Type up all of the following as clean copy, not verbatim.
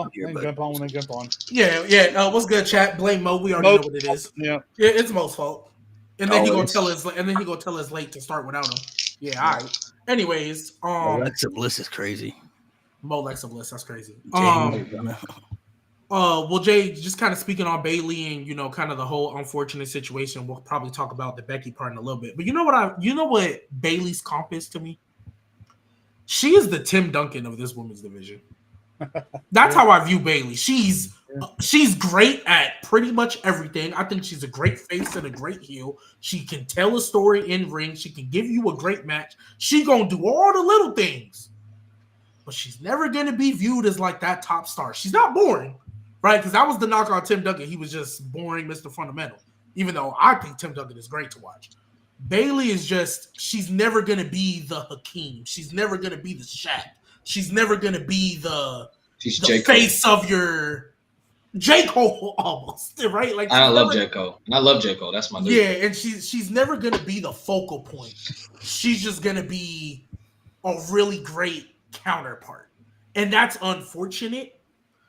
well, here, they but jump on when they jump on. Yeah. What's good, chat? Blame Mo. We already Mo- know what it is. Yeah. Yeah, it's Mo's fault. And then he gonna always. tell us. And then he gonna tell us late to start without him. Yeah. All right. Anyways, Alexa Bliss is crazy. Mo Lexa Bliss. That's crazy. Jay, Well, Jay, just kind of speaking on Bailey and kind of the whole unfortunate situation. We'll probably talk about the Becky part in a little bit. But you know what Bailey's comp is to me? She is the Tim Duncan of this women's division. That's how I view Bailey. She's great at pretty much everything. I think she's a great face and a great heel. She can tell a story in ring. She can give you a great match. She gonna do all the little things, but she's never gonna be viewed as like that top star. She's not boring, right? Because that was the knock on Tim Duncan. He was just boring, Mr. Fundamental. Even though I think Tim Duncan is great to watch. Bailey is she's never gonna be the Hakeem. She's never gonna be the Shaq. She's never gonna be the face of your J. Cole almost, right? Like I love J. Cole. And I love J. Cole. That's my dude. Yeah, and she's never gonna be the focal point. She's just gonna be a really great counterpart. And that's unfortunate.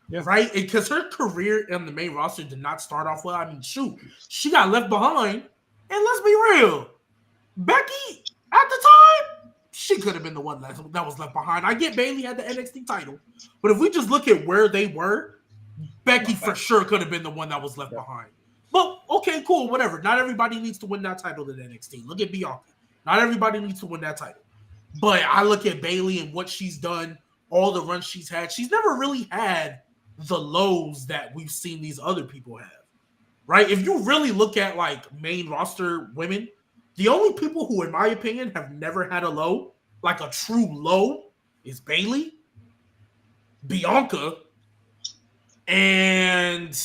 Yeah. Right? Because her career in the main roster did not start off well. I mean, shoot, she got left behind. And let's be real, Becky, at the time, she could have been the one that was left behind. I get Bailey had the NXT title, but if we just look at where they were, Becky for sure could have been the one that was left behind. But okay, cool, whatever. Not everybody needs to win that title in NXT. Look at Bianca. Not everybody needs to win that title. But I look at Bailey and what she's done, all the runs she's had. She's never really had the lows that we've seen these other people have. Right? If you really look at like main roster women, the only people who, in my opinion, have never had a low, like a true low, is Bailey, Bianca, and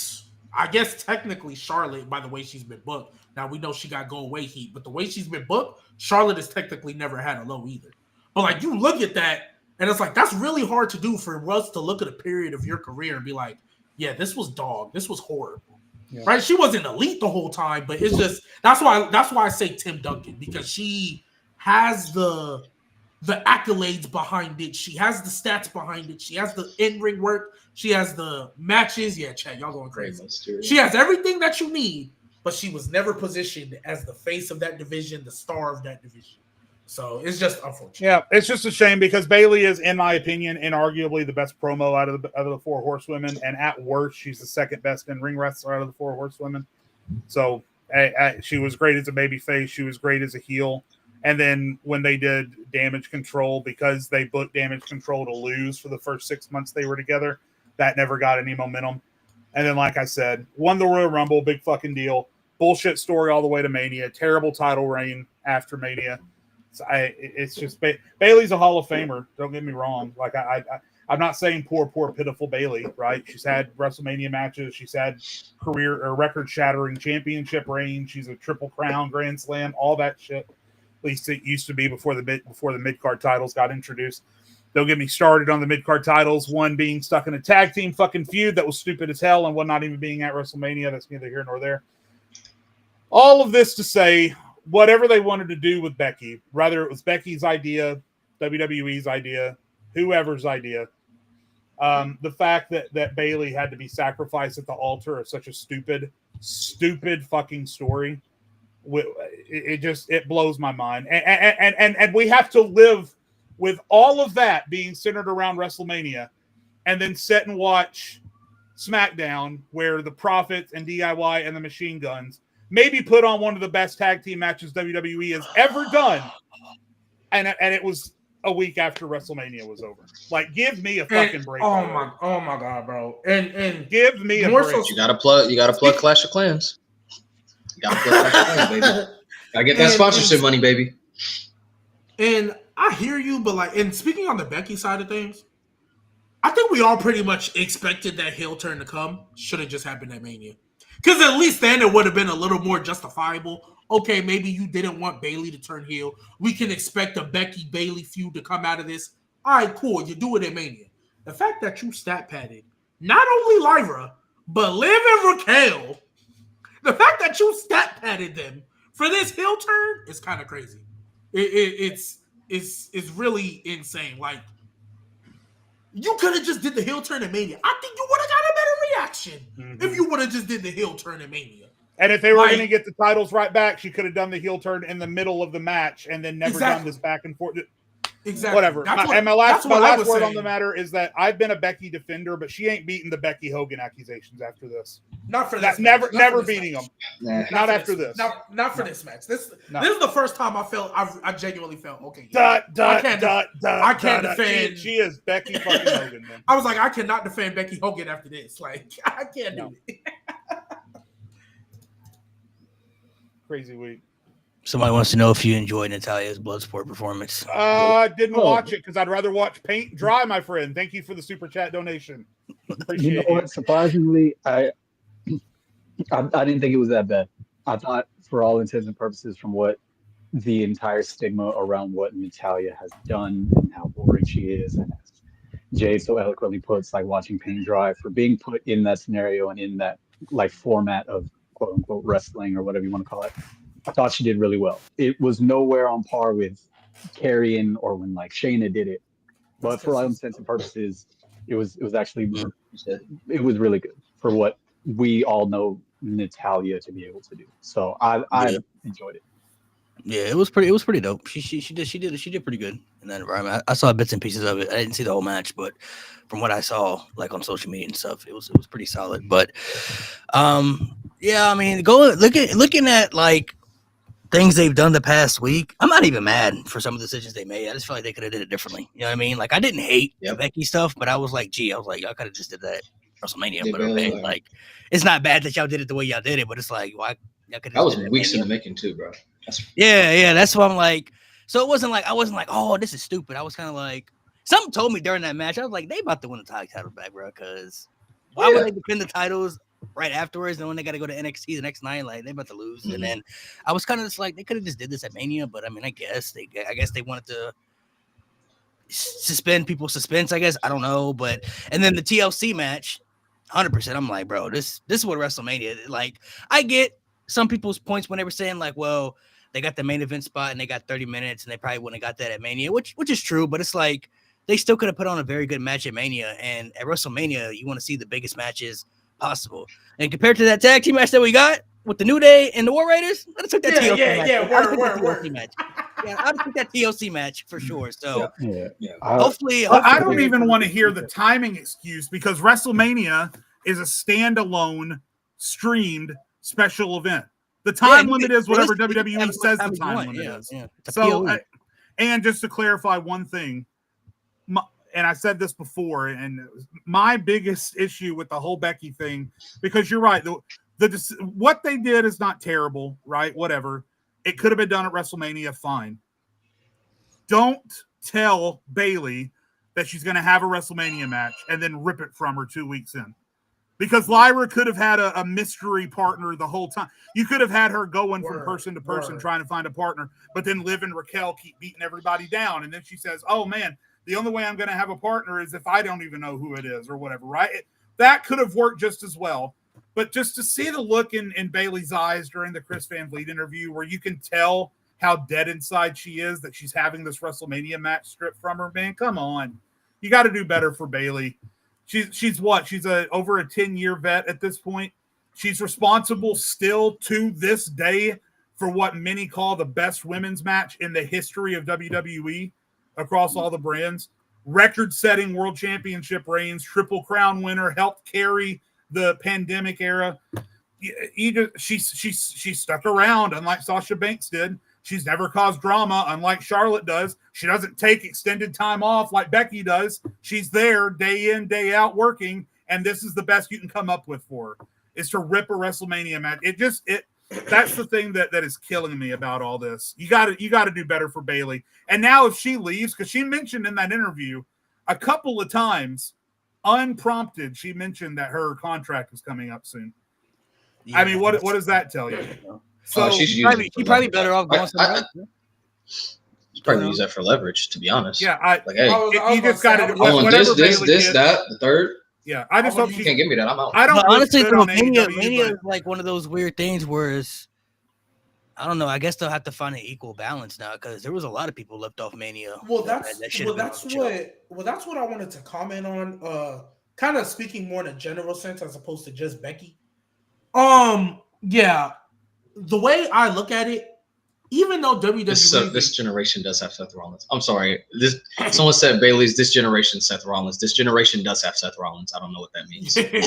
I guess technically Charlotte by the way she's been booked. Now we know she got go away heat, but the way she's been booked, Charlotte has technically never had a low either. But like you look at that, and it's like that's really hard to do for us to look at a period of your career and be like, yeah, this was dog, this was horrible. Yeah. Right? She wasn't elite the whole time, but it's just that's why I say Tim Duncan, because she has the accolades behind it. She has the stats behind it. She has the in-ring work. She has the matches. Yeah, Chad, y'all going crazy. She has everything that you need, but she was never positioned as the face of that division, the star of that division. So it's just unfortunate. Yeah, it's just a shame because Bailey is, in my opinion, inarguably the best promo out of the four horsewomen, and at worst, she's the second best in-ring wrestler out of the four horsewomen. So she was great as a babyface. She was great as a heel. And then when they did Damage Control, because they booked Damage Control to lose for the first 6 months they were together, that never got any momentum. And then, like I said, won the Royal Rumble, big fucking deal. Bullshit story all the way to Mania. Terrible title reign after Mania. So it's just Bailey's a Hall of Famer. Don't get me wrong. Like I'm not saying poor, pitiful Bailey, right? She's had WrestleMania matches. She's had career or record-shattering championship reign. She's a Triple Crown, Grand Slam, all that shit. At least it used to be before the mid-card titles got introduced. Don't get me started on the mid-card titles. One being stuck in a tag team fucking feud that was stupid as hell, and one not even being at WrestleMania. That's neither here nor there. All of this to say, whatever they wanted to do with Becky, whether it was Becky's idea, WWE's idea, whoever's idea, the fact that Bailey had to be sacrificed at the altar of such a stupid fucking story, it blows my mind. And we have to live with all of that being centered around WrestleMania, and then sit and watch SmackDown where the Profits and DIY and the Machine Guns maybe put on one of the best tag team matches WWE has ever done. And it was a week after WrestleMania was over. Like, give me a fucking break. Oh my God, bro. And give me a break. You gotta plug Clash of Clans. You gotta plug Clash of Clans, baby. Gotta get that sponsorship money, baby. And I hear you, but like, and speaking on the Becky side of things, I think we all pretty much expected that heel turn to come. Should have just happened at Mania. Because at least then it would have been a little more justifiable. Okay, maybe you didn't want Bailey to turn heel. We can expect a Becky-Bailey feud to come out of this. All right, cool. You do it at Mania. The fact that you stat padded not only Lyra, but Liv and Raquel, the fact that you stat padded them for this heel turn is kind of crazy. It's really insane. Like, You could have just did the heel turn at Mania. I think you would have got a better reaction Mhm. if you would have just did the heel turn at Mania. And if they were Like- going to get the titles right back, she could have done the heel turn in the middle of the match and then never done this back and forth. Exactly. Whatever. That's And my that's last what I word was on saying. the matter is that I've been a Becky defender, but she ain't beating the Becky Hogan accusations after this. Not for this. That's match. never Not for this beating match. them. Nah. Not after this. Not for this match. This No. is the first time I genuinely felt okay. I can't defend- She is Becky fucking Hogan, man. I was like, I cannot defend Becky Hogan after this. Like, I can't do it. Crazy week. Somebody wants to know if you enjoyed Natalia's Bloodsport performance. Didn't watch it because I'd rather watch paint dry, my friend. Thank you for the super chat donation. Appreciate You know what? Surprisingly, I didn't think it was that bad. I thought, for all intents and purposes, from what the entire stigma around what Natalya has done and how boring she is, and as Jay so eloquently puts, like watching paint dry, for being put in that scenario and in that like format of quote unquote wrestling or whatever you want to call it, I thought she did really well. It was nowhere on par with Karrion or when like Shayna did it, but for all intents and purposes, it was actually it was really good for what we all know Natalya to be able to do. So I enjoyed it. Yeah, it was pretty dope. She did pretty good in that environment. I saw bits and pieces of it. I didn't see the whole match, but from what I saw, like on social media and stuff, it was pretty solid. But yeah, I mean, looking at like things they've done the past week, I'm not even mad for some of the decisions they made. I just feel like they could have did it differently. You know what I mean? Like I didn't hate the Becky stuff, but I was like, y'all could have just did that at WrestleMania. But okay, like it's not bad that y'all did it the way y'all did it, but it's like why y'all could. That was weeks in the making too, bro. Yeah, that's why I'm like. So it wasn't like I wasn't like, oh, this is stupid. I was kind of like, something told me during that match. I was like, they about to win the tag title back, bro. Because why would they defend the titles right afterwards? And when they got to go to NXT the next night, like they about to lose. And then I was kind of just like, they could have just did this at Mania, but I mean, I guess they wanted to suspend people's suspense. I guess I don't know, but and then the TLC match, 100%. I'm like, bro, this is what WrestleMania. Like, I get some people's points when they were saying like, well, they got the main event spot and they got 30 minutes and they probably wouldn't have got that at Mania, which is true, but it's like they still could have put on a very good match at Mania. And at WrestleMania, you want to see the biggest matches possible. And compared to that tag team match that we got with the New Day and the War Raiders, I'd have took that TLC match. Yeah, I'd take that TLC match for sure. So hopefully, I don't even want to hear the timing excuse because WrestleMania is a standalone streamed special event. The time limit is whatever WWE says the time limit is. Yeah. So, and just to clarify one thing, and I said this before, and my biggest issue with the whole Becky thing, because you're right, what they did is not terrible, right? Whatever. It could have been done at WrestleMania, fine. Don't tell Bayley that she's going to have a WrestleMania match and then rip it from her 2 weeks in. Because Lyra could have had a mystery partner the whole time. You could have had her going from person to person trying to find a partner, but then Liv and Raquel keep beating everybody down. And then she says, oh, man, the only way I'm going to have a partner is if I don't even know who it is or whatever, right? That could have worked just as well. But just to see the look in Bayley's eyes during the Chris Van Vliet interview where you can tell how dead inside she is, that she's having this WrestleMania match stripped from her, man, come on. You got to do better for Bayley. She's what? She's over a 10-year vet at this point. She's responsible still to this day for what many call the best women's match in the history of WWE across all the brands. Record-setting world championship reigns, Triple Crown winner, helped carry the pandemic era. She stuck around, unlike Sasha Banks did. She's never caused drama, unlike Charlotte does. She doesn't take extended time off like Becky does. She's there day in, day out working, and this is the best you can come up with for her, is to rip a WrestleMania match. That's the thing that is killing me about all this. You got to do better for Bayley. And now if she leaves, because she mentioned in that interview a couple of times, unprompted, she mentioned that her contract is coming up soon. Yeah, I mean, what does that tell you? So she's probably better off going somewhere else. You probably use that for leverage, to be honest. Yeah, you just got to. I want this, that, the third. Yeah, I just hope you can't give me that. I'm out. I don't. But honestly, Mania is like one of those weird things where I don't know. I guess they'll have to find an equal balance now because there was a lot of people left off Mania. that should have been on the show. that's what I wanted to comment on. Kind of speaking more in a general sense as opposed to just Becky. Yeah, the way I look at it, even though WWE this generation does have Seth Rollins. I'm sorry. Someone said Bailey's this generation Seth Rollins. This generation does have Seth Rollins. I don't know what that means. Maybe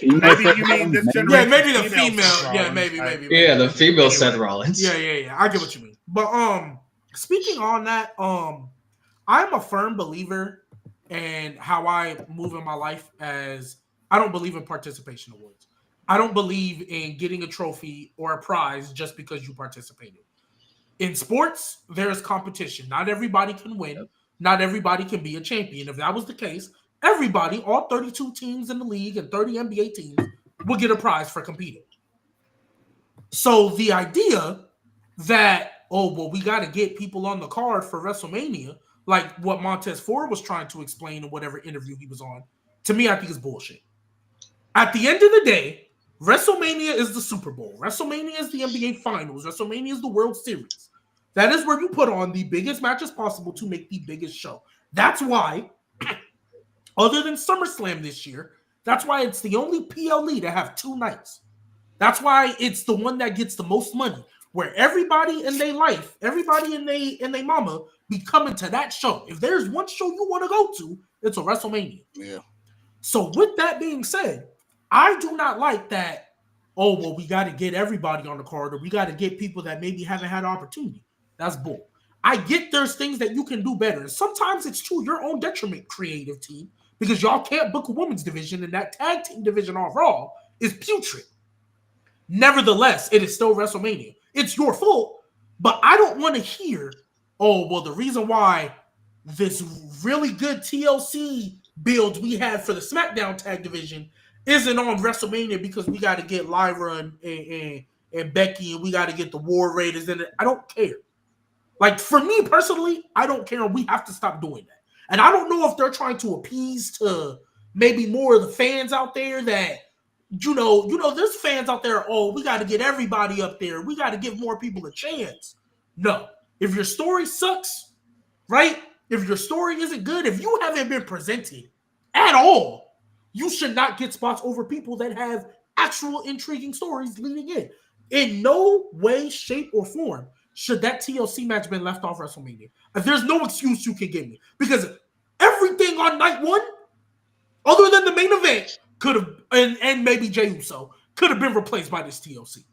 you mean this generation. Yeah, maybe the female. Yeah, maybe. Yeah, the female Seth Rollins. Yeah. I get what you mean. But speaking on that, I'm a firm believer in how I move in my life. As I don't believe in participation awards. I don't believe in getting a trophy or a prize just because you participated. In sports, there is competition. Not everybody can win. Not everybody can be a champion. If that was the case, everybody, all 32 teams in the league and 30 NBA teams would get a prize for competing. So the idea that, we got to get people on the card for WrestleMania, like what Montez Ford was trying to explain in whatever interview he was on, to me, I think is bullshit. At the end of the day, WrestleMania is the Super Bowl. WrestleMania is the NBA Finals. WrestleMania is the World Series. That is where you put on the biggest matches possible to make the biggest show. That's why, other than SummerSlam this year, that's why it's the only PLE to have 2 nights. That's why it's the one that gets the most money, where everybody in their life, everybody in they mama be coming to that show. If there's one show you want to go to, it's a WrestleMania. Yeah. So with that being said, I do not like that, we got to get everybody on the card or we got to get people that maybe haven't had an opportunity. That's bull. I get there's things that you can do better. And sometimes it's to your own detriment, creative team, because y'all can't book a women's division and that tag team division on Raw is putrid. Nevertheless, it is still WrestleMania. It's your fault, but I don't want to hear, the reason why this really good TLC build we had for the SmackDown tag division isn't on WrestleMania because we got to get Lyra and Becky and we got to get the War Raiders in it. I don't care. Like, for me personally, I don't care. We have to stop doing that. And I don't know if they're trying to appease to maybe more of the fans out there that, there's fans out there, we got to get everybody up there. We got to give more people a chance. No. If your story sucks, right? If your story isn't good, if you haven't been presented at all, you should not get spots over people that have actual intriguing stories leading in. In no way, shape, or form should that TLC match been left off WrestleMania. There's no excuse you can give me. Because everything on night 1, other than the main event, could have, and maybe Jey Uso, could have been replaced by this TLC.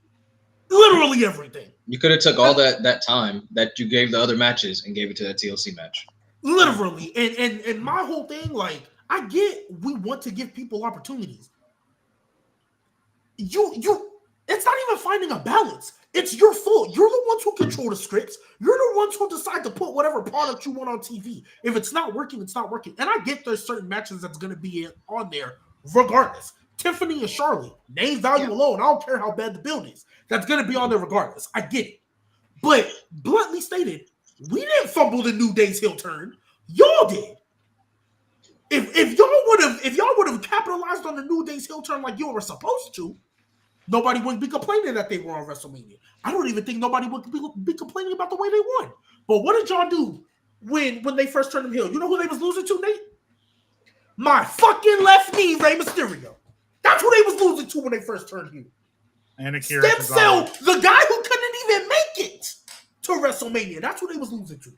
Literally everything. You could have took all that time that you gave the other matches and gave it to that TLC match. Literally. And my whole thing, like, I get we want to give people opportunities. It's not even finding a balance. It's your fault. You're the ones who control the scripts. You're the ones who decide to put whatever product you want on TV. If it's not working, it's not working. And I get there's certain matches that's going to be on there regardless. Tiffany and Charlotte, name value alone. I don't care how bad the build is. That's going to be on there regardless. I get it. But bluntly stated, we didn't fumble the New Day's heel turn. Y'all did. If y'all would have capitalized on the New Day's heel turn like you were supposed to, nobody would be complaining that they were on WrestleMania. I don't even think nobody would be complaining about the way they won. But what did y'all do when they first turned them heel? You know who they was losing to, Nate? My fucking left knee, Rey Mysterio. That's who they was losing to when they first turned heel. And Akira Stem Cell, the guy who couldn't even make it to WrestleMania. That's who they was losing to.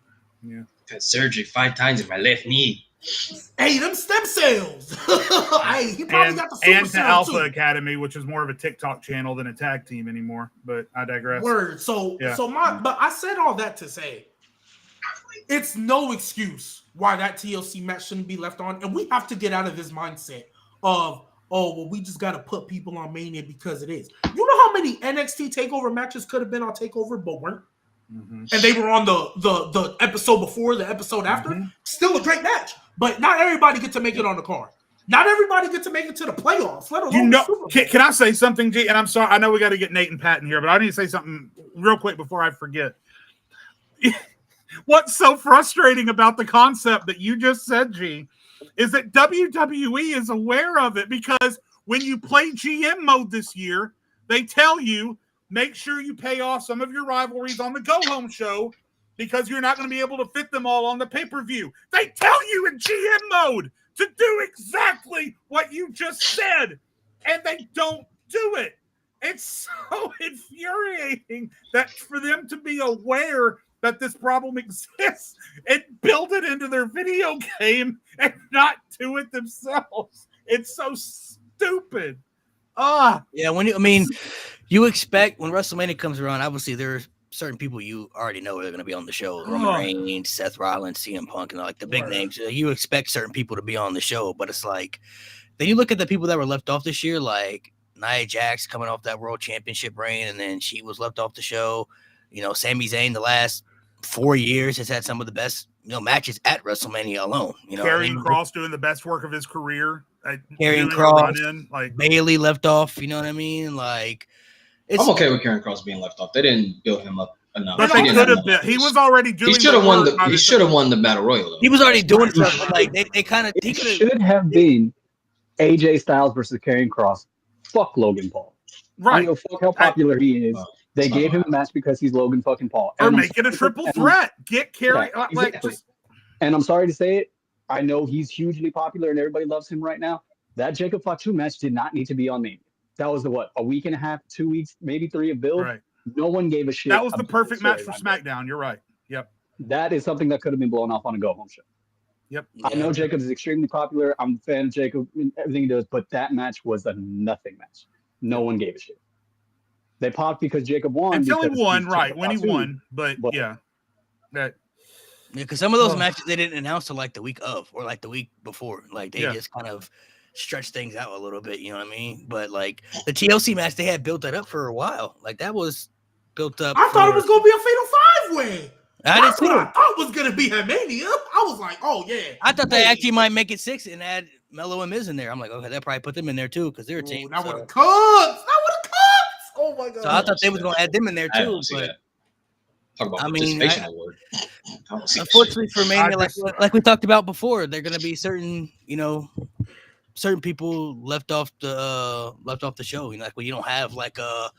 Yeah. Had surgery 5 times in my left knee. Hey, them stem cells. Hey, he probably got the super and to serum Alpha too. Academy, which is more of a TikTok channel than a tag team anymore. But I digress. Word. So but I said all that to say it's no excuse why that TLC match shouldn't be left on, and we have to get out of this mindset of we just got to put people on Mania because it is. You know how many NXT Takeover matches could have been on Takeover but weren't, and they were on the episode before, the episode after. Still a great match, but not everybody get to make it on the card. Not everybody get to make it to the playoffs. Let alone the Super Bowl. Can I say something, G? And I'm sorry, I know we got to get Nate and Pat in here, but I need to say something real quick before I forget. What's so frustrating about the concept that you just said, G, is that WWE is aware of it, because when you play GM mode this year, they tell you make sure you pay off some of your rivalries on the go-home show because you're not going to be able to fit them all on the pay-per-view. They tell you in GM mode to do exactly what you just said, and they don't do it. It's so infuriating that for them to be aware that this problem exists and build it into their video game and not do it themselves. It's so stupid. Yeah, you expect when WrestleMania comes around, obviously there's certain people you already know are going to be on the show. Roman Reigns, Seth Rollins, CM Punk, and like the big names. You expect certain people to be on the show, but it's like, then you look at the people that were left off this year, like Nia Jax coming off that World Championship reign, and then she was left off the show. Sami Zayn the last 4 years has had some of the best matches at WrestleMania alone. Karrion Kross doing the best work of his career. Karrion Kross, like Bailey left off. You know what I mean? Like, I'm okay with Karrion Kross being left off. They didn't build him up enough. But they could have been. He was already doing. He should have won the. He should have won the Battle Royal. Though. He was already doing stuff. Like they kind of. He should have been AJ Styles versus Karrion Kross. Fuck Logan Paul. Right. I don't know fuck how popular he is. They gave him a match because he's Logan fucking Paul. Or make it a triple threat. Get Karrion. Yeah, exactly. And I'm sorry to say it. I know he's hugely popular and everybody loves him right now. That Jacob Fatu match did not need to be on Mania. That was a week and a half, 2 weeks, maybe 3 of build. Right. No one gave a shit. That was the perfect match for SmackDown. You're right. Yep. That is something that could have been blown off on a go-home show. Yep. I know Jacob is extremely popular. I'm a fan of Jacob and everything he does, but that match was a nothing match. No one gave a shit. They popped because Jacob won. Until he won, right. When he won. But yeah. Because some of those matches they didn't announce till like the week of or like the week before. Like they just kind of stretched things out a little bit, you know what I mean? But like the TLC match, they had built that up for a while. Like that was built up. I thought it was gonna be a fatal 5-way. That's what I thought was gonna be at Mania. I was like, oh yeah. I thought they actually might make it 6 and add Melo and Miz in there. I'm like, okay, that probably put them in there too because they're a team. That would have cooked. Oh my god. So I thought they was gonna add them in there too. But talk about participation award. Unfortunately for Mania, like we talked about before, they're gonna be certain people left off the show. Like when you don't have like a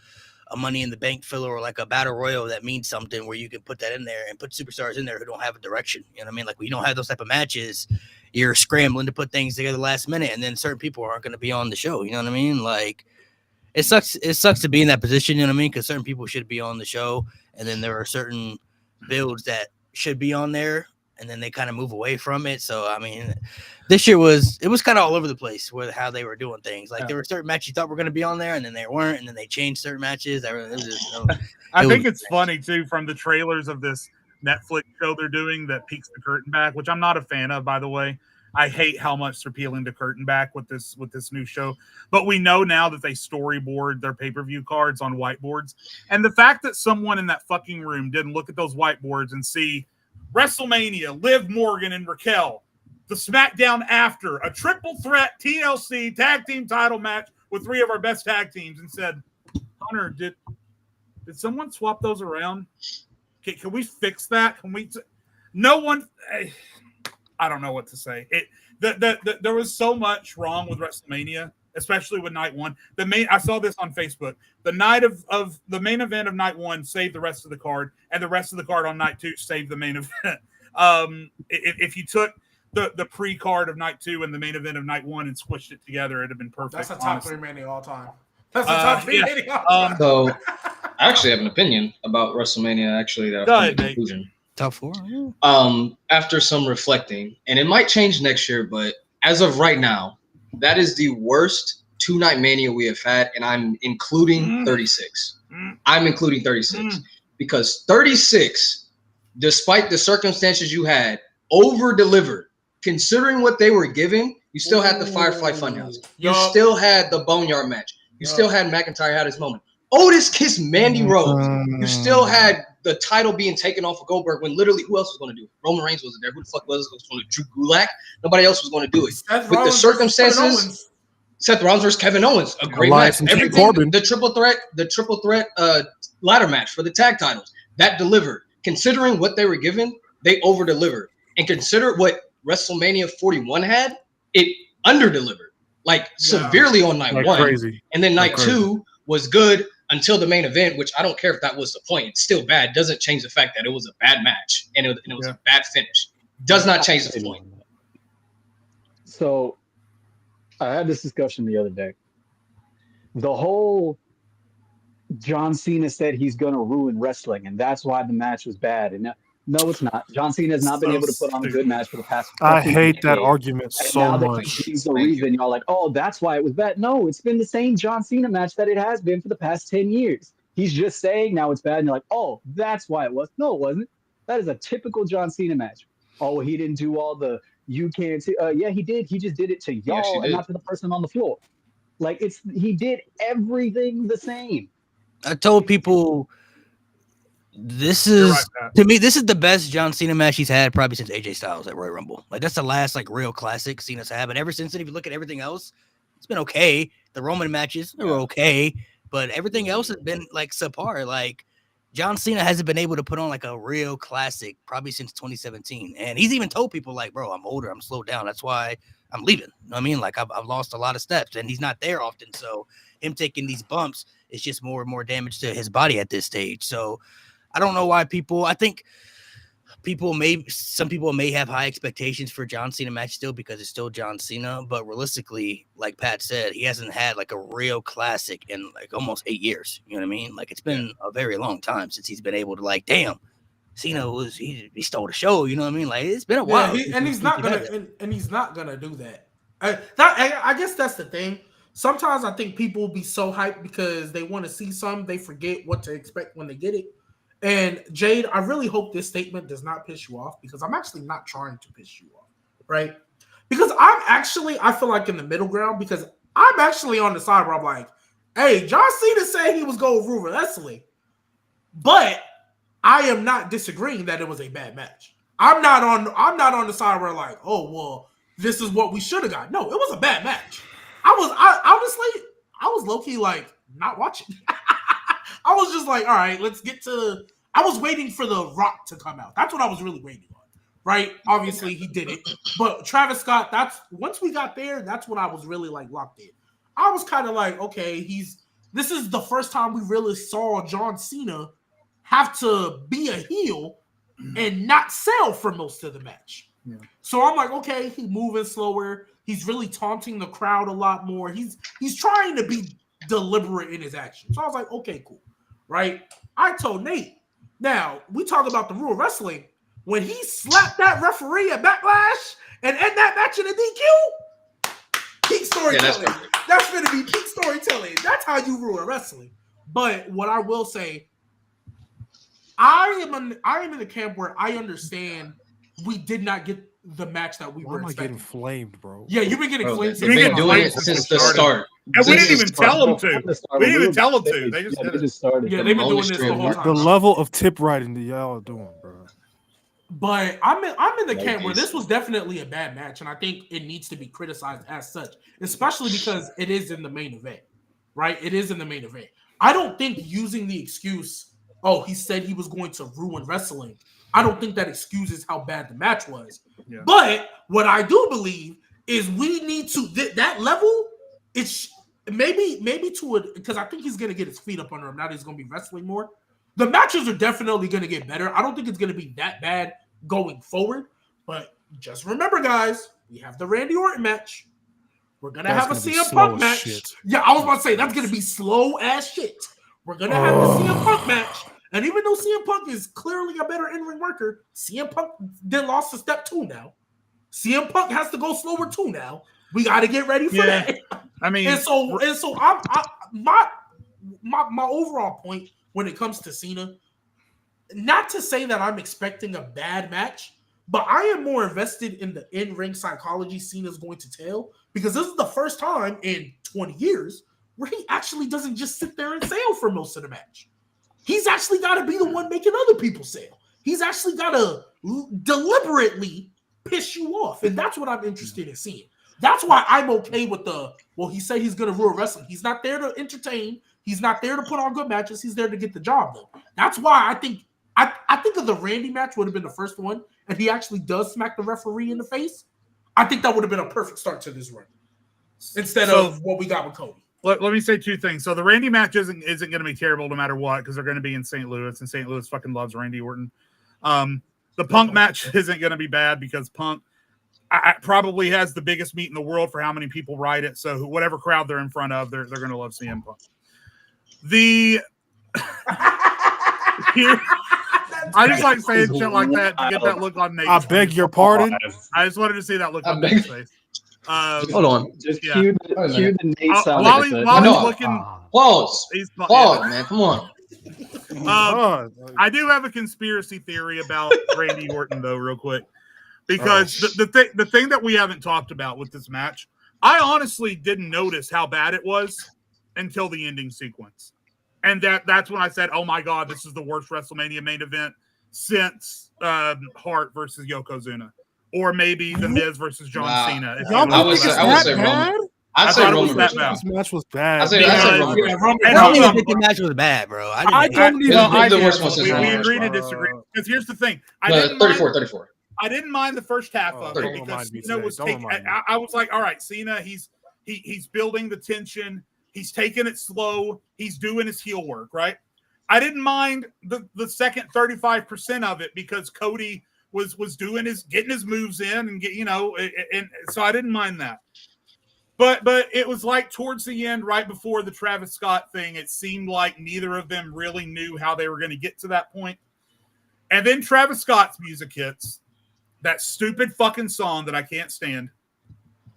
Money in the Bank filler or like a Battle Royal that means something where you can put that in there and put superstars in there who don't have a direction. You know what I mean? Like when you don't have those type of matches, you're scrambling to put things together last minute, and then certain people aren't going to be on the show. You know what I mean? Like it sucks. It sucks to be in that position. You know what I mean? Because certain people should be on the show, and then there are certain builds that should be on there, and then they kind of move away from it. So I mean, this year was kind of all over the place with how they were doing things. Like there were certain matches you thought were going to be on there, and then they weren't, and then they changed certain matches. I think it's funny too from the trailers of this Netflix show they're doing that peeks the curtain back, which I'm not a fan of, by the way. I hate how much they're peeling the curtain back with this new show. But we know now that they storyboard their pay-per-view cards on whiteboards, and the fact that someone in that fucking room didn't look at those whiteboards and see WrestleMania, Liv Morgan and Raquel, the SmackDown after, a triple threat TLC tag team title match with 3 of our best tag teams, and said, Hunter, did someone swap those around? Can we fix that? No one. I don't know what to say. There was so much wrong with WrestleMania, especially with night 1. I saw this on Facebook. The night of the main event of night 1 saved the rest of the card, and the rest of the card on night 2 saved the main event. If you took the pre-card of night 2 and the main event of night 1 and squished it together, it'd have been perfect. That's a top 3 Mania all time. That's a top 3 Mania all time. So I actually have an opinion about WrestleMania. Actually, that conclusion. Top 4. After some reflecting, and it might change next year, but as of right now, that is the worst 2-night Mania we have had, and I'm including 36. I'm including 36 because 36, despite the circumstances you had, over-delivered. Considering what they were giving, you still had the Firefly Funhouse. You still had the Boneyard match. You still had McIntyre had his moment. Otis kissed Mandy Rose. You still had the title being taken off of Goldberg when literally who else was going to do it? Roman Reigns wasn't there. Who the fuck was going to do Drew Gulak? Nobody else was going to do it. With the circumstances, Seth Rollins versus Kevin Owens, a great match. Everything, the triple threat ladder match for the tag titles, that delivered. Considering what they were given, they over-delivered. And consider what WrestleMania 41 had, it under-delivered. Like severely on night 1. Crazy. And then night 2 was good until the main event, which I don't care if that was the point. It's still bad. It doesn't change the fact that it was a bad match and it was a bad finish. Does not change the point. So I had this discussion the other day. The whole John Cena said he's going to ruin wrestling, and that's why the match was bad. And no, it's not. John Cena has not been able to put on a good match for the past. I hate that argument so much. He's the reason y'all like, oh, that's why it was bad. No, it's been the same John Cena match that it has been for the past 10 years. He's just saying now it's bad, and you're like, oh, that's why it was. No, it wasn't. That is a typical John Cena match. Oh, he didn't do all the you can't see. Yeah, he did. He just did it to y'all and not to the person on the floor. Like he did everything the same. I told people this is to me, this is the best John Cena match he's had probably since AJ Styles at Royal Rumble. Like that's the last like real classic Cena's had. But ever since then, if you look at everything else, it's been okay. The Roman matches they were okay, but everything else has been like subpar. Like John Cena hasn't been able to put on like a real classic probably since 2017. And he's even told people like, bro, I'm older, I'm slowed down. That's why I'm leaving. You know what I mean? Like I've lost a lot of steps and he's not there often. So him taking these bumps is just more and more damage to his body at this stage. So I don't know why I think some people may have high expectations for John Cena match still because it's still John Cena. But realistically, like Pat said, he hasn't had like a real classic in like almost 8 years. You know what I mean? Like it's been a very long time since he's been able to like, damn, Cena he stole the show. You know what I mean? Like it's been a while. He's not gonna do that. I guess that's the thing. Sometimes I think people will be so hyped because they want to see something, they forget what to expect when they get it. And Jade, I really hope this statement does not piss you off because I'm actually not trying to piss you off, right? Because I feel like in the middle ground because I'm actually on the side where I'm like, hey, John Cena said he was going to rule wrestling, but I am not disagreeing that it was a bad match. I'm not on the side where like, oh well, this is what we should have got. No, it was a bad match. I was low-key like not watching. I was just like, all right, let's get to. I was waiting for The Rock to come out. That's what I was really waiting on, right? Obviously, he did it, but Travis Scott. Once we got there, that's when I was really like locked in. I was kind of like, okay, this is the first time we really saw John Cena have to be a heel and not sell for most of the match. Yeah. So I'm like, okay, he's moving slower. He's really taunting the crowd a lot more. He's trying to be deliberate in his actions. So I was like, okay, cool. Right? I told Nate. Now, we talk about the rule of wrestling. When he slapped that referee at Backlash and end that match in a DQ, peak storytelling. Yeah, that's going to be peak storytelling. That's how you rule wrestling. But what I will say, I am in the camp where I understand we did not get the match that we were expecting. Getting flamed, bro. Yeah, you've been getting flamed. They've been doing it since the start. And we didn't even tell them to. We didn't even tell them to. They just started. Yeah, they've been doing this the whole time. The level of tip writing that y'all are doing, bro. But I'm in the camp where this was definitely a bad match, and I think it needs to be criticized as such, especially because it is in the main event, right? It is in the main event. I don't think using the excuse, oh, he said he was going to ruin wrestling, I don't think that excuses how bad the match was. Yeah. But what I do believe is we need to that level. It's maybe to it because I think he's gonna get his feet up under him now that he's gonna be wrestling more. The matches are definitely gonna get better. I don't think it's gonna be that bad going forward. But just remember, guys, we have the Randy Orton match. We're gonna have a CM Punk match. Shit. Yeah, I was about to say that's gonna be slow as shit. We're gonna have the CM Punk match. And even though CM Punk is clearly a better in-ring worker, CM Punk then lost to step 2 now. CM Punk has to go slower too now. We got to get ready for that. I mean, and so my overall point when it comes to Cena, not to say that I'm expecting a bad match, but I am more invested in the in-ring psychology Cena's going to tell because this is the first time in 20 years where he actually doesn't just sit there and sail for most of the match. He's actually got to be the one making other people sail. He's actually got to deliberately piss you off. And that's what I'm interested in seeing. That's why I'm okay with he said he's going to rule wrestling. He's not there to entertain. He's not there to put on good matches. He's there to get the job done. That's why I think of the Randy match would have been the first one, and he actually does smack the referee in the face. I think that would have been a perfect start to this run instead of what we got with Cody. let me say two things. So the Randy match isn't going to be terrible no matter what because they're going to be in St. Louis, and St. Louis fucking loves Randy Orton. The Punk match isn't going to be bad because Punk probably has the biggest meet in the world for how many people ride it. So whatever crowd they're in front of, they're going to love CM Punk. I just like saying shit like that to get that look on Nate's I beg your pardon. I just wanted to see that look on Nate's face. Hold on. Just cue the Nate sound. While he's looking, Pause. Man. Come on. I do have a conspiracy theory about Randy Orton, though, real quick, because the thing that we haven't talked about with this match, I honestly didn't notice how bad it was until the ending sequence, and that's when I said, "Oh my God, this is the worst WrestleMania main event since Hart versus Yokozuna, or maybe The Miz versus John Cena." I would say Roman. I'd say Roman. This match was bad. I say Roman. I don't even think the match was bad, bro. I don't even. The worst one since we Roman. agree to disagree. Because here's the thing: 34. I didn't mind the first half of it because Cena was taking. I was like, all right, Cena, he's building the tension. He's taking it slow. He's doing his heel work, right? I didn't mind the second 35% of it because Cody was doing getting his moves in and and so I didn't mind that. But it was like towards the end, right before the Travis Scott thing, it seemed like neither of them really knew how they were going to get to that point. And then Travis Scott's music hits, that stupid fucking song that I can't stand.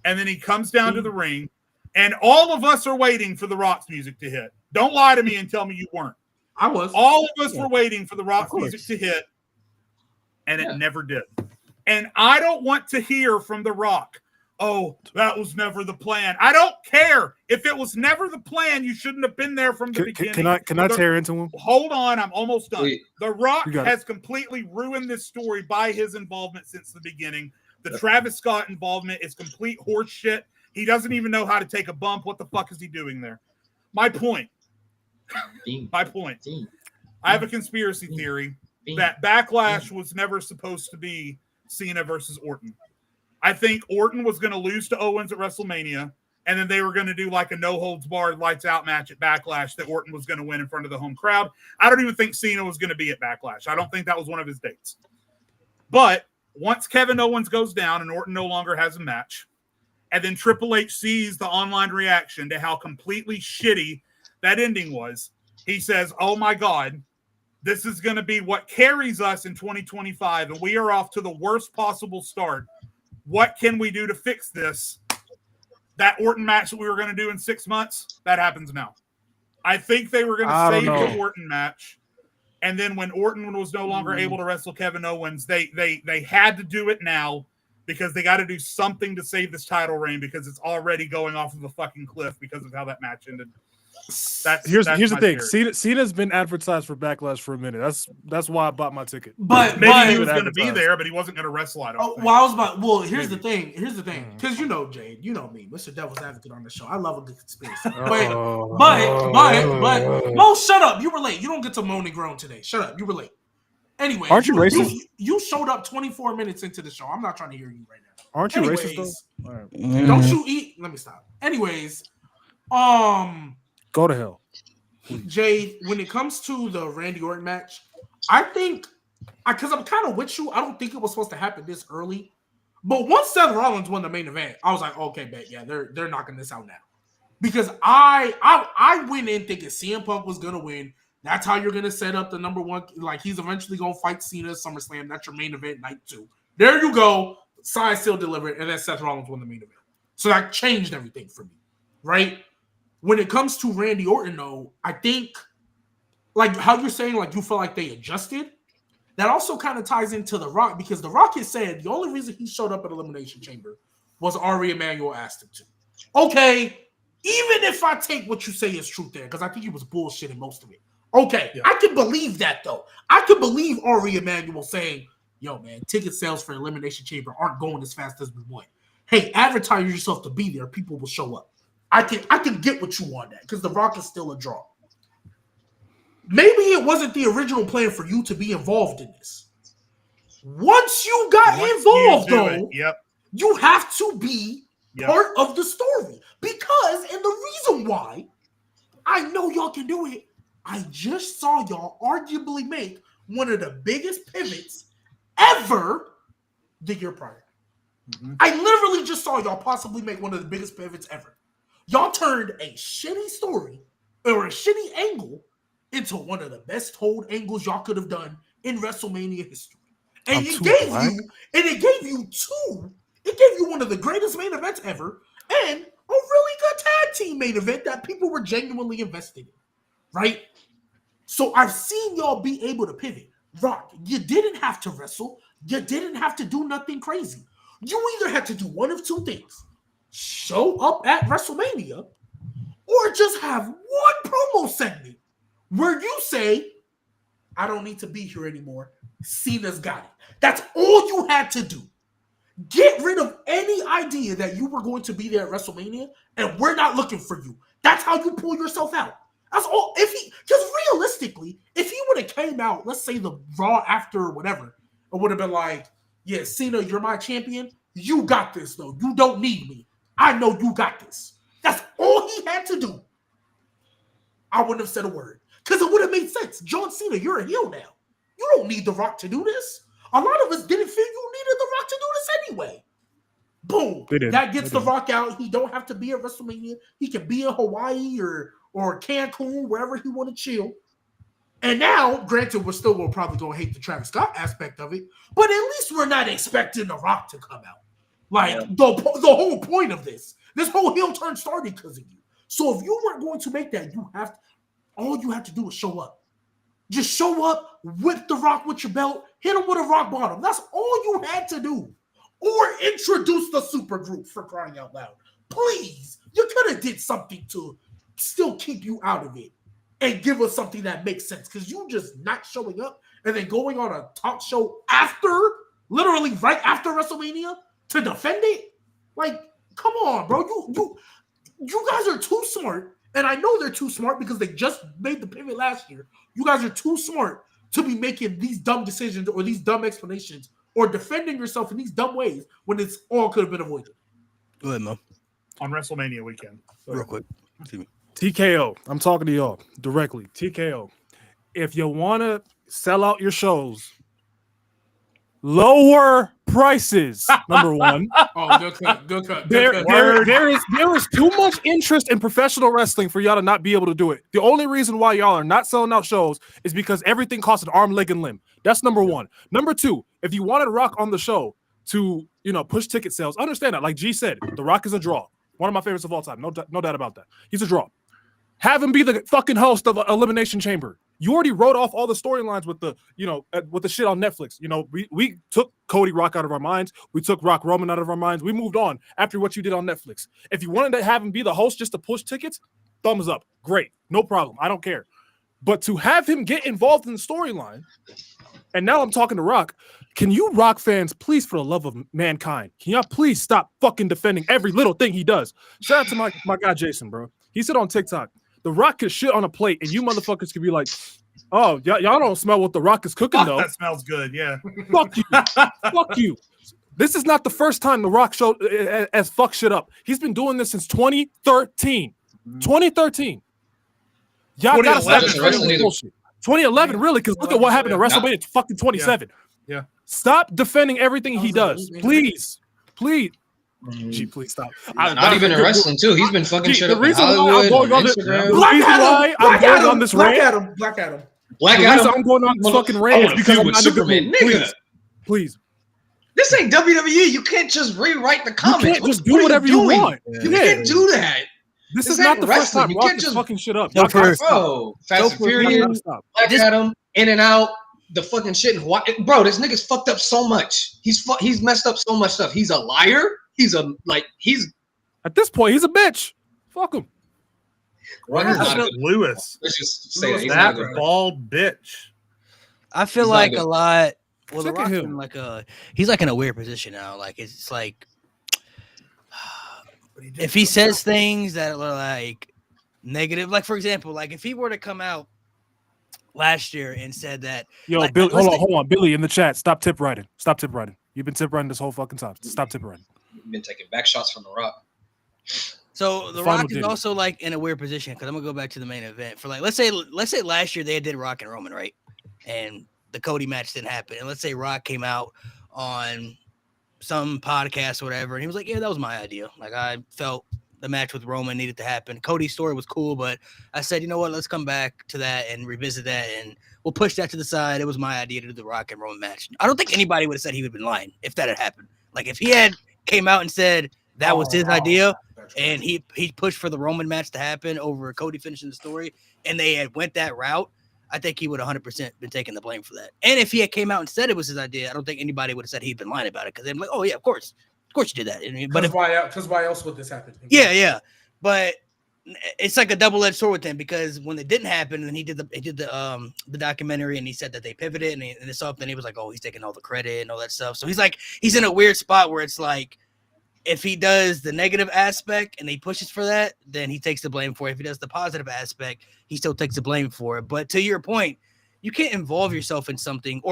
And then he comes down to the ring, and all of us are waiting for The Rock's music to hit. Don't lie to me and tell me you weren't. I was. All of us were waiting for The Rock's music to hit, and it never did. And I don't want to hear from The Rock, "Oh, that was never the plan." I don't care. If it was never the plan, you shouldn't have been there from the beginning. Can I tear into him? Hold on, I'm almost done. Wait. The Rock has completely ruined this story by his involvement since the beginning. The Travis Scott involvement is complete horse shit. He doesn't even know how to take a bump. What the fuck is he doing there? My point. I have a conspiracy theory that Backlash was never supposed to be Cena versus Orton. I think Orton was going to lose to Owens at WrestleMania, and then they were going to do like a no-holds-barred, lights-out match at Backlash that Orton was going to win in front of the home crowd. I don't even think Cena was going to be at Backlash. I don't think that was one of his dates. But once Kevin Owens goes down and Orton no longer has a match, and then Triple H sees the online reaction to how completely shitty that ending was, he says, "Oh my God, this is going to be what carries us in 2025, and we are off to the worst possible start. What can we do to fix this?" That Orton match that we were going to do in 6 months, that happens now. I think they were going to save the Orton match. And then when Orton was no longer able to wrestle Kevin Owens, they had to do it now because they got to do something to save this title reign because it's already going off of a fucking cliff because of how that match ended. Here's the thing. Cena's been advertised for Backlash for a minute. That's why I bought my ticket. But maybe he was going to be there, but he wasn't going to wrestle. I don't think. Here's the thing. Because Jade, you know me, Mr. Devil's Advocate on the show. I love a good conspiracy. But Mo, shut up. You were late. You don't get to moan and groan today. Shut up. You were late. Anyway, aren't you racist? You showed up 24 minutes into the show. I'm not trying to hear you right now. Aren't you racist though? Right. Don't you eat? Let me stop. Anyways, go to hell. Jay, when it comes to the Randy Orton match, I think, because I'm kind of with you, I don't think it was supposed to happen this early. But once Seth Rollins won the main event, I was like, okay, bet, yeah, they're knocking this out now. Because I went in thinking CM Punk was gonna win. That's how you're gonna set up the number one. Like he's eventually gonna fight Cena at SummerSlam. That's your main event, night 2. There you go. Signed, still delivered, and then Seth Rollins won the main event. So that changed everything for me, right? When it comes to Randy Orton, though, I think, like how you're saying, like you feel like they adjusted, that also kind of ties into The Rock, because The Rock has said the only reason he showed up at Elimination Chamber was Ari Emanuel asked him to. Okay, even if I take what you say is truth there, because I think he was bullshitting most of it. Okay, yeah. I can believe that, though. I can believe Ari Emanuel saying, yo, man, ticket sales for Elimination Chamber aren't going as fast as we want. Hey, advertise yourself to be there. People will show up. I can get what you want that because The Rock is still a draw. Maybe it wasn't the original plan for you to be involved in this. Once you got involved, though, you have to be part of the story. Because, and the reason why. I know y'all can do it. I just saw y'all arguably make one of the biggest pivots ever the year prior. Mm-hmm. I literally just saw y'all possibly make one of the biggest pivots ever. Y'all turned a shitty story or a shitty angle into one of the best told angles y'all could have done in WrestleMania history. And it gave you one of the greatest main events ever and a really good tag team main event that people were genuinely invested in, right? So I've seen y'all be able to pivot. Rock, you didn't have to wrestle. You didn't have to do nothing crazy. You either had to do one of two things. Show up at WrestleMania or just have one promo segment where you say, I don't need to be here anymore. Cena's got it. That's all you had to do. Get rid of any idea that you were going to be there at WrestleMania and we're not looking for you. That's how you pull yourself out. That's all. Because realistically, if he would have came out, let's say the Raw after or whatever, it would have been like, yeah, Cena, you're my champion. You got this, though. You don't need me. I know you got this. That's all he had to do. I wouldn't have said a word. Because it would have made sense. John Cena, you're a heel now. You don't need The Rock to do this. A lot of us didn't feel you needed The Rock to do this anyway. Boom. That gets The Rock out. He don't have to be at WrestleMania. He can be in Hawaii or Cancun, wherever he want to chill. And now, granted, we're still going to probably go hate the Travis Scott aspect of it, but at least we're not expecting The Rock to come out. The whole point of this whole heel turn started because of you. So if you weren't going to make that, all you have to do is show up. Just show up, whip The Rock with your belt, hit him with a rock bottom. That's all you had to do. Or introduce the super group, for crying out loud. Please, you could have did something to still keep you out of it and give us something that makes sense. Because you just not showing up and then going on a talk show literally right after WrestleMania to defend it. Like, come on, bro. You guys are too smart. And I know they're too smart because they just made the pivot last year. You guys are too smart to be making these dumb decisions or these dumb explanations or defending yourself in these dumb ways when it's all could have been avoided. Go ahead, Mo. On WrestleMania weekend. Real quick. TKO. I'm talking to y'all directly. TKO. If you want to sell out your shows, lower prices. Number one. Oh, good cut. There is too much interest in professional wrestling for y'all to not be able to do it. The only reason why y'all are not selling out shows is because everything costs an arm, leg, and limb. That's number one. Number two, if you wanted Rock on the show to, push ticket sales, understand that. Like G said, The Rock is a draw. One of my favorites of all time. No doubt about that. He's a draw. Have him be the fucking host of Elimination Chamber. You already wrote off all the storylines with the shit on Netflix. We took Cody Rock out of our minds. We took Rock Roman out of our minds. We moved on after what you did on Netflix. If you wanted to have him be the host just to push tickets, thumbs up. Great. No problem. I don't care. But to have him get involved in the storyline, and now I'm talking to Rock, can you Rock fans, please, for the love of mankind, can y'all please stop fucking defending every little thing he does? Shout out to my guy Jason, bro. He said on TikTok, The Rock could shit on a plate, and you motherfuckers could be like, oh, y'all don't smell what The Rock is cooking, though. That smells good, yeah. Fuck you. Fuck you. This is not the first time The Rock showed as fuck shit up. He's been doing this since 2013. 2013. Y'all got to bullshit. 2011, really, because look at what happened at WrestleMania. It's fucking 27. Yeah. Stop defending everything he does. Please. Gee, please stop. Not even in wrestling, too. He's been fucking shit up in Hollywood, Instagram. I'm going on this rant. Black Adam. I'm going on this fucking rant because I'm not Superman, nigga. Please. This ain't WWE. You can't just rewrite the comments. You can't just do whatever you want. You can't do that. This is not the first time Rock is fucking shit up. Bro, Fast and Furious, Black Adam, In and Out, the fucking shit in Hawaii. Bro, this nigga's fucked up so much. He's messed up so much stuff. He's a liar. He's at this point, he's a bitch. Fuck him. Lewis. Let's just say that bald bitch. I feel like a lot. Well, The Rock's in he's like in a weird position now. Like it's like if he says things that are like negative, like for example, like if he were to come out last year and said that, Billy, hold on, Billy in the chat, stop tip writing. You've been tip writing this whole fucking time. Stop tip writing. You've been taking back shots from The Rock. So the Final Rock is ditty. also like in a weird position because I'm gonna go back to the main event for like let's say last year they did Rock and Roman, right? And the Cody match didn't happen. And let's say Rock came out on some podcast or whatever, and he was like, "Yeah, that was my idea. Like I felt the match with Roman needed to happen. Cody's story was cool, but I said, you know what? Let's come back to that and revisit that, and we'll push that to the side. It was my idea to do the Rock and Roman match. I don't think anybody would have said he would have been lying if that had happened. Like if he had came out and said that was his idea." And he pushed for the Roman match to happen over Cody finishing the story, and they had went that route, I think he would 100% been taking the blame for that. And if he had came out and said it was his idea, I don't think anybody would have said he'd been lying about it because they'd be like, "Oh yeah, of course you did that." But why else would this happen? yeah, but it's like a double-edged sword with him because when it didn't happen, and he did the documentary, and he said that they pivoted, and it's something he was like, "Oh, he's taking all the credit and all that stuff." So he's in a weird spot where it's like, if he does the negative aspect and he pushes for that, then he takes the blame for it. If he does the positive aspect, he still takes the blame for it. But to your point, you can't involve yourself in something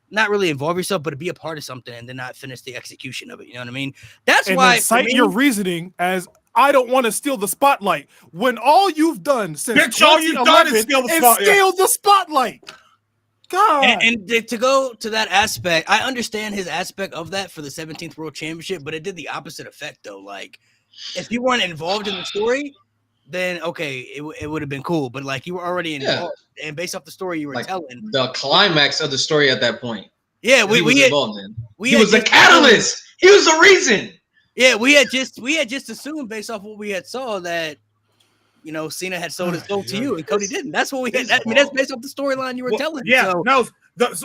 not really involve yourself, but to be a part of something and then not finish the execution of it. You know what I mean? That's and why cite your reasoning as I don't want to steal the spotlight when all you've done since Bitch, all you've done is steal the spotlight. Steal the spotlight. God. And to go to that aspect, I understand his aspect of that for the 17th World Championship, but it did the opposite effect though. Like if you weren't involved in the story, then okay, it would have been cool. But like you were already involved, and based off the story you were telling, the climax of the story at that point. Yeah, he was involved in. He was the catalyst. He was the reason. Yeah, we had just assumed based off what we had saw that, you know, Cena had sold his soul to you and Cody didn't. That's what we had. I mean, that's based off the storyline you were telling. Yeah, so. no,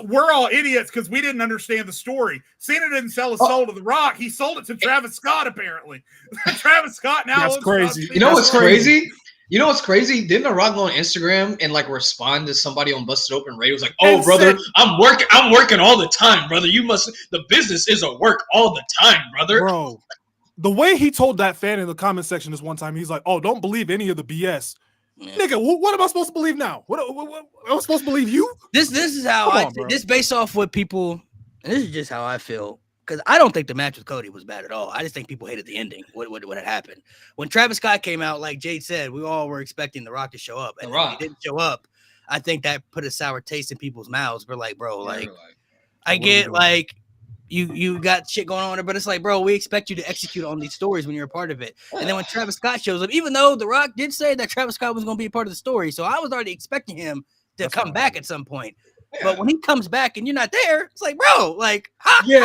we're all idiots because we didn't understand the story. Cena didn't sell his soul to The Rock. He sold it to Travis Scott, apparently. Travis Scott now. That's crazy. You know what's crazy? You know what's crazy? Didn't The Rock go on Instagram and like respond to somebody on Busted Open Radio? Was like, "Oh, brother, I'm working all the time, brother. The business is a work all the time, brother." Bro, the way he told that fan in the comment section this one time, he's like, "Oh, don't believe any of the BS." Yeah. Nigga, what am I supposed to believe now? What am I supposed to believe you? This is how this based off what people, and this is just how I feel. Because I don't think the match with Cody was bad at all. I just think people hated the ending. What had happened when Travis Scott came out? Like Jade said, we all were expecting The Rock to show up, and when he didn't show up, I think that put a sour taste in people's mouths. We're like, bro, I get like you got shit going on there, but it's like, bro, we expect you to execute on these stories when you're a part of it. And then when Travis Scott shows up, even though The Rock did say that Travis Scott was going to be a part of the story, so I was already expecting him to come back at some point. But when he comes back and you're not there, it's like, bro, like, how and you're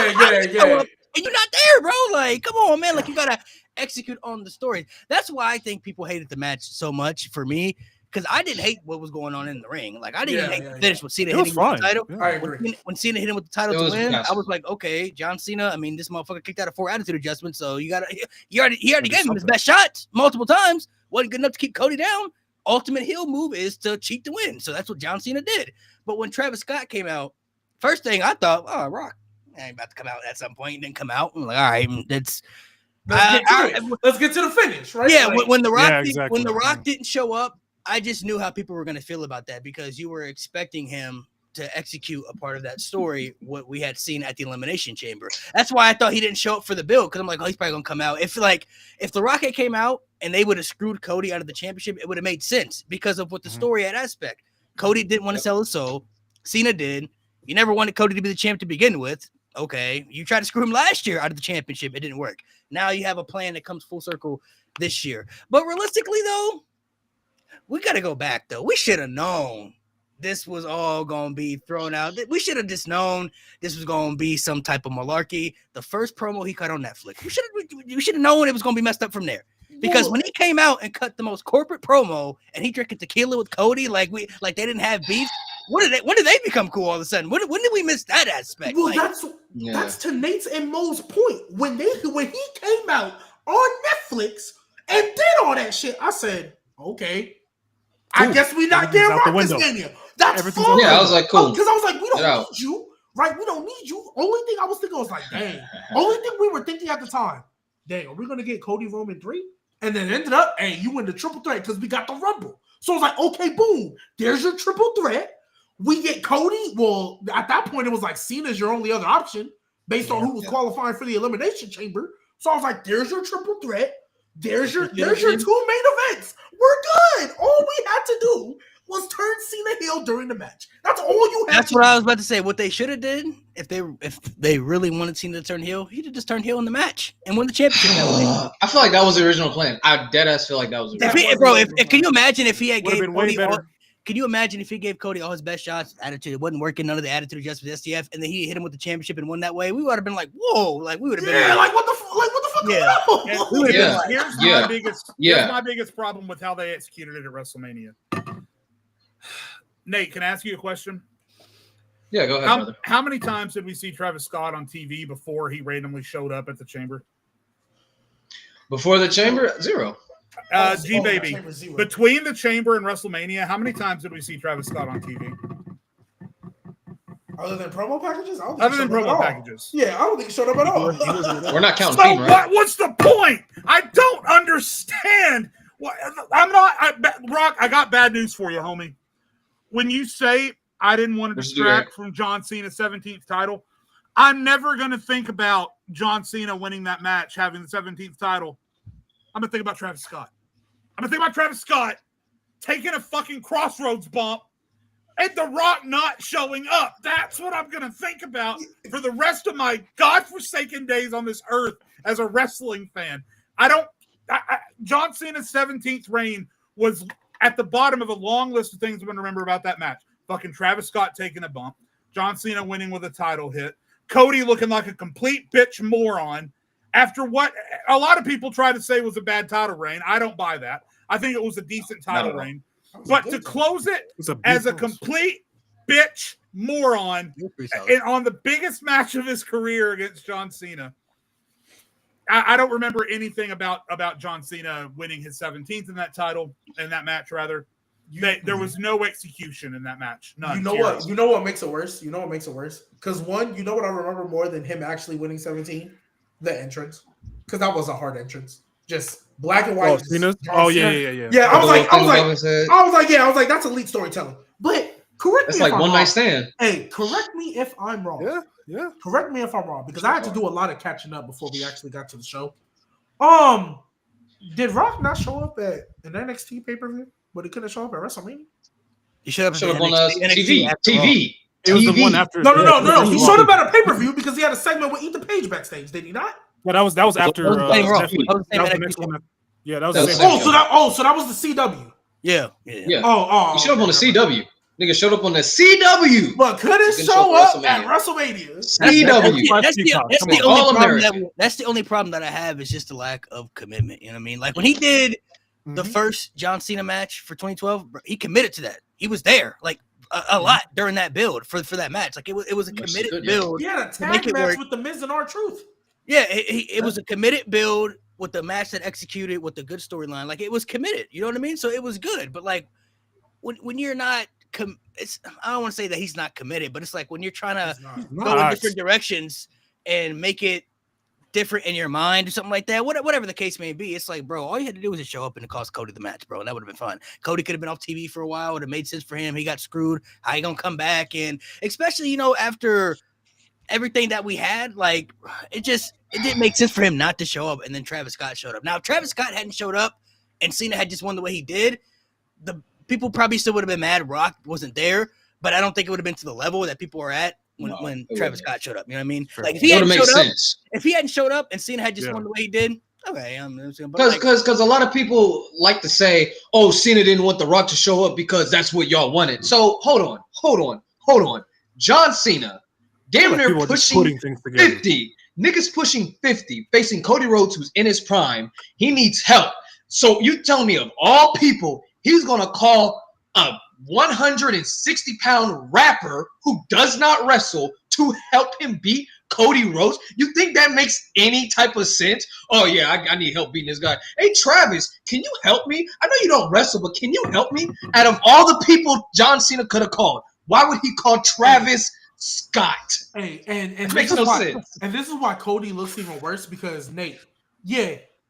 not there, bro. Like, come on, man. Like, you gotta execute on the story. That's why I think people hated the match so much for me, because I didn't hate what was going on in the ring. Like, I didn't hate the finish with Cena hitting with the title. Yeah. I agree. When Cena hit him with the title to win, I was like, okay, John Cena. I mean, this motherfucker kicked out a 4 attitude adjustment, so he already gave him his best shot multiple times. Wasn't good enough to keep Cody down. Ultimate heel move is to cheat to win. So that's what John Cena did. But when Travis Scott came out, first thing I thought, oh, Rock ain't about to come out at some point. He didn't come out. I'm like, all right, let's get to the finish, right? Yeah, like, when the Rock didn't show up, I just knew how people were going to feel about that because you were expecting him to execute a part of that story, what we had seen at the Elimination Chamber. That's why I thought he didn't show up for the build, because I'm like, oh, he's probably gonna come out. If the Rocket came out and they would have screwed Cody out of the championship, it would have made sense because of what the story had aspect. Cody didn't want to sell his soul. Cena did. You never wanted Cody to be the champ to begin with. Okay, you tried to screw him last year out of the championship. It didn't work. Now you have a plan that comes full circle this year. But realistically, though, we got to go back, though. We should have known this was all going to be thrown out. We should have just known this was going to be some type of malarkey. The first promo he cut on Netflix, we should have known it was going to be messed up from there. Because when he came out and cut the most corporate promo and he drinking tequila with Cody, like they didn't have beef. When did they become cool all of a sudden? When did we miss that aspect? Well, that's to Nate's and Mo's point. When he came out on Netflix and did all that shit, I said, okay. I guess we're not getting Rock this Mania. That's fine. Yeah, I was like, cool. Because I was like, we don't need you, right? We don't need you. Only thing I was thinking was like, dang. Only thing we were thinking at the time, dang, are we going to get Cody Roman 3? And then ended up, hey, you win the triple threat because we got the Rumble. So I was like, okay, boom. There's your triple threat. We get Cody. Well, at that point, it was like Cena's your only other option based on who was qualifying for the Elimination Chamber. So I was like, there's your triple threat. There's your 2 main events. We're good. All we had to do was turn Cena heel during the match. That's all you had. That's what I was about to say. What they should have did if they really wanted Cena to turn heel, he'd have just turned heel in the match and won the championship that way. I feel like that was the original plan. I dead ass feel like that was the original plan. Can you imagine if he had Would've gave been way Cody all, better. can you imagine if he gave Cody all his best shots, attitude, it wasn't working, none of the attitude adjustments, STF, and then he hit him with the championship and won that way? We would have been like, whoa, like we would have been Yeah, like what the fuck? Yeah. And going on? Yeah. here's my biggest problem with how they executed it at WrestleMania. Nate, can I ask you a question? Yeah, go ahead, brother. How many times did we see Travis Scott on TV before he randomly showed up at the Chamber? Before the Chamber, 0. G Baby. Chamber Zero. Between the Chamber and WrestleMania, how many times did we see Travis Scott on TV? Other than promo packages? I don't think Other he than showed up at promo all. packages. Yeah, I don't think he showed up at all. We're not counting So Fiend, right? what's the point? I don't understand. Rock, I got bad news for you, homie. When you say I didn't want to Let's do distract from John Cena's 17th title, I'm never going to think about John Cena winning that match, having the 17th title. I'm going to think about Travis Scott. I'm going to think about Travis Scott taking a fucking crossroads bump and The Rock not showing up. That's what I'm going to think about for the rest of my godforsaken days on this earth as a wrestling fan. John Cena's 17th reign was at the bottom of a long list of things I'm going to remember about that match. Fucking Travis Scott taking a bump. John Cena winning with a title hit. Cody looking like a complete bitch moron after what a lot of people try to say was a bad title reign. I don't buy that. I think it was a decent title reign. But to close it as a complete bitch moron and on the biggest match of his career against John Cena, I don't remember anything about John Cena winning his 17th in that match, rather. There was no execution in that match. None. You know what? You know what makes it worse? You know what makes it worse? Because one, you know what I remember more than him actually winning 17? The entrance. Because that was a hard entrance. Just black and white. Oh, yeah. Yeah, I was like, that's elite storytelling. But correct That's me if like I'm one wrong. night stand. Hey, correct me if I'm wrong. Yeah. Correct me if I'm wrong, because I had to do a lot of catching up before we actually got to the show. Did Rock not show up at an NXT pay-per-view? But he couldn't show up at WrestleMania? He showed up on NXT TV. It was the one after. No. He showed up at a pay-per-view because he had a segment with Ethan Page backstage, did he not? Well, that was after. That was the same Raw. Stephanie. That was the same That was the NXT. next one. Yeah, that was That the was same. the one. So that was the CW. Yeah. Yeah. Oh. He showed up on the CW. Nigga showed up on the CW. But couldn't Didn't show up at WrestleMania. WrestleMania. CW. That's the only problem that I have is just the lack of commitment. You know what I mean? Like when he did the first John Cena match for 2012, he committed to that. He was there like a lot during that build for that match. Like it was a committed build. He had a to make tag it match work. with the Miz and R-Truth. Yeah, it was a committed build with the match that executed with the good storyline. Like it was committed. You know what I mean? So it was good. But like when you're not I don't want to say that he's not committed, but it's like when you're trying to go in different directions and make it different in your mind or something like that, whatever the case may be, it's like, bro, all you had to do was just show up and it cost Cody the match, bro, and that would have been fun. Cody could have been off TV for a while. It would have made sense for him. He got screwed. How you gonna come back? And especially, after everything that we had, like it didn't make sense for him not to show up, and then Travis Scott showed up. Now, if Travis Scott hadn't showed up and Cena had just won the way he did, the people probably still would have been mad Rock wasn't there, but I don't think it would have been to the level that people are at when Travis Scott showed up. You know what I mean? Sure. Like if he hadn't showed up, sense. if he hadn't showed up and Cena had just won the way he did, okay, Because a lot of people like to say, "Oh, Cena didn't want The Rock to show up because that's what y'all wanted." So hold on. John Cena, damn near pushing 50. Niggas pushing 50, facing Cody Rhodes, who's in his prime. He needs help. So you telling me of all people, he's gonna call a 160-pound rapper who does not wrestle to help him beat Cody Rhodes? You think that makes any type of sense? Oh yeah, I need help beating this guy. Hey Travis, can you help me? I know you don't wrestle, but can you help me? Out of all the people John Cena could have called, why would he call Travis Scott? Hey, and it makes no sense. And this is why Cody looks even worse, because Nate,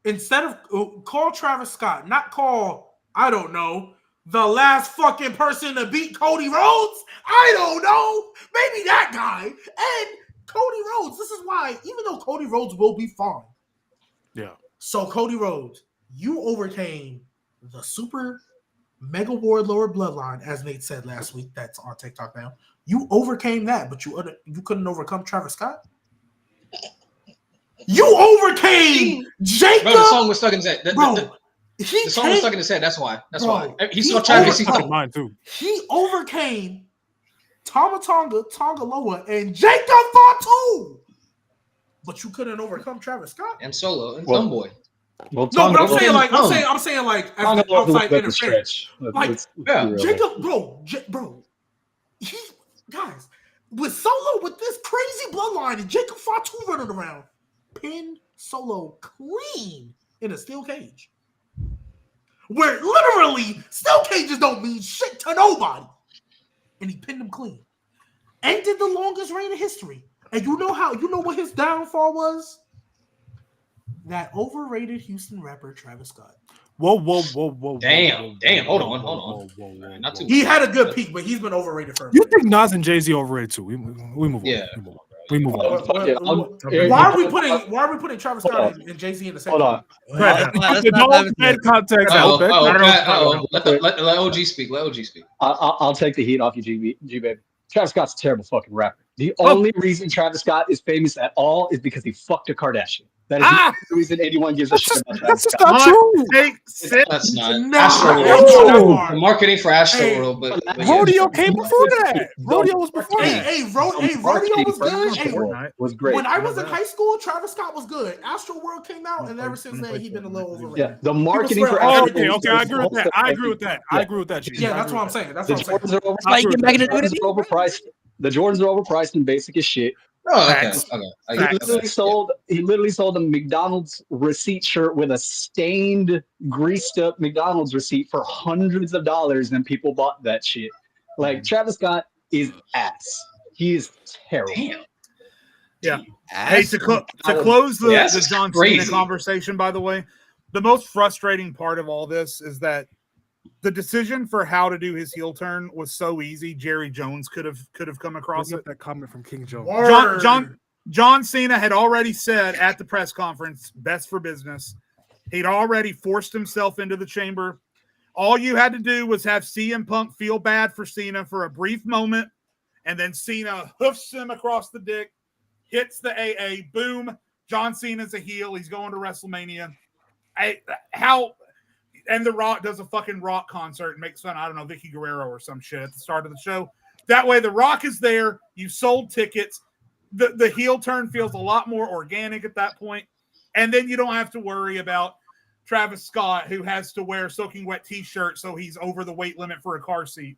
instead of call Travis Scott, not call, I don't know, the last fucking person to beat Cody Rhodes. I don't know, maybe that guy. And Cody Rhodes. This is why, even though Cody Rhodes will be fine. Yeah. So Cody Rhodes, You overcame the super mega warlord bloodline, as Nate said last week. That's on TikTok now. You overcame that, but you couldn't overcome Travis Scott. You overcame Jacob. Bro, the song was stuck in his head. Bro, The song was stuck in his head. That's why. He saw Travis. Mine too. He overcame Tama Tonga, Loa, and Jacob Fatu. But you couldn't overcome Travis Scott And Solo and Well, Thumboy. Well, No, but I'm Tonga- saying like as Tonga an was a outside little bit of a interference. stretch. Like, Let's be yeah, real. Jacob, bro, he guys with Solo with this crazy bloodline and Jacob Fatu running around, pinned Solo clean in a steel cage. Where literally steel cages don't mean shit to nobody. And he pinned him clean. Ended the longest reign in history. And you know what his downfall was? That overrated Houston rapper Travis Scott. Whoa. Damn, hold on. Not too He had a good peak, but he's been overrated for a You minute. think Nas and Jay-Z overrated too? We move on. Yeah. We move on. Why are we putting Travis Scott and Jay-Z in the same? Hold on. Don't add context. Let OG speak. I'll take the heat off you, G baby. Travis Scott's a terrible fucking rapper. The only reason Travis Scott is famous at all is because he fucked a Kardashian. That is the only reason anyone gives a shit about Travis That's Scott. not true. That's not No, Astroworld. The marketing for Astroworld, but yeah. Rodeo came before that. Rodeo was before that. Rodeo was good. Hey, Was great. when I was in high school, Travis Scott was good. Astroworld came out, and ever since then, he's been a little overrated. Yeah, the marketing for Okay, I agree with that. I agree with that. G. Yeah, that's what I'm saying. The Jordans are Why you get back into overpriced. WWE? The Jordans are overpriced and basic as shit. Oh, okay. Facts. I He get that. literally sold a McDonald's receipt shirt with a stained, greased up McDonald's receipt for hundreds of dollars, and people bought that shit. Like Travis Scott is ass. He is terrible. Damn. Yeah. Hey, to close the John Cena crazy. conversation, by the way, the most frustrating part of all this is that the decision for how to do his heel turn was so easy. Jerry Jones could have come across Bring it. up that comment from King Jones. John Cena had already said at the press conference, best for business. He'd already forced himself into the chamber. All you had to do was have CM Punk feel bad for Cena for a brief moment, and then Cena hoofs him across the dick, hits the AA, boom. John Cena's a heel. He's going to WrestleMania. And The Rock does a fucking rock concert and makes fun, I don't know, Vicky Guerrero or some shit at the start of the show. That way, The Rock is there. You sold tickets. The heel turn feels a lot more organic at that point. And then you don't have to worry about Travis Scott, who has to wear soaking wet T-shirt so he's over the weight limit for a car seat,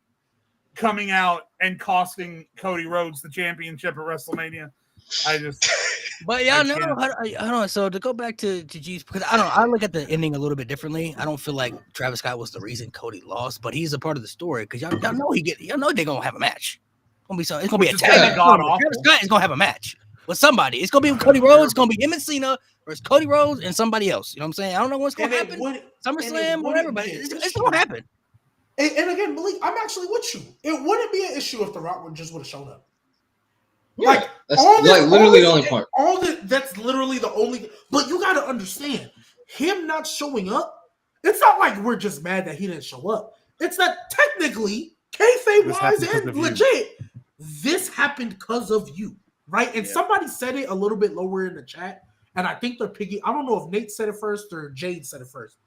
coming out and costing Cody Rhodes the championship at WrestleMania. But y'all know, I don't know. So to go back to G's, because I look at the ending a little bit differently. I don't feel like Travis Scott was the reason Cody lost, but he's a part of the story because y'all know they're gonna have a match. It's gonna be a tag. Travis Scott is gonna have a match with somebody. It's gonna be with Cody Rhodes. It's gonna be him and Cena versus Cody Rhodes and somebody else. You know what I'm saying? I don't know what's gonna happen. SummerSlam, whatever, but it's gonna happen. And again, Malik, I'm actually with you. It wouldn't be an issue if The Rock would have shown up. Like that's literally the only part. That's literally the only. But you got to understand, him not showing up. It's not like we're just mad that he didn't show up. It's that technically, kayfabe wise and legit, this happened because of you, right? And somebody said it a little bit lower in the chat, and I think they're piggy. I don't know if Nate said it first or Jade said it first.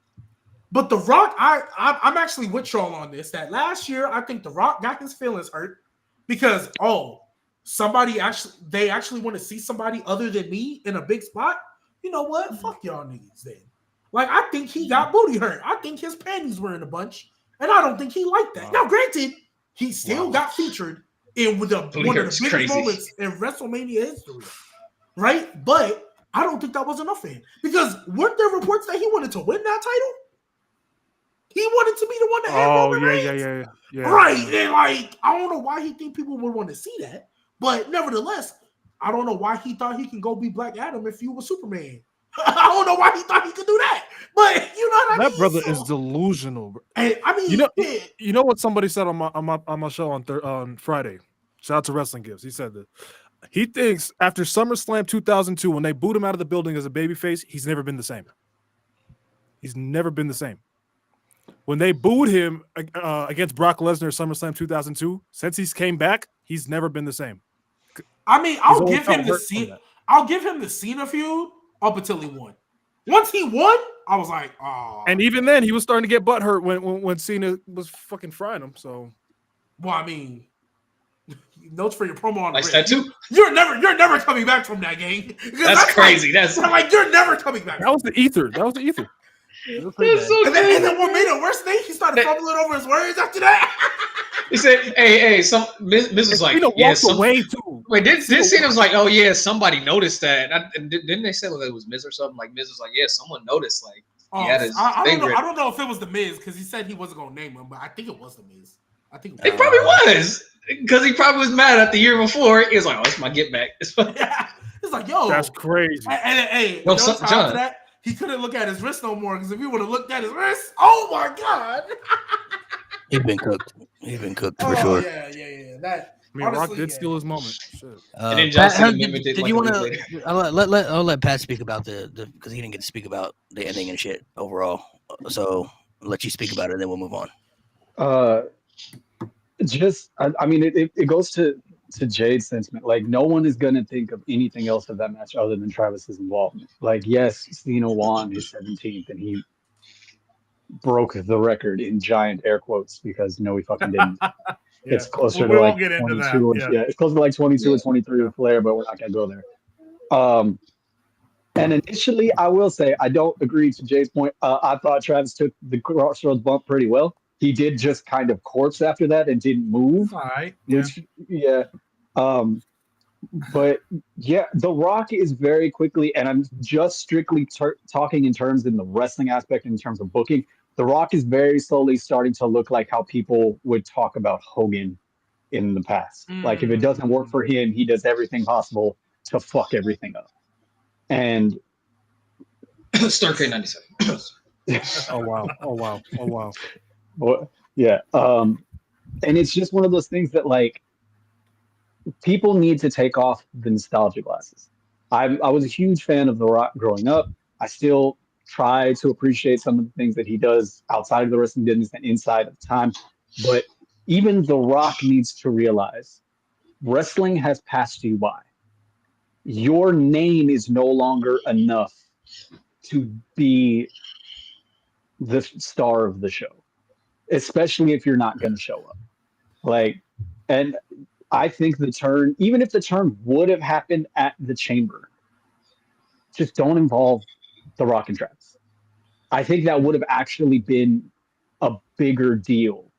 But The Rock, I'm actually with y'all on this. That last year, I think The Rock got his feelings hurt because they actually want to see somebody other than me in a big spot. You know what? Fuck y'all niggas then. Like, I think he got booty hurt. I think his panties were in a bunch, and I don't think he liked that. Now, granted, he still got featured in one of the biggest moments in WrestleMania history, right? But I don't think that was enough for him because weren't there reports that he wanted to win that title? He wanted to be the one to have Roman Reigns. Yeah. Right. And like, I don't know why he think people would want to see that. But nevertheless, I don't know why he thought he can go be Black Adam if you were Superman. I don't know why he thought he could do that. But you know what I mean? That brother is delusional. And, I mean, you know what somebody said on my show on Friday? Shout out to Wrestling Gifts. He said that he thinks after SummerSlam 2002, when they boot him out of the building as a babyface, he's never been the same. He's never been the same. When they booed him against Brock Lesnar at SummerSlam 2002, since he's came back, he's never been the same. I mean, I'll give him the Cena feud up until he won. Once he won, I was like, oh. And even then, he was starting to get butthurt when Cena was fucking frying him. So, well, I mean, notes for your promo on nice tattoo. You're never coming back from that, gang. That's crazy. Like, that's you're never coming back. That was the ether. And then what made it worse, he started fumbling over his words after that. He said, "Hey, Miz was like, yeah, away too." Wait, did Cena was like, "Oh yeah, somebody noticed that." And didn't they say like it was Miz or something? Like Miz was like, "Yeah, someone noticed." Like he had his I don't know if it was the Miz because he said he wasn't gonna name him, but I think it was the Miz. I think it probably was because he probably was mad at the year before. He was like, "Oh, it's my get back." It's like, yo, that's crazy. Hey, no, John, that he couldn't look at his wrist no more because if he would have looked at his wrist, oh my god, he's been cooked. He's been cooked for sure. Yeah. That. I mean, Rock did steal his moment. Pat, did you want to? I'll let Pat speak about the because he didn't get to speak about the ending and shit overall. So I'll let you speak about it, and then we'll move on. I mean, it goes to Jade's sentiment. Like, no one is gonna think of anything else of that match other than Travis's involvement. Like, yes, Cena won his 17th, and he broke the record in giant air quotes because no, he fucking didn't. It's closer to like 22. It's closer to like 22 or 23 with Flair, but we're not gonna go there. And initially, I will say I don't agree to Jay's point. I thought Travis took the Crossroads bump pretty well. He did just kind of corpse after that and didn't move. All right. But yeah, The Rock is very quickly, and I'm just strictly talking in terms in the wrestling aspect, in terms of booking. The Rock is very slowly starting to look like how people would talk about Hogan in the past. Like, if it doesn't work for him, he does everything possible to fuck everything up. And Starcade 97. Oh wow. Well, yeah. And it's just one of those things that, like, people need to take off the nostalgia glasses. I was a huge fan of The Rock growing up. I still try to appreciate some of the things that he does outside of the wrestling business and inside of time. But even The Rock needs to realize wrestling has passed you by. Your name is no longer enough to be the star of the show, especially if you're not going to show up. Like, and I think the turn, even if the turn would have happened at the Chamber, just don't involve The Rock and Travis. I think that would have actually been a bigger deal,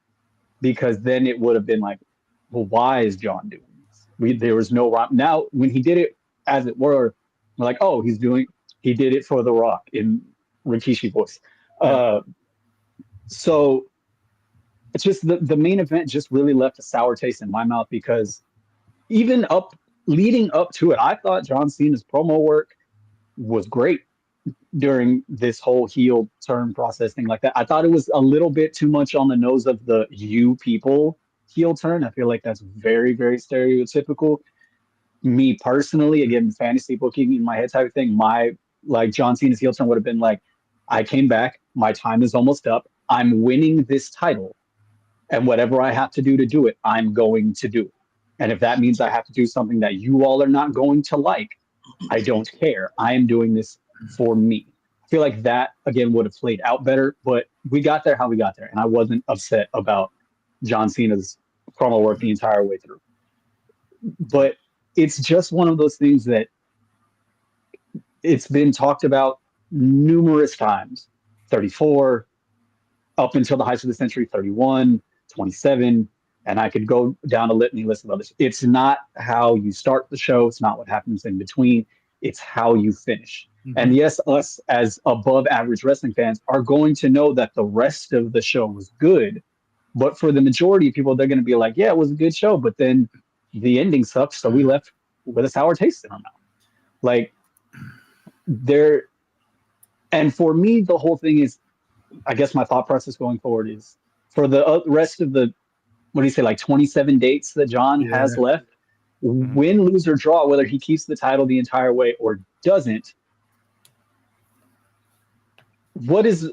because then it would have been like, well, why is John doing this? There was no Rock. Now, when he did it, as it were, we're like, oh, he did it for The Rock in Rikishi voice. So it's just the main event just really left a sour taste in my mouth, because even leading up to it, I thought John Cena's promo work was great during this whole heel turn process thing like that. I thought it was a little bit too much on the nose of the you people heel turn. I feel like that's very, very stereotypical. Me personally, again, fantasy booking in my head type of thing, like John Cena's heel turn would have been like, I came back, my time is almost up, I'm winning this title, and whatever I have to do it, I'm going to do it. And if that means I have to do something that you all are not going to like, I don't care. I am doing this for me. I feel like that, again, would have played out better, but we got there how we got there. And I wasn't upset about John Cena's promo work the entire way through. But it's just one of those things that it's been talked about numerous times. 34, up until the heights of the century, 31, 27, and I could go down a litany list of others. It's not how you start the show. It's not what happens in between. It's how you finish. Mm-hmm. And yes, us as above average wrestling fans are going to know that the rest of the show was good. But for the majority of people, they're going to be like, yeah, it was a good show, but then the ending sucks. So we left with a sour taste in our mouth. Like, and for me, the whole thing is, I guess my thought process going forward is, for the rest of the, what do you say, like 27 dates that John has left, win, lose, or draw, whether he keeps the title the entire way or doesn't, what is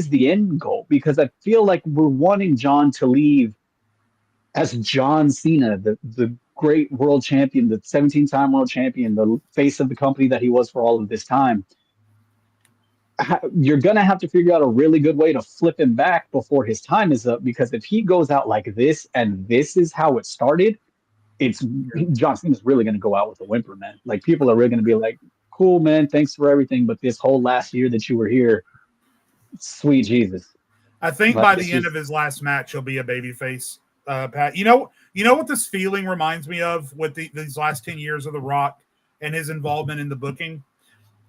the end goal? Because I feel like we're wanting John to leave as John Cena, the great world champion, the 17-time world champion, the face of the company that he was for all of this time. You're going to have to figure out a really good way to flip him back before his time is up, because if he goes out like this and this is how it started, John Cena's really going to go out with a whimper, man. Like, people are really going to be like, cool, man, thanks for everything, but this whole last year that you were here, sweet Jesus. I think by the end of his last match, he'll be a babyface. Pat, you know what this feeling reminds me of with these last 10 years of The Rock and his involvement in the booking?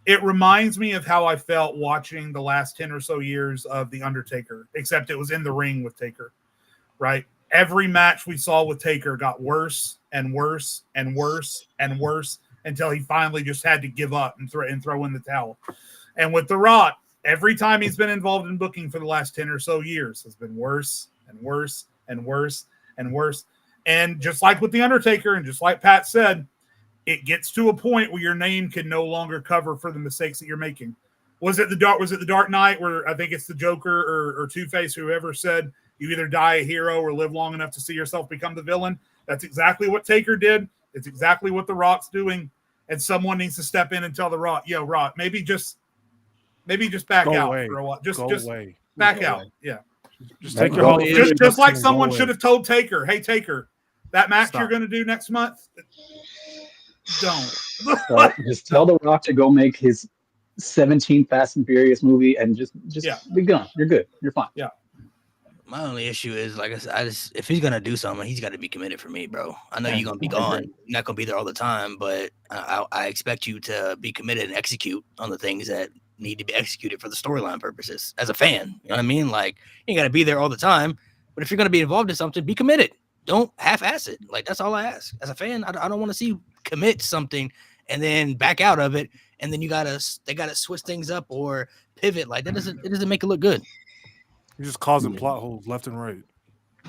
It reminds me of how I felt watching the last 10 or so years of The Undertaker, except it was in the ring with Taker, right? Every match we saw with Taker got worse and worse and worse and worse until he finally just had to give up and throw in the towel. And with The Rock, every time he's been involved in booking for the last 10 or so years has been worse and worse and worse and worse. And just like with The Undertaker, and just like Pat said, it gets to a point where your name can no longer cover for the mistakes that you're making. Was it the Dark Knight, where I think it's the Joker or Two-Face, whoever said you either die a hero or live long enough to see yourself become the villain? That's exactly what Taker did. It's exactly what The Rock's doing. And someone needs to step in and tell The Rock, yo, Rock, maybe just back out for a while. Just back out. Yeah. Just take your just like someone should have told Taker, hey, Taker, that match you're going to do next month, don't. Just tell The Rock to go make his 17th Fast and Furious movie and just be gone. You're good. You're fine. Yeah. My only issue is, like I said, if he's gonna do something, he's got to be committed for me, bro. I know you're gonna be gone, you're not gonna be there all the time, but I expect you to be committed and execute on the things that need to be executed for the storyline purposes. As a fan, you know what I mean? Like, you ain't gotta be there all the time, but if you're gonna be involved in something, be committed. Don't half-ass it. Like, that's all I ask. As a fan, I don't want to see you commit something and then back out of it, and then they gotta switch things up or pivot. Like, it doesn't make it look good. You're just causing plot holes left and right.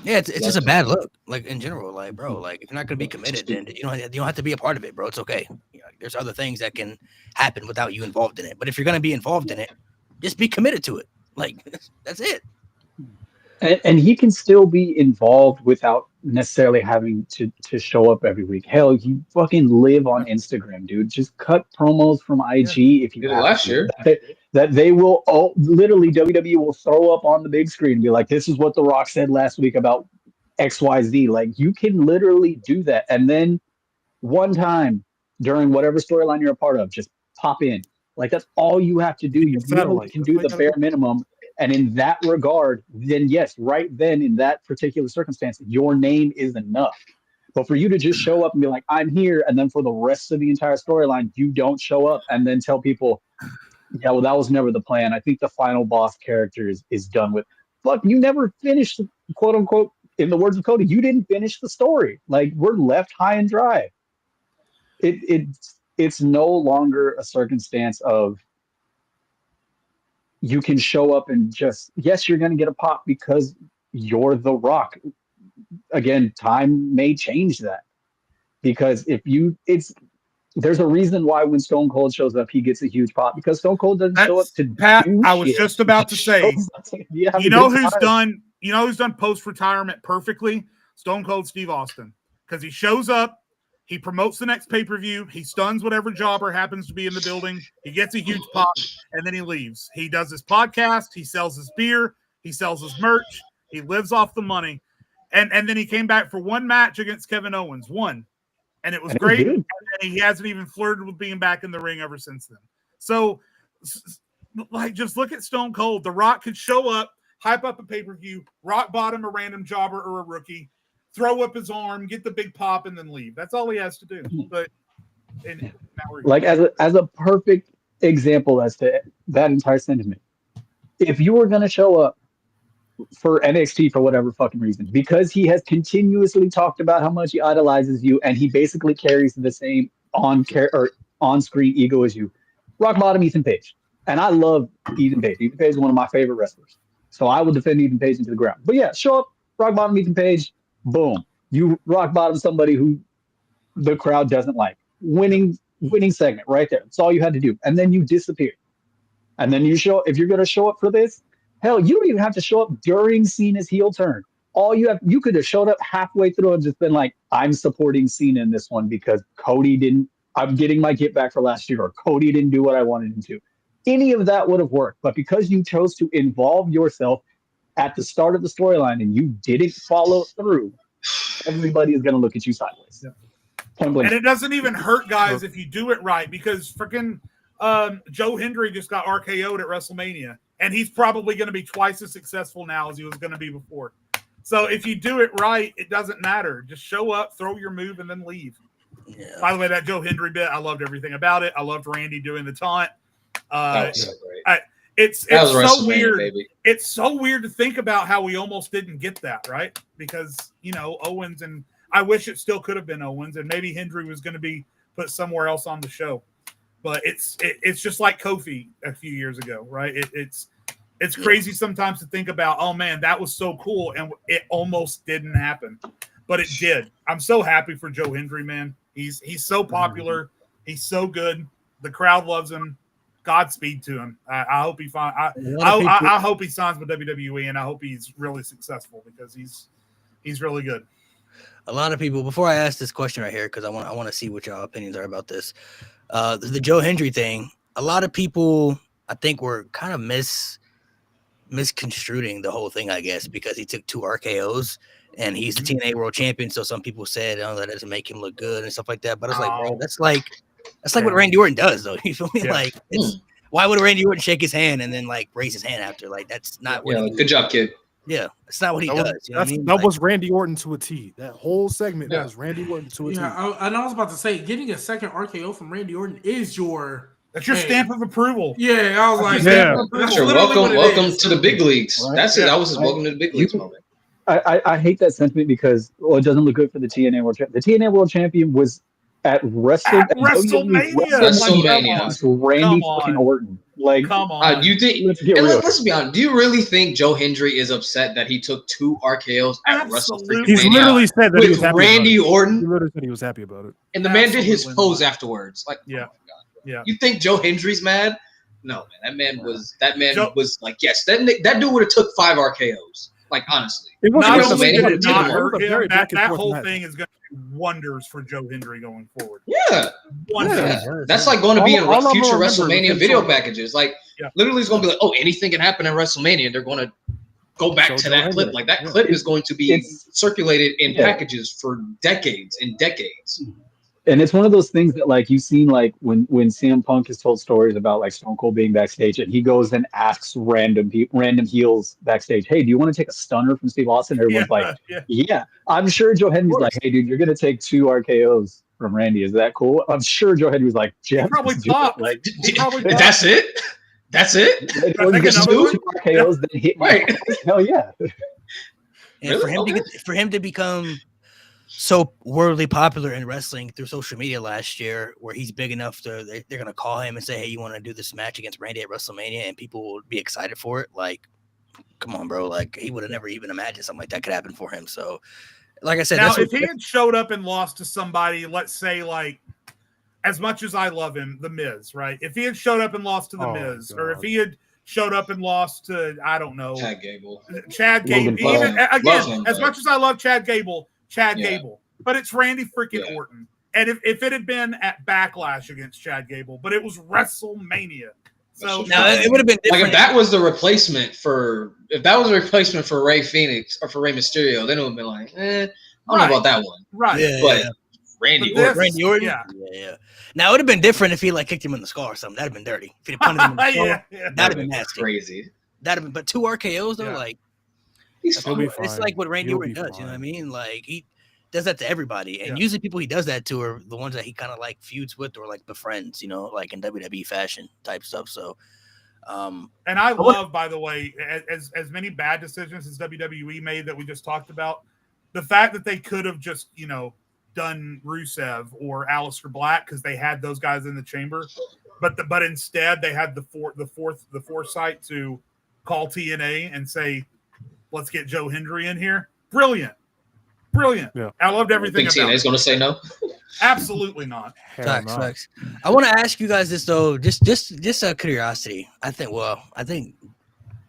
Yeah, it's just a bad look. Like, in general, like, bro, like, if you're not gonna be committed, then you don't have to be a part of it, bro. It's okay. You know, there's other things that can happen without you involved in it. But if you're gonna be involved in it, just be committed to it. Like, that's it. And he can still be involved without necessarily having to show up every week. Hell, you fucking live on Instagram, dude. Just cut promos from IG if you did it last year. That they will literally WWE will throw up on the big screen and be like, this is what The Rock said last week about XYZ. Like, you can literally do that. And then one time during whatever storyline you're a part of, just pop in. Like, that's all you have to do. You literally can do the bare minimum. And in that regard, then yes, right then in that particular circumstance, your name is enough. But for you to just show up and be like, I'm here, and then for the rest of the entire storyline, you don't show up and then tell people, yeah, well, that was never the plan. I think the final boss character is done with. Fuck, you never finished, quote unquote, in the words of Cody, you didn't finish the story. Like, we're left high and dry. It's no longer a circumstance of you can show up and just, yes, you're going to get a pop because you're The Rock. Again, time may change that, because there's a reason why when Stone Cold shows up, he gets a huge pop, because Stone Cold doesn't show up to Pat. I was just about to say, you know who's done post-retirement perfectly? Stone Cold Steve Austin, because he shows up, he promotes the next pay-per-view, he stuns whatever jobber happens to be in the building, he gets a huge pop, and then he leaves. He does his podcast, he sells his beer, he sells his merch, he lives off the money. And then he came back for one match against Kevin Owens, and it was great. And he hasn't even flirted with being back in the ring ever since then. So, like, just look at Stone Cold. The Rock could show up, hype up a pay-per-view, rock bottom a random jobber or a rookie, throw up his arm, get the big pop, and then leave. That's all he has to do. But like, as a perfect example as to that entire sentiment, if you were going to show up for NXT for whatever fucking reason, because he has continuously talked about how much he idolizes you, and he basically carries the same on-screen ego as you, rock bottom Ethan Page. And I love Ethan Page. Ethan Page is one of my favorite wrestlers. So I will defend Ethan Page into the ground. But yeah, show up, rock bottom Ethan Page, boom. You rock bottom somebody who the crowd doesn't like. Winning segment right there. That's all you had to do. And then you disappear. And then if you're going to show up for this, hell, you don't even have to show up during Cena's heel turn. You could have showed up halfway through and just been like, I'm supporting Cena in this one because I'm getting my get back for last year, or Cody didn't do what I wanted him to. Any of that would have worked. But because you chose to involve yourself at the start of the storyline and you didn't follow through, everybody is going to look at you sideways. And it doesn't even hurt, guys, if you do it right, because freaking Joe Hendry just got RKO'd at WrestleMania, and he's probably going to be twice as successful now as he was going to be before. So if you do it right, it doesn't matter. Just show up, throw your move, and then leave. Yeah. By the way, that Joe Hendry bit, I loved everything about it. I loved Randy doing the taunt. That was so great. It's That was so WrestleMania, weird. baby. It's so weird to think about how we almost didn't get that, right? Because, Owens, and I wish it still could have been Owens, and maybe Hendry was going to be put somewhere else on the show. But it's just like Kofi a few years ago, right? It's crazy sometimes to think about, oh man, that was so cool, and it almost didn't happen, but it did. I'm so happy for Joe Hendry, man. He's so popular, he's so good. The crowd loves him. Godspeed to him. I hope he I hope he signs with WWE, and I hope he's really successful because he's really good. A lot of people, before I ask this question right here, because I want to see what your opinions are about this. The Joe Hendry thing, a lot of people I think were kind of misconstruing the whole thing, I guess, because he took 2 RKOs and he's the TNA World Champion. So some people said, oh, that doesn't make him look good and stuff like that. But I was like, bro, that's like what Randy Orton does, though. You feel me? Yeah. Like, why would Randy Orton shake his hand and then like raise his hand after? Like, that's not what. Yeah, good job, kid. Yeah, it's not what he does. You know what I mean? That Like, was Randy Orton to a T. That whole segment that was Randy Orton to a T. And I was about to say, getting a second RKO from Randy Orton is That's your stamp of approval. Yeah, I was like, That's your welcome to the big leagues. Right. That's it. That was his welcome to the big leagues moment. I hate that sentiment because it doesn't look good for the TNA World Champion. The TNA World Champion was at WrestleMania. WrestleMania. Randy fucking Orton. Like, come on. You think? Let's be honest. Do you really think Joe Hendry is upset that he took 2 RKOs at WrestleMania? He's literally said that he was with happy Randy about it. Orton, He literally said he was happy about it. and the man did his pose afterwards. Like, Yeah. oh my God. Yeah. You think Joe Hendry's mad? No, man. That man was like, yes, that dude would have took 5 RKOs. Like, honestly. It was Not Not only WrestleMania, did it not it hurt was a very him, back and that forth whole match. thing is going to do wonders for Joe Hendry going forward. Yeah. Wonders. That's like going to be in All I'm future gonna remember WrestleMania is video him packages. Like, Yeah. literally, it's going to be like, oh, anything can happen in WrestleMania. They're going to go back So to Joe that Hendry. clip. Like, that Yeah. clip is going to be It's- circulated in Yeah. packages for decades and decades. And it's one of those things that, like, you've seen, like, when CM Punk has told stories about, like, Stone Cold being backstage, and he goes and asks random heels backstage, hey, do you want to take a stunner from Steve Austin? Everyone's like, yeah. I'm sure Joe Hendry's like, hey, dude, you're going to take 2 RKOs from Randy. Is that cool? I'm sure Joe Henry's like, Jeff, probably let's do it. popped. Like, That's it? That's it? or you think get another 2 RKOs, then hit me. Right. Hell yeah. and Really? for him to become so worldly popular in wrestling through social media last year, where he's big enough they're gonna call him and say, hey, you want to do this match against Randy at WrestleMania, and people will be excited for it. Like, come on, bro. Like, he would have never even imagined something like that could happen for him. So, like I said, Now, that's if he had showed up and lost to somebody, let's say, like, as much as I love him, The Miz, right? If he had showed up and lost to The Miz, or if he had showed up and lost to, I don't know, Chad Gable. Logan Gable. Paul. Even Love again, him, as but- much as I love Chad Gable, Yeah. Gable, but it's Randy freaking Yeah. Orton. And if it had been at Backlash against Chad Gable, but it was WrestleMania, so now it would have been Like, different. if that was the replacement for Rey Phoenix or for Rey Mysterio, then it would have been like, I don't know about that one. right. Yeah, But yeah. Randy But this- Orton. Randy Orton. Yeah. Yeah. Now it would have been different if he like kicked him in the skull or something. That'd have been dirty. If he'd have punted him in the skull, yeah. that'd have been nasty. Crazy. That'd have been, but 2 RKOs though, Yeah. like He's He'll fine. be fine. it's like what Randy He'll Orton be does. You know what I fine. mean? Like, he does that to everybody, and Yeah. usually people he does that to are the ones that he kind of like feuds with or like befriends. You know, like in WWE fashion type stuff. So, And I love, by the way, as many bad decisions as WWE made that we just talked about, the fact that they could have just, done Rusev or Aleister Black because they had those guys in the chamber, but instead they had the foresight to call TNA and say, let's get Joe Hendry in here. Brilliant. Yeah. I loved everything Think about TNA's it. going to say no? Absolutely not. Hell Facts, no. facts. I want to ask you guys this though, just a curiosity. I think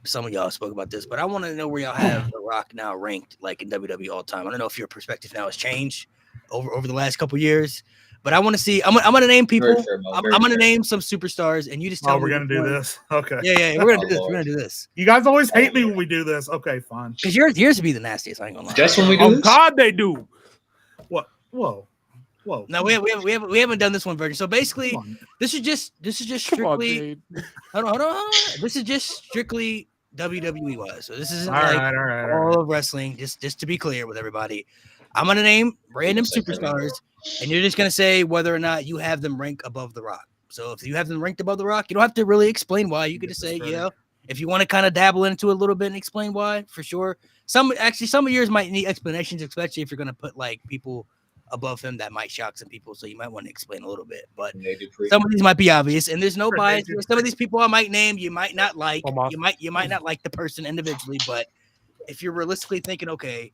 some of y'all spoke about this, but I want to know where y'all have The Rock now ranked, like in WWE all time. I don't know if your perspective now has changed over the last couple years, but I want to see. I'm gonna name people. Very fair, Mo, I'm very gonna fair. name some superstars, and you just tell Oh, me. we're gonna which do one. this. Okay. Yeah, we're gonna do this. Oh, We're gonna do this You guys always hate me when we do this. Okay, fine. because yours would be the nastiest. I ain't gonna lie. Just when we do Oh this? God, they do. What? Whoa. No, we haven't done this one version. So basically, Come on. this is just Come on, strictly. Jade. Hold on. This is just strictly WWE wise. So this isn't All like right. all of wrestling. Just to be clear with everybody, I'm gonna name random Say Kevin superstars, and you're just gonna say whether or not you have them ranked above The Rock. So if you have them ranked above The Rock, you don't have to really explain why. You could just say, yeah. If you want to kind of dabble into it a little bit and explain why, for sure. Some of yours might need explanations, especially if you're gonna put like people above him that might shock some people. So you might want to explain a little bit. But They do pretty- some of these might be obvious, and there's no Right, bias. they do. Some of these people I might name, you might not like. Come on. You might not like the person individually, but if you're realistically thinking, okay,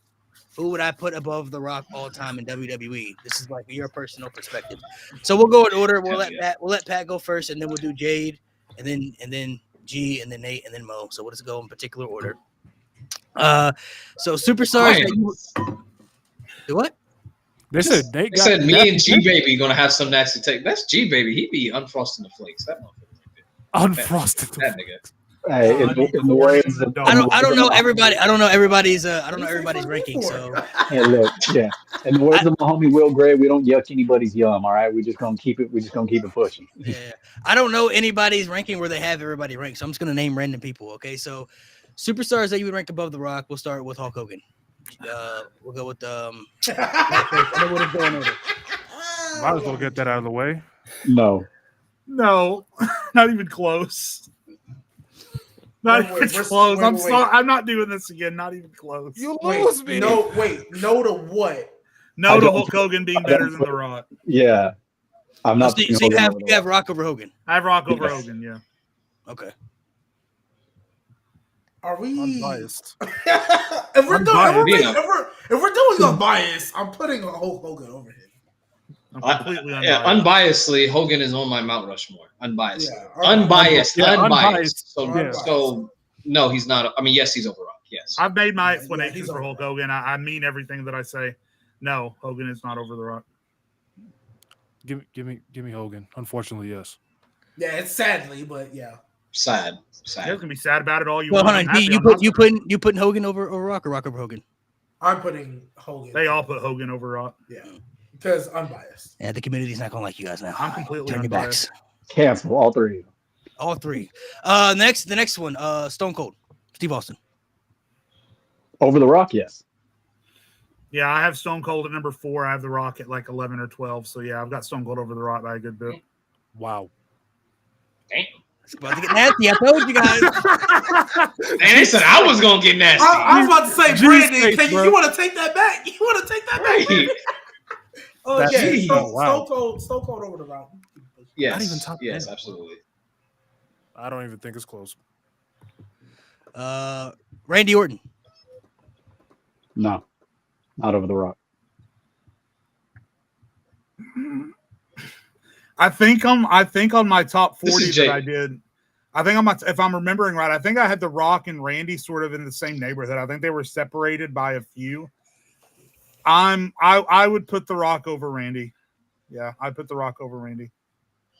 who would I put above The Rock all time in WWE? This is like your personal perspective. So we'll go in order. We'll let Pat go first, and then we'll do Jade, and then G, and then Nate, and then Mo. So we'll just go in particular order. So superstars. Ryan. That you, do what? They said Nate They got said me and G Baby gonna have some nasty take. That's G Baby. He be unfrosting the flakes. That motherfucker. unfrosted. That nigga. Hey, in the words of I don't know everybody. I don't know everybody's ranking. So Hey, look, yeah. In the words of my homie Will Gray, we don't yuck anybody's yum. All right, we just gonna keep it pushing. yeah, I don't know anybody's ranking where they have everybody ranked. So I'm just gonna name random people. Okay, so superstars that you would rank above The Rock. We'll start with Hulk Hogan. We'll go with Might as well get that out of the way. No, No, not even close. Not even Wait, close. I'm wait. sorry. I'm not doing this again. Not even close. You lose me. No to what? No I to don't- Hulk Hogan being I better don't than put- The Rock. yeah, I'm not. so putting you Hogan have over the you have Rock. Rock over Hogan. I have Rock over Yes. Hogan. Yeah. Okay. Are we Unbiased. if we're doing Yeah. a bias, I'm putting Hulk Hogan over him. I'm completely Yeah, unbiased. unbiasedly, Hogan is on my Mount Rushmore. Unbiased. Yeah, Unbiased. Yeah, unbiased. unbiased. So, Yeah. so no, he's not. I mean, yes, he's over Rock. Yes. I've made my Yeah, explanations he's for over. Hulk Hogan. I mean everything that I say. No, Hogan is not over The Rock. Give me Hogan. Unfortunately, yes. Yeah, it's sadly, but yeah. Sad. You guys can be sad about it all you Well, want. hold I'm on. happy You I'm not- you putting Hogan over Rock or Rock over Hogan? I'm putting Hogan. They all put Hogan over Rock. Yeah, because unbiased. Yeah, the community's not gonna like you guys now. I'm completely Turn your unbiased. backs. Cancel all three of them. All three. The next one. Stone Cold. Steve Austin. Over the Rock, yes. Yeah, I have Stone Cold at number 4. I have The Rock at like 11 or 12. So yeah, I've got Stone Cold over The Rock by a good bit. Wow. It's about to get nasty. I told you guys. And they said I was gonna get nasty. I was about to say, Jeez, Brandon, face, bro. you want to take that back? You want to take that back? Right. Oh That's- yeah, oh, wow. Stone Cold over the Rock. Yes. even top yes, 10. absolutely. I don't even think it's close. Randy Orton. No, not over the Rock. I think on my top This 40 is Jake. that I did. I think if I'm remembering right, I think I had The Rock and Randy sort of in the same neighborhood. I think they were separated by a few. I would put The Rock over Randy. Yeah, I'd put The Rock over Randy.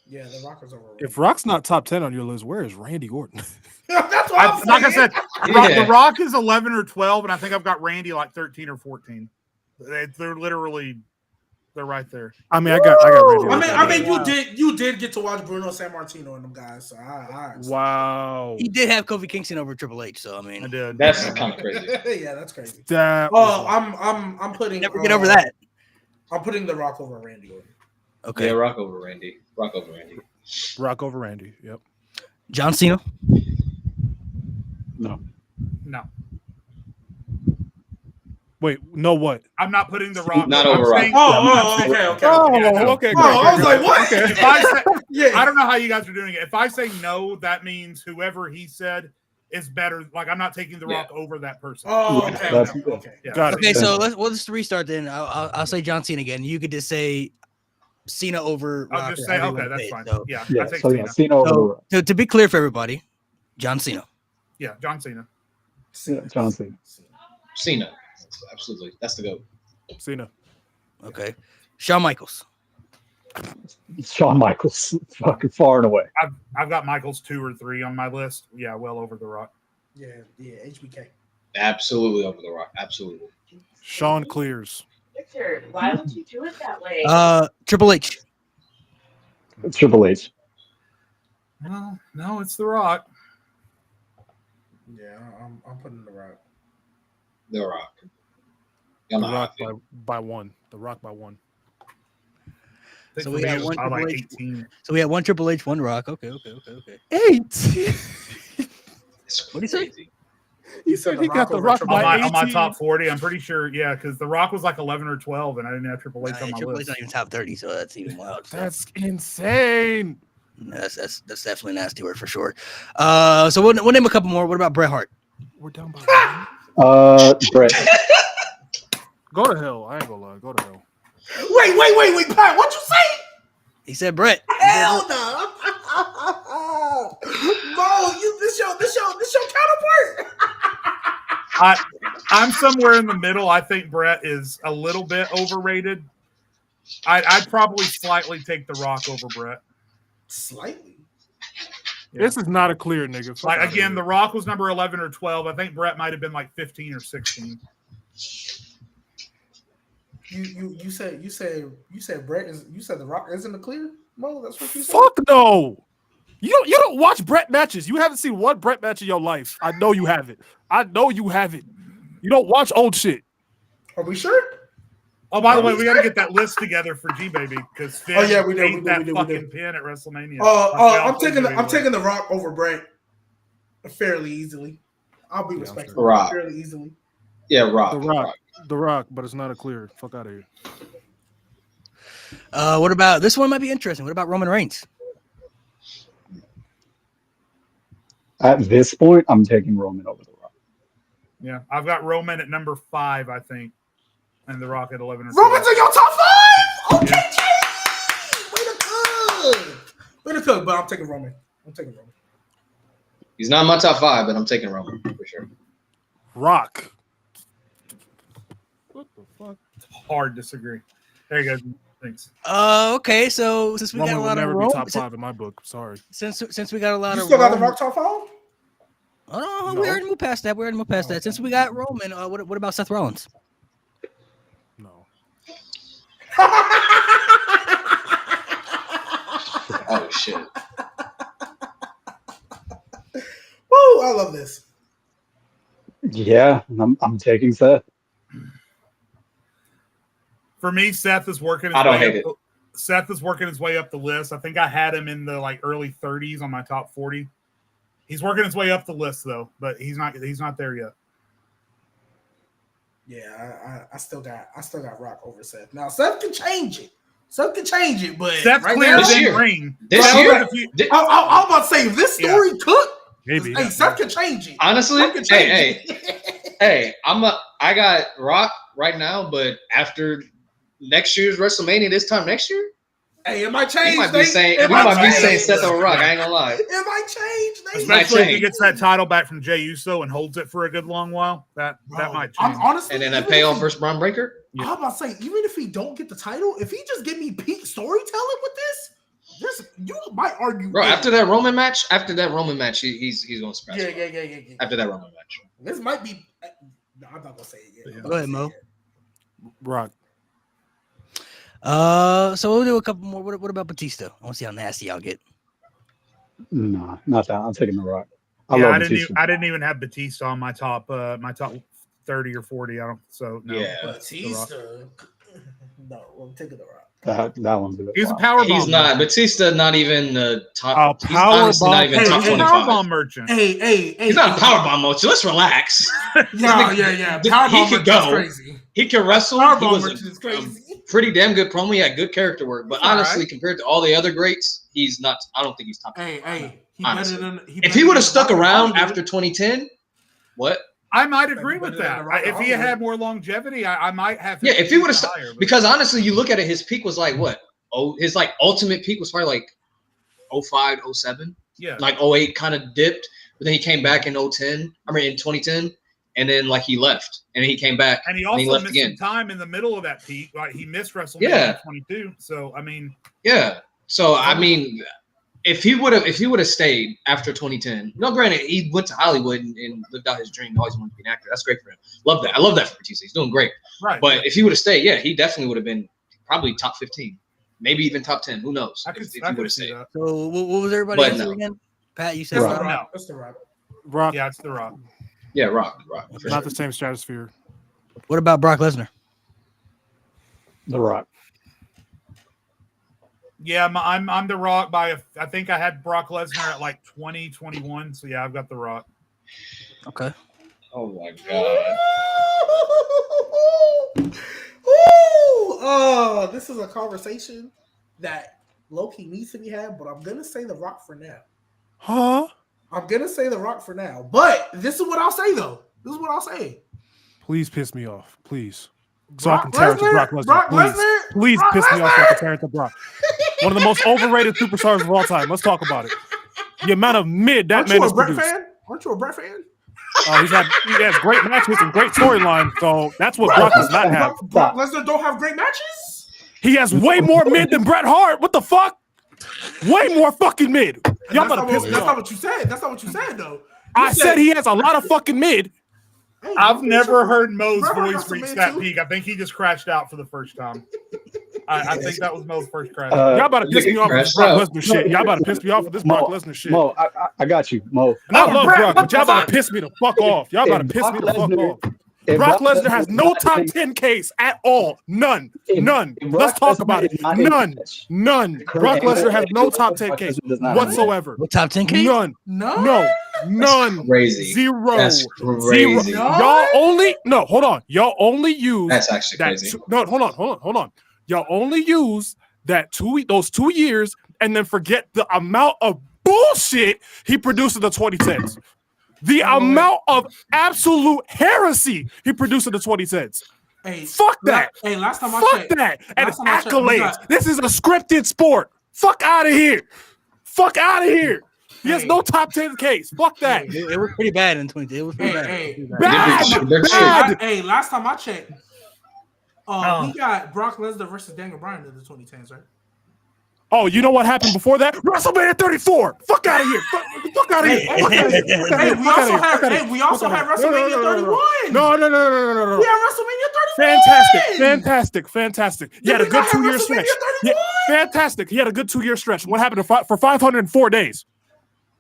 Yeah, the Rock is over. If Rock's not top 10 on your list, where is Randy Orton? That's what I'm saying. Like I said, Yeah. The Rock is 11 or 12, and I think I've got Randy like 13 or 14. They're literally, they're right there. I mean, I got Randy. I mean, Wow. you did get to watch Bruno Sammartino and them guys, so I Wow. He did have Kofi Kingston over Triple H, so I I mean, did. That's kind of crazy. yeah, that's crazy. That Oh, was- I'm putting. never get over that. I'm putting The Rock over Randy Orton. Okay. Yeah, Rock over Randy. Rock over Randy. Rock over Randy. Yep. John Cena. No. No, Wait, no what? I'm not putting The Rock. Not I'm over Rock. saying- Oh, okay. Okay. Oh, I was like, what? If I say, Yeah. I don't know how you guys are doing it. If I say no, that means whoever he said is better. Like I'm not taking The Rock over that person. Oh, Yeah, okay. that's Okay. good. Okay. Yeah. Got it. Okay, so we'll just restart then. I'll say John Cena again. You could just say Cena over I'll Rock. just or say, however you okay, wanna that's say it. fine. So, Yeah, I Yeah, take so yeah, Cena. Cena over the Rock. to be clear for everybody, John Cena. Yeah, John Cena. Yeah, John Cena. Cena. Absolutely. That's the GOAT. Cena. Okay. Shawn Michaels. Shawn Michaels, fucking far and away. I've got Michael's 2 or 3 on my list. Yeah, well over the Rock. Yeah, HBK. Absolutely over the Rock. Absolutely. Sean Clears. Victor, why would you do it that way? Triple H. Triple H. No, it's the Rock. Yeah, I'm putting the Rock. The Rock. The Y'all know how I Rock feel. by one. The Rock by one. I think So for we me, got it was one probably Triple like H. 18. So we had one Triple H, one Rock. Okay. 8. It's What'd he say? crazy. He said he got the Rock Triple by On my 18. top 40, I'm pretty sure, yeah, because the Rock was like 11 or 12, and I didn't have Triple H on my Triple H list. not even top 30, so that's even wild. That's insane. That's definitely nasty word for sure. So we'll name a couple more. What about Bret Hart? We're down by Brett. Go to hell. I ain't gonna lie. Go to hell. Wait, Pat, what'd you say? He said Bret. Hell no. Mo, this your counterpart. I'm somewhere in the middle. I think Brett is a little bit overrated. I'd probably slightly take The Rock over Brett. Slightly. This is not a clear nigga. Fuck Like outta again, here. The Rock was number 11 or 12. I think Brett might have been like 15 or 16. You said Brett is you said the Rock isn't a clear? Mo, that's what you said. Fuck no. You don't watch Brett matches. You haven't seen one Brett match in your life. I know you haven't. You don't watch old shit. Are we sure? Oh, by the way, we got to get that list together for G Baby because Finn Oh, yeah, we do, ate we do, that we do, we fucking do. pin at WrestleMania. I'm taking the Rock over Brett fairly easily. I'll be respectful. Rock. Fairly easily. Yeah, Rock. The Rock, but it's not a clear. Fuck out of here. What about this one? Might be interesting. What about Roman Reigns? At this point, I'm taking Roman over the Rock. Yeah, I've got Roman at number 5, I think, and The Rock at 11 or 12. Roman's in your top 5. Okay, Jay. Way to cook. But I'm taking Roman. He's not in my top 5, but I'm taking Roman for sure. Rock. What the fuck? Hard disagree. There you go. Thanks. Okay, so since we Roman got a would lot of never be Roman, top 5 in my book. Sorry. since we got a lot You of still got the Roman- Rock top 5? Oh, No. we already moved past that. Since we got Roman, what about Seth Rollins? No. Oh shit. Woo, I love this. Yeah, I'm taking Seth. For me, Seth is working his I don't way hate up. Seth is working his way up the list. I think I had him in the like early 30s on my top 40. He's working his way up the list though, but he's not there yet. Yeah, I still got Rock over Seth. Now Seth can change it. But Seth's right clear now, This in year. ring. This Well, year? if you- I'm about to say if this story cooked, Maybe. hey, Seth can change it. Honestly, Seth can change hey, I got Rock right now, but after next year's WrestleMania, this time next year, Hey, it might change. we might be Nate. saying It might change. Seth over Rock. I ain't gonna lie. It might change. Nate. might especially if he change. gets that title back from Jey Uso and holds it for a good long while, that Bro, might I'm change. honestly, And then even that payoff if he- versus Braun Breaker. I'm about to say, even if he don't get the title, if he just give me peak storytelling with this, you might argue. Bro, yeah. after that Roman match, he's gonna scratch. Yeah. it. After that Roman match. This might be. No, I'm not gonna say it yet. Yeah. I'm not Go ahead, gonna Mo. say it yet. Rock. So we'll do a couple more. What about Batista? I want to see how nasty y'all get. No, not that. I'm taking the Rock. I love didn't even have Batista on my top 30 or 40. I don't. So no. Yeah. Batista. No, I'm taking the Rock. That one's a bit He's a wild. power He's bomb. not Batista. Not even top. A He's honestly not even bomb. top Hey, He's a power 25. bomb merchant. Hey. He's not a powerbomb motion. Let's relax. Yeah. He Powerbomb could merchant is go. crazy. He can wrestle. He Powerbomb was merchant is crazy. pretty damn good promo. He had good character work. But He's all honestly, right. compared to all the other greats, he's not. I don't think he's top. Hey. He Honestly. better than. If he would have stuck around Hollywood. after 2010, what? I might agree Better with than that. the Rock If he Hollywood. had more longevity, I might have. Yeah, if he would have higher, but- because honestly, you look at it, his peak was like what? his like ultimate peak was probably like 05, 07. Yeah. Like 08 kind of dipped, but then he came back in 2010, and then like he left, and then he came back, And he and also he left missed again. some time in the middle of that peak. Like he missed WrestleMania Yeah. 22. So I mean, Yeah. So I mean, if he would have stayed after 2010, no, granted, he went to Hollywood and lived out his dream. He always wanted to be an actor. That's great for him. Love that. I love that for Batista. He's doing great. right. But if he would have stayed, yeah, he definitely would have been probably top 15, maybe even top 10. Who knows? I could, if he I would could have see stayed. that. So what was everybody But answer no. again? Pat, you said That's Rock. the No. Rock. That's the Rock. Rock, Yeah, it's The Rock. Yeah, Rock. For not sure. the same stratosphere. What about Brock Lesnar? The Rock. Yeah, I'm The Rock by I think I had Brock Lesnar at like 2021. So yeah, I've got The Rock. Okay. Oh my god. Oh, this is a conversation that Loki needs to be had, but I'm gonna say The Rock for now. Huh? I'm gonna say The Rock for now. But this is what I'll say though. This is what I'll say. Please piss me off, please. So I can Brock tear into Lesnar? Brock Lesnar. Brock Please, Lesnar? please Brock piss me off so I Lesnar? can tear into Brock. One of the most overrated superstars of all time. Let's talk about it. The amount of mid that Aren't man you has a Brett produced. fan? Aren't you a Brett fan? He has great matches and great storyline. So that's what Brock does not have. Brock Lesnar don't have great matches. He has way more mid than Bret Hart. What the fuck? Way more fucking mid. Y'all better piss me That's not off. what you said. That's not what you said though. I said he has a lot of fucking mid. Hey, I've Brock never Lesnar- heard Mo's Bret Hart voice got some reach man, that too. peak. I think he just crashed out for the first time. I think that was Mo's first crash. Y'all about to piss me off with this crashed out. Brock Lesnar shit. Y'all about to piss me off with this Brock Lesnar shit. Mo, I got you, Mo. And I love Brett, Brock, what but y'all the about fuck? to piss me the fuck off. Y'all about to piss me the fuck off. If Brock Lesnar has is no not top in- 10 case at all. None. if- None. if Let's Brock talk Lesnar about it. is not in None. match, None. the current Brock Lesnar angle has of no Brock top 10 Lesnar case does not have whatsoever. What top 10K? None. No. No. None. Crazy. Zero. That's Zero. crazy. No. Y'all only no. Hold on. Y'all only use That's actually that. crazy. No. Hold on. Y'all only use that those 2 years and then forget the amount of bullshit he produced in the 2010s. The amount of absolute heresy he produced in the 2010s. Hey, Fuck that. Hey, last time I Fuck checked, that. And last time I checked, we accolades. got- This is a scripted sport. Fuck out of here. Fuck out of here. He has Hey. no top 10 case. Fuck that. It was pretty bad in 20. It was pretty bad. Hey, Bad. They're Bad. hey, last time I checked, Oh. we got Brock Lesnar versus Daniel Bryan in the 2010s, right? Oh, you know what happened before that? WrestleMania 34. Fuck out of here. Fuck out of here. Hey, Fuck outta here. hey, Fuck outta Hey, here. we Fuck outta also here. had Fuck outta hey, here. we also Fuck had outta here. WrestleMania 31. No. We had WrestleMania 31. Fantastic. He had a Then we good got 2 year WrestleMania stretch. 31. Fantastic. He had a good 2 year stretch. What happened for 504 days?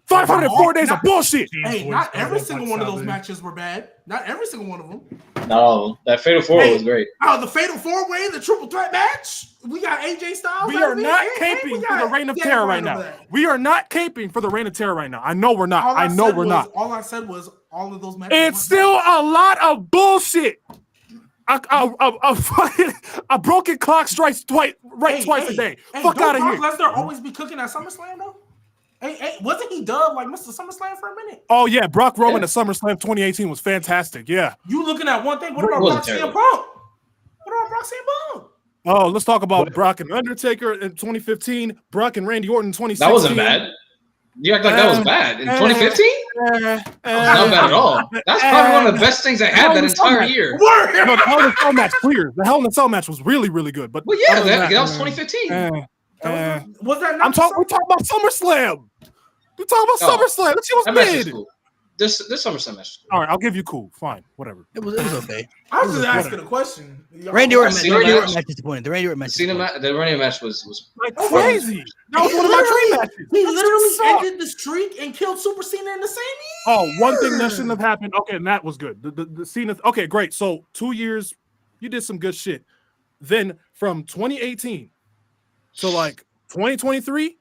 504 days of bullshit. Hey, Voice not goes every up single like one of those Sabu. matches were bad. Not every single one of them. No, that Fatal 4 Hey. was great. Oh, the Fatal 4-Way, the Triple Threat match. We got AJ Styles. We out are of it, not and we caping for got the reign of Daniel terror Bryan right now. over there. We are not caping for the reign of terror right now. I know we're not. All I know said we're was- not. All I said was all of those matches. It's weren't still bad. a lot of bullshit. A broken clock strikes twice a day. Fuck don't out of here. Brock Lesnar always be cooking at SummerSlam though? Hey, wasn't he dubbed like Mr. SummerSlam for a minute? Oh yeah, Brock Roman at SummerSlam 2018 was fantastic. Yeah. You looking at one thing? What It about wasn't Brock CM terrible. Punk? What about Brock CM Punk? Oh, let's talk about Brock and Undertaker in 2015. Brock and Randy Orton in 2016. That wasn't bad. You act like that was bad. In 2015? Not bad at all. That's probably one of the best things they had that entire year. Word. No, the Hell in a Cell match clear. The Hell in a Cell match was really, really good. But Well, yeah, other than that was 2015. Was that not? We're talking about SummerSlam. We're talking about Oh, SummerSlam. That shit was That match was mid. cool. This SummerSlam match was cool. All right, I'll give you cool. Fine, whatever. It was okay. I was just asking a question. Randy Orton Cena match match? disappointed. The Randy Orton match Cena disappointed. the running match was Like crazy. That was one of my dream matches. He That shit literally sucked. ended the streak and killed Super Cena in the same year. Oh, one thing that shouldn't have happened. Okay, and that was good. The Cena. Okay, great. So 2 years, you did some good shit. Then from 2018 to like 2023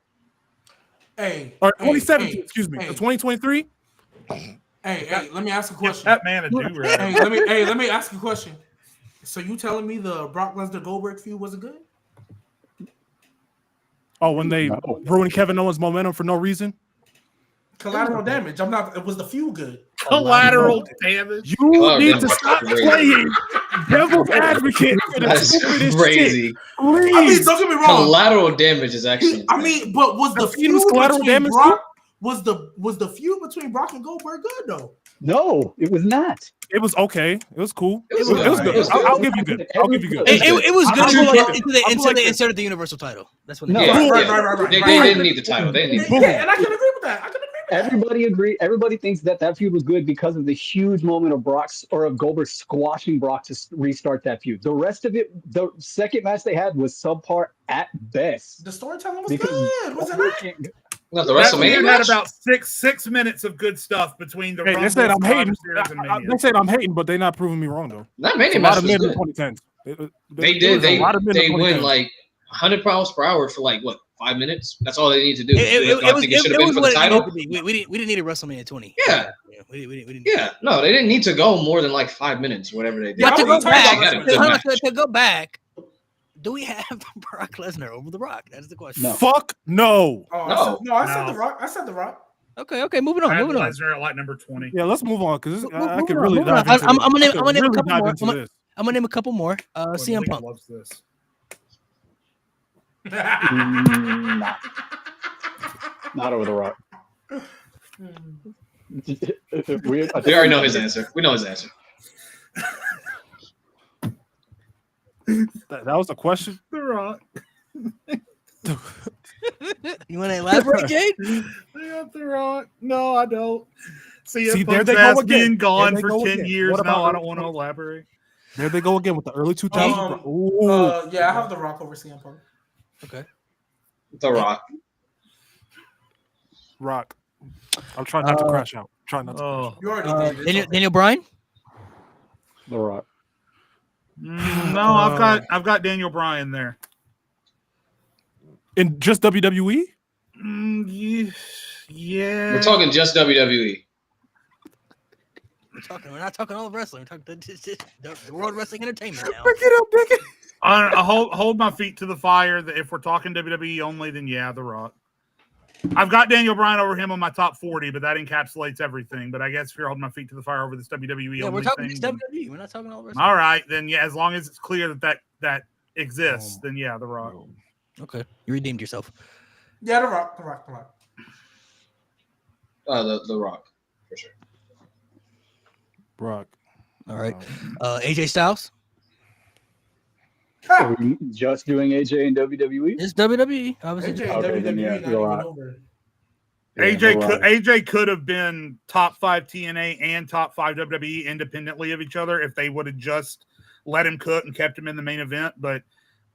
Hey, or 2017, hey, excuse me, hey. to 2023. Hey, let me ask a question. That man a do-rag. Let me ask you a question. So you telling me the Brock Lesnar Goldberg feud wasn't good? Oh, when they No. ruined Kevin Owens' momentum for no reason. Collateral damage. I'm not. Was the feud good? Collateral damage. You Oh, need damn, to that's stop crazy. playing Devil's advocate for the That's stupidest crazy. shit. Please. I mean, don't get me wrong. Collateral damage is actually. I mean, but was the The feud feud was collateral between damage Brock? Was the feud between Brock and Goldberg good though? No, it was not. It was okay. It was cool. It was It was good. good. It was I'll good. give you good. I'll give you good. It was good I until, like they, it. until they it. inserted the Universal title. That's when No. they Yeah, Right, yeah. right. They didn't need the title. They didn't need the title. Yeah, and I can agree with that. Everybody agreed. Everybody thinks that feud was good because of the huge moment of of Goldberg squashing Brock to restart that feud. The rest of it, the second match they had was subpar at best. The storytelling was Because good. Was it Goldberg not? can't- Not the That WrestleMania feud match. had about six minutes of good stuff between the Hey, they Rumble, said I'm hating. Survivor Series, and Mania. They said I'm hating, but they're not proving me wrong though. That A Mania lot match of was men in good. 2010s. They There did. was a lot of men They in win 2010s. like 100 miles per hour for like what 5 minutes. That's all they need to do. It I think it should have been for the what it title. needed to be. We didn't need a WrestleMania 20. Yeah. We didn't. Yeah, no, they didn't need to go more than like 5 minutes, whatever they did. But to I go was talking back, about They had a good hold on, match. to go back, do we have Brock Lesnar over The Rock? That's the question. No. Fuck no. Oh, No. I said No. The Rock. I said The Rock. Okay, moving I on, had moving on. Lesnar at like number 20. Yeah, let's move on because I Moving could on, really moving on. dive into I'm this. gonna name- I could I'm gonna name a really couple dive more. into this. I'm gonna name a couple more. CM Malika Punk. loves this. Not over the Rock. Weird. We already know his answer. We know his answer. That was a question. The Rock. You want to elaborate, Jade? They got The Rock. No, I don't. See, See, there Punk's they go ass again. being gone There they for go 10 again. years What about now. I her- don't want to elaborate. There they go again with the early 2000s. Ooh. Yeah, I have The Rock over CM Punk. Okay. The Rock. Rock. I'm trying not to crash out. Trying not to. Oh. You already did. It's Daniel Bryan. The Rock. No, I've got Daniel Bryan there. In just WWE? Yeah. We're talking just WWE. We're not talking all of wrestling. We're talking the World Wrestling Entertainment now. Pick it up, pick it. I hold my feet to the fire that if we're talking WWE only, then yeah, The Rock. I've got Daniel Bryan over him on my top 40, but that encapsulates everything. But I guess if you're holding my feet to the fire over this WWE Yeah, only we're talking thing, just WWE. We're not talking all wrestling. all right, then yeah, as long as it's clear that exists, then yeah, The Rock. Okay, you redeemed yourself. Yeah, The Rock. The Rock. The Rock. The Rock, for sure. Rock. All right. AJ Styles. Are we just doing AJ and WWE? It's WWE. Obviously. AJ Okay, WWE then yeah, not The even Rock. over. AJ could have been top 5 TNA and top 5 WWE independently of each other if they would have just let him cook and kept him in the main event. But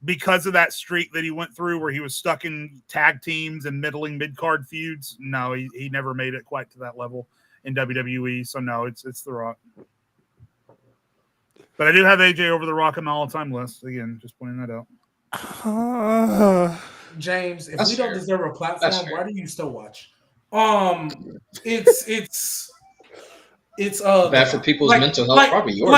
because of that streak that he went through where he was stuck in tag teams and middling mid-card feuds, no, he never made it quite to that level in WWE. So no, it's The Rock. But I do have AJ over The Rock on my all-time list. Again, just pointing that out. James, if That's we don't fair. deserve a That's platform, fair. why do you still watch? It's Bad for people's mental health. Probably yours.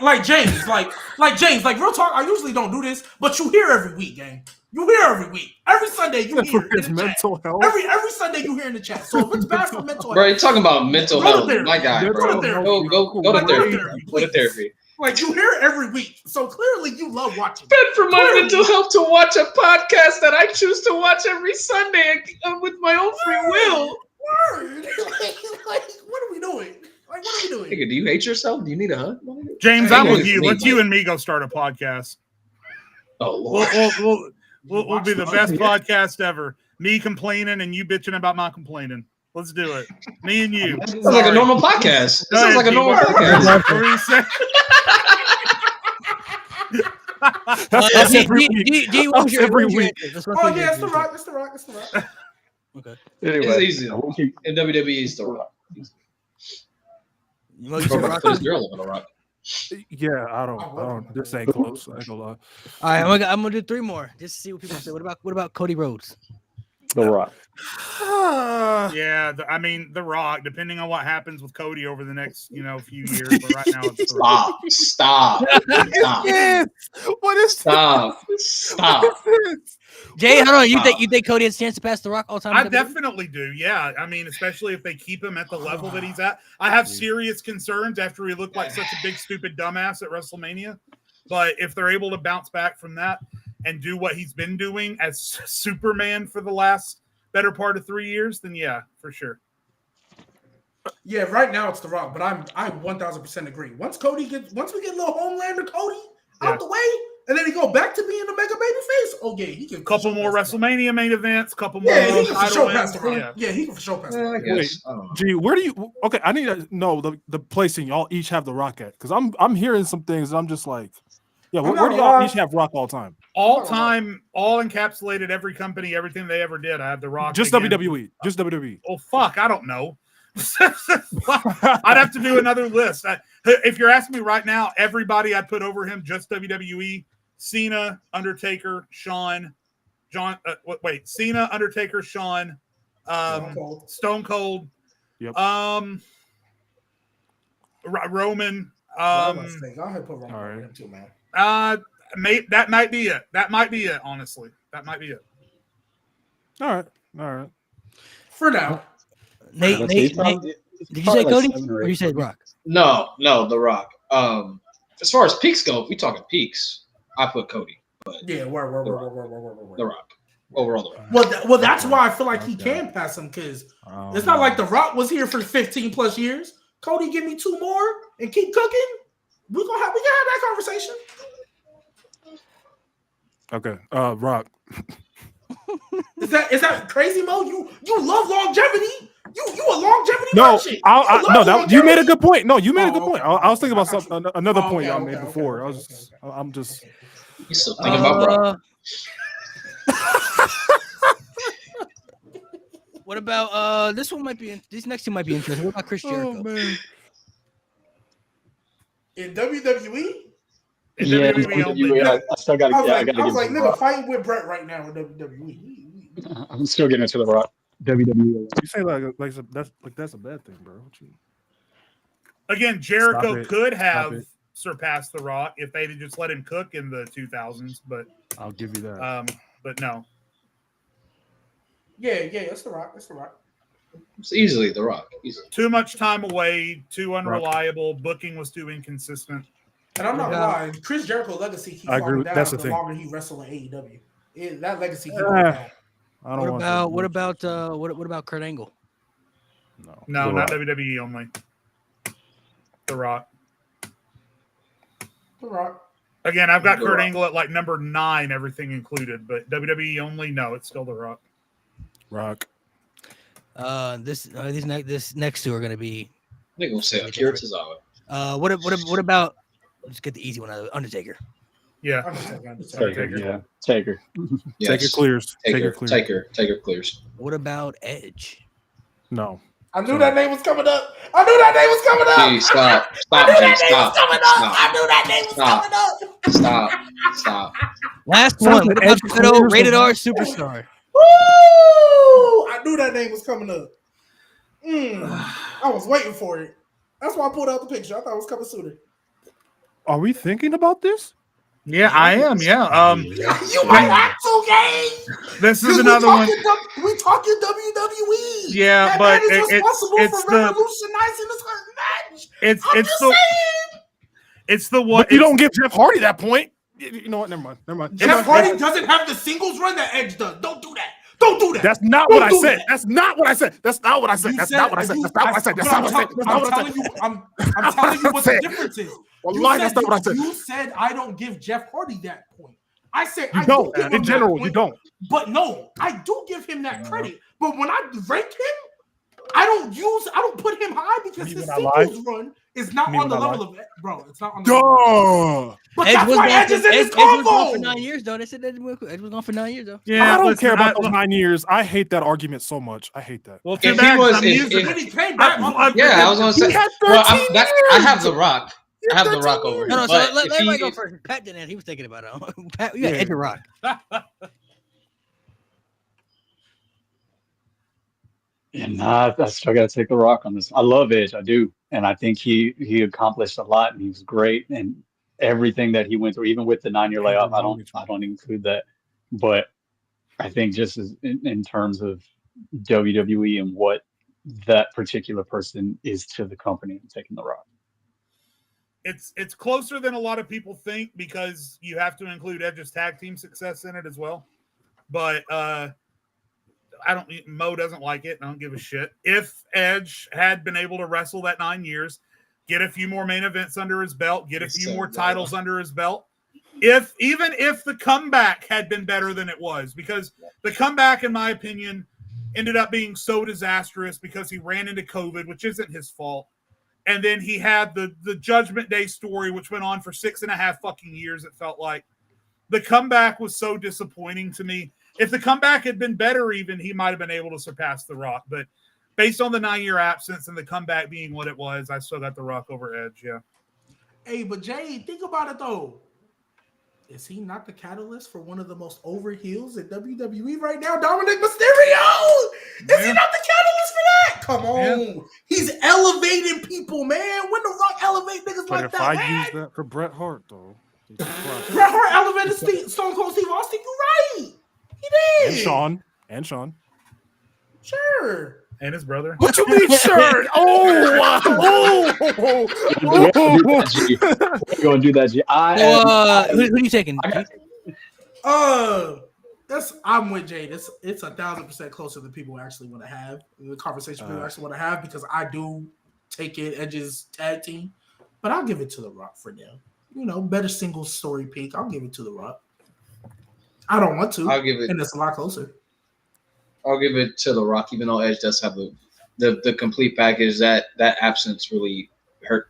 like James, like real talk. I usually don't do this, but you hear every week, gang. You hear every week, every Sunday. You hear For his in the chat. mental health. Every Sunday you hear in the chat. So if it's bad for mental Bro, health, you're talking about mental Go to health. therapy. My guy, Go bro. to therapy. Go to Like, therapy. therapy, Go to please. therapy. like you hear it every week. So clearly you love watching. Bad for my Clearly. mental health to watch a podcast that I choose to watch every Sunday with my own free will. Word. like, what are we doing? Like, what are we doing? Nigga, do you hate yourself? Do you need a hug? James, Hey, I'm with it's you. me, Let's Mike. you and me go start a podcast. Oh Lord. We'll be the best podcast ever. Me complaining and you bitching about my complaining. Let's do it. Me and you. Sounds like a normal podcast. That sounds like a normal What podcast. were you saying? That's every week. That's every week. Oh yeah, it's the Rock. It's the Rock. It's the Rock. Okay. Anyway, It's easy. I won't keep- In WWE, it's The Rock. You know, you said Bro, Rock. put his girl on The Rock. Yeah, I don't. This ain't close. I ain't gonna lie. All right, I'm gonna do 3 more just to see what people say. What about Cody Rhodes? The Rock. Yeah, I mean, The Rock, depending on what happens with Cody over the next, few years. But right now, it's The Rock. Stop. Stop. Stop. Yes. What is Stop. this? Stop. What is this? Jay, hold on. You think Cody has a chance to pass The Rock all time? I in WWE? definitely do. Yeah, I mean, especially if they keep him at the level that he's at. I have serious concerns after he looked like such a big stupid dumbass at WrestleMania. But if they're able to bounce back from that and do what he's been doing as Superman for the last better part of 3 years, then yeah, for sure. Yeah, right now it's The Rock, but I 1000% agree. Once we get little Homelander Cody out the way, and then he go back to being a mega baby face. Oh yeah, he can. Couple more WrestleMania main events, couple more. Yeah, he can for sure title pass the wins. Rock. Yeah, he can for sure pass the Rock. I guess. I don't know. Gee, where do you? Okay, I need to know the placing y'all each have The Rock at, because I'm hearing some things. And I'm just like, yeah, where do y'all each have Rock all time? All time, all encapsulated, every company, everything they ever did. I have The Rock. Just again. WWE. Just WWE. Oh fuck, I don't know. I'd have to do another list. If you're asking me right now, everybody I'd put over him, just WWE: Cena, Undertaker, Shawn, Cena, Undertaker, Shawn, Stone Cold, Yep. Roman. I'll have to put Roman all right. on him too, man. That might be it. That might be it. Honestly, that might be it. All right. For now. Nate, did you say Cody or you said Rock? No, The Rock. As far as peaks go, if we talking peaks, I put Cody. But Yeah, The Rock. Overall, The Rock. Well, that's why I feel like he can pass him, because it's not like The Rock was here for 15 plus years. Cody, give me 2 more and keep cooking. We can have that conversation. Okay. Rock. Is that crazy, Mo? You love longevity. You a longevity No, merchant. you made a good point. No, you made a good point. I was thinking about another Oh, point okay, y'all made okay, before. okay, I'm just. You still thinking about Rock? What about this one might be these next two might be interesting. What about Chris Jericho? man. In WWE, In Yeah, WWE only. I still got to. I I got to was like, give. nigga, fighting with Brett right now in WWE. I'm still getting into The Rock. WWE. You say that's a bad thing, bro. What you- Again, Stop Jericho it. could Stop have it. surpassed The Rock if they'd just let him cook in the 2000s, but I'll give you that. no. Yeah, it's The Rock. It's The Rock. It's easily The Rock. Easily. Too much time away, too unreliable. Booking was too inconsistent. And I'm not gonna lie, Chris Jericho legacy keeps I agree falling with- down that's the the thing. longer he wrestled in AEW. That legacy keeps falling down. I don't What about Kurt Angle? No, The not Rock. WWE only. The Rock. The Rock. Again, I've got The Kurt Rock. Angle at like number 9, everything included, but WWE only, no, it's still The Rock. Rock. This next two are gonna be. I think we'll say Akira Tozawa. What about? Let's get the easy one out of it. Undertaker. Yeah. Taker. Yeah, Taker. Yes. Take it clears. Taker clears. What about Edge? No. I knew that name was coming up. Gee, stop, Gee, stop, I knew that name was Stop. coming up. stop. Last Sounds one. like What about Edge the good old clears rated the- R superstar? Woo! I knew that name was coming up. I was waiting for it. That's why I pulled out the picture. I thought it was coming sooner. Are we thinking about this? Yeah, I am. Yeah. You might have to, gang. This is another one. We talking WWE. Yeah, that but man is responsible it's for the revolutionizing this match. it's I'm it's just the saying. it's the what But you don't give Jeff Hardy that point. You know what? Never mind. Jeff Hardy doesn't have the singles run that Edge does. Don't do that. Don't do that. That's not Don't what I do said. that. That's not what I said. That's not what I said. You That's said- not what I said. you- That's not what I said. That's but not what I said. That's not what I telling said. you, I'm telling you what the said. difference is. Well, You lie, said that's not what I said. You said I don't give Jeff Hardy that point. I said You I don't. do give him In that general, point, you don't. But no, I do give him that credit. But when I rank him, I don't put him high because You his mean I singles run is not You on the mean I level of bro. It's not on the level. Duh. But that's why Edge is in this Edge was gone for combo. 9 years though. They said Edge was gone for 9 years though. yeah. I don't listen, care about those 9 years. I hate that argument so much. I hate that. Well, too If he bad. was- I'm if- using if- When it. he came back, Yeah, I was gonna say. had Well, 13 I have The Rock. I have The Rock over him. No, so but let if everybody he- go first. Pat didn't. He was thinking about it. Pat, you got Yeah. Edge or Rock. Yeah, nah, I still got to take The Rock on this. I love Edge, I do, and I think he accomplished a lot, and he was great, and everything that he went through, even with the 9-year layoff, I don't include that, but I think just as in terms of WWE and what that particular person is to the company, I'm taking The Rock. It's closer than a lot of people think because you have to include Edge's tag team success in it as well. But Mo doesn't like it. I don't give a shit. If Edge had been able to wrestle that 9 years, get a few more main events under his belt, get a few more titles under his belt, even if the comeback had been better than it was, because the comeback, in my opinion, ended up being so disastrous because he ran into COVID, which isn't his fault. And then he had the Judgment Day story, which went on for 6.5 fucking years, it felt like. The comeback was so disappointing to me. If the comeback had been better, even, he might have been able to surpass The Rock. But based on the 9-year absence and the comeback being what it was, I still got The Rock over Edge, yeah. Hey, but Jay, think about it, though. Is he not the catalyst for one of the most over heels in WWE right now, Dominic Mysterio? Is he not the catalyst for that? Come on. Yeah. He's elevating people, man. When The Rock elevate niggas like that, if I man. use that for Bret Hart, though. Bret Hart elevated Stone Cold Steve Austin. You're right. He did. And Sean. Sure. And his brother. What you mean, sure? Oh, wow. We're going to do that, G. Who are you taking? I'm with Jay. It's 1,000% closer than people actually want to have. The conversation people actually want to have, because I do take it Edge's tag team, but I'll give it to The Rock for now. You know, better single story peak. I'll give it to The Rock. I don't want to. I'll give it, and it's a lot closer. I'll give it to The Rock, even though Edge does have the complete package. That absence really hurt.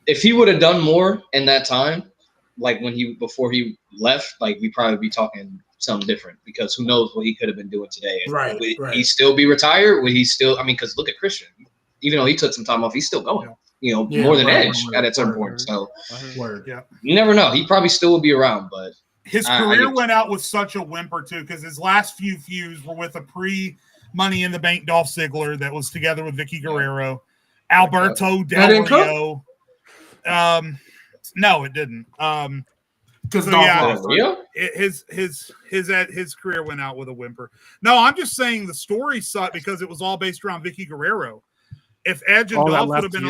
If he would have done more in that time, like before he left, like we'd probably be talking something different, because who knows what he could have been doing today. Right. Would he still be retired? Would he still? I mean, because look at Christian. Even though he took some time off, he's still going. Yeah. You know, more than Edge at a certain point. So you never know. He probably still will be around, but his career went out with such a whimper too, because his last few feuds were with a pre-Money in the Bank Dolph Ziggler that was together with Vicky Guerrero, Alberto Del Rio. No, it didn't. Because his career went out with a whimper. No, I'm just saying the story sucked because it was all based around Vicky Guerrero. If Edge and Dolph would have been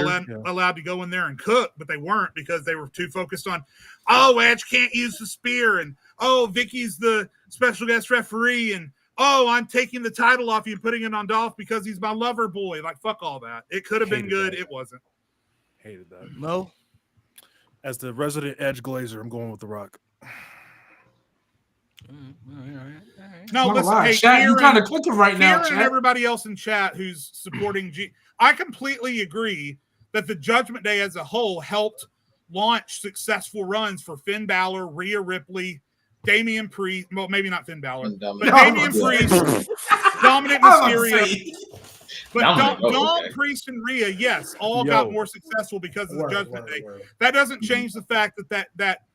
allowed to go in there and cook, but they weren't because they were too focused on, Edge can't use the spear, and Vicky's the special guest referee, and I'm taking the title off you and putting it on Dolph because he's my lover boy. Like, fuck all that. It could have been good. It wasn't. Hated that. No. As the resident Edge Glazer, I'm going with The Rock. All right. No, listen, hey, chat, you kind of clicking right now, Kieran and everybody else in chat who's supporting I completely agree that the Judgment Day as a whole helped launch successful runs for Finn Balor, Rhea Ripley, Damian Priest. Well, maybe not Finn Balor, but Damian Priest, Dominic Mysterio. But Dom, Priest, and Rhea, yes, all got more successful because of the Judgment Day. That doesn't change the fact that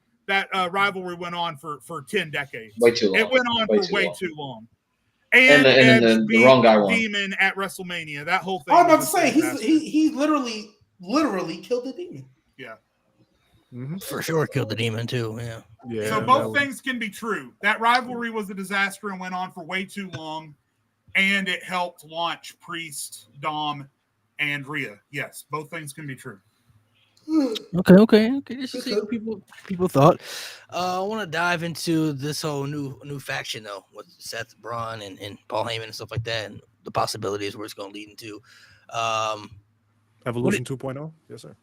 rivalry went on for 10 decades. Way too long. It went on for way too long. And the wrong guy won. Demon at WrestleMania. That whole thing. I was about to say he literally killed the Demon. Yeah. Mm-hmm. For sure killed the Demon too. Yeah. So both things can be true. That rivalry was a disaster and went on for way too long, and it helped launch Priest, Dom, and Rhea. Yes, both things can be true. Okay. Just to see what people thought. I want to dive into this whole new faction though, with Seth, Braun, and Paul Heyman and stuff like that, and the possibilities where it's going to lead into. Evolution 2.0. Yes, sir.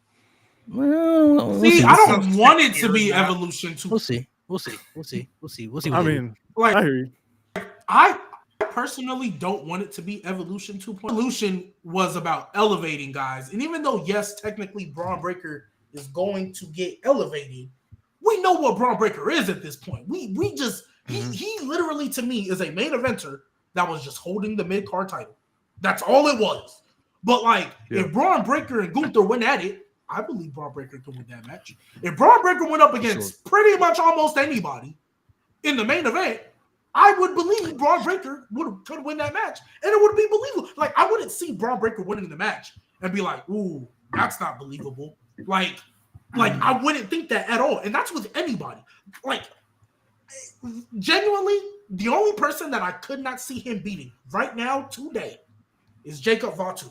Well, I don't want it to be Evolution 2.0. We'll see. I mean, like, I hear you. I personally don't want it to be Evolution 2.0. Evolution was about elevating guys. And even though, yes, technically Braun Breaker is going to get elevated, we know what Braun Breaker is at this point. We just, he literally, to me, is a main eventer that was just holding the mid-card title. That's all it was. But, if Braun Breaker and Gunther went at it, I believe Braun Breaker could win that match. If Braun Breaker went up against pretty much almost anybody in the main event, I would believe Braun Breaker could win that match, and it would be believable. Like, I wouldn't see Braun Breaker winning the match and be like, "Ooh, that's not believable." Like I wouldn't think that at all, and that's with anybody. Like, genuinely, the only person that I could not see him beating right now today is Jacob Fatu.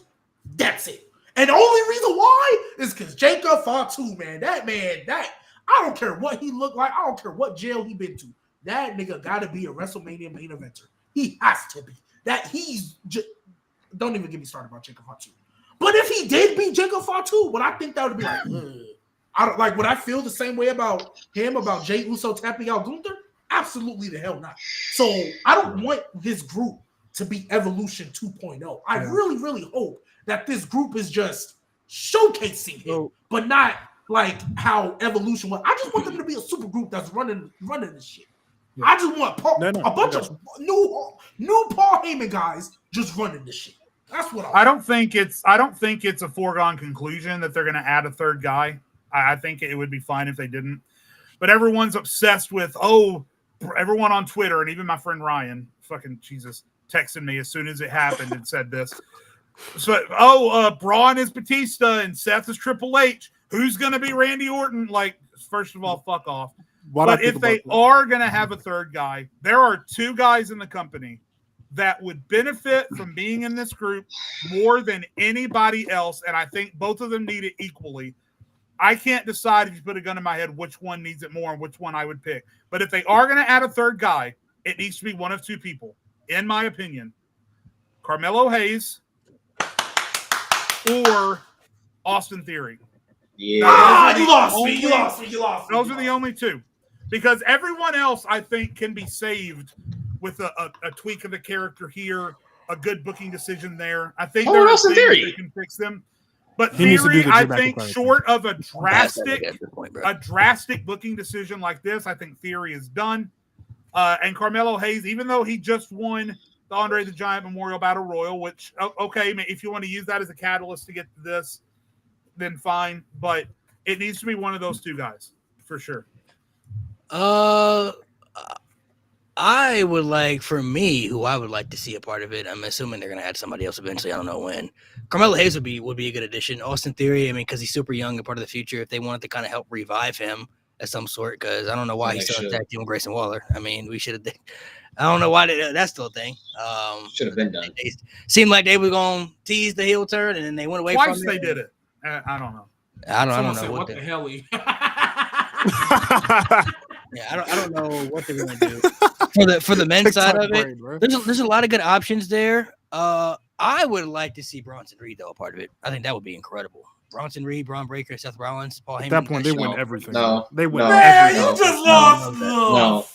That's it. And the only reason why is because Jacob Fatu, man, that I don't care what he looked like. I don't care what jail he been to. That nigga got to be a WrestleMania main eventer. He has to be. Don't even get me started about Jacob Fatu. But if he did beat Jacob Fatu, would I think that would be like, I don't like. Would I feel the same way about him, about Jey Uso tapping out Gunther? Absolutely the hell not. So I don't want this group to be Evolution 2.0. I really, really hope that this group is just showcasing him, but not like how Evolution was. I just want them to be a super group that's running this shit. Yeah. I just want a bunch of new Paul Heyman guys just running this shit. That's what I don't think it's a foregone conclusion that they're going to add a third guy. I think it would be fine if they didn't. But everyone's obsessed with everyone on Twitter and even my friend Ryan, fucking Jesus, texted me as soon as it happened and said this. So, Braun is Batista and Seth is Triple H. Who's going to be Randy Orton? Like, first of all, fuck off. But if they are going to have a third guy, there are two guys in the company that would benefit from being in this group more than anybody else, and I think both of them need it equally. I can't decide if you put a gun in my head which one needs it more and which one I would pick. But if they are going to add a third guy, it needs to be one of two people, in my opinion. Carmelo Hayes or Austin Theory. Yeah. You lost me. Those are the only two. Because everyone else, I think, can be saved with a tweak of the character here, a good booking decision there. I think there are things that can fix them. But Theory, I think, short of a drastic booking decision like this, I think Theory is done. And Carmelo Hayes, even though he just won the Andre the Giant Memorial Battle Royal, which, okay, if you want to use that as a catalyst to get to this, then fine. But it needs to be one of those two guys, for sure. I would like, for me, who I would like to see a part of it. I'm assuming they're gonna add somebody else eventually. I don't know when. Carmelo Hayes would be a good addition. Austin Theory, because he's super young and part of the future. If they wanted to kind of help revive him of some sort, because I don't know why he's still tag team with Grayson Waller. We should have. I don't know why that's still a thing. Should have been done. They seemed like they were gonna tease the heel turn, and then they went away from it. Twice they did it. I don't know. I don't know what the hell. Yeah, I don't know what they're gonna do for the men's side of it. There's a lot of good options there. I would like to see Bronson Reed though a part of it. I think that would be incredible. Bronson Reed, Braun Breaker, Seth Rollins, Paul Heyman. At that point, they win everything. They win. Man, you just lost. No.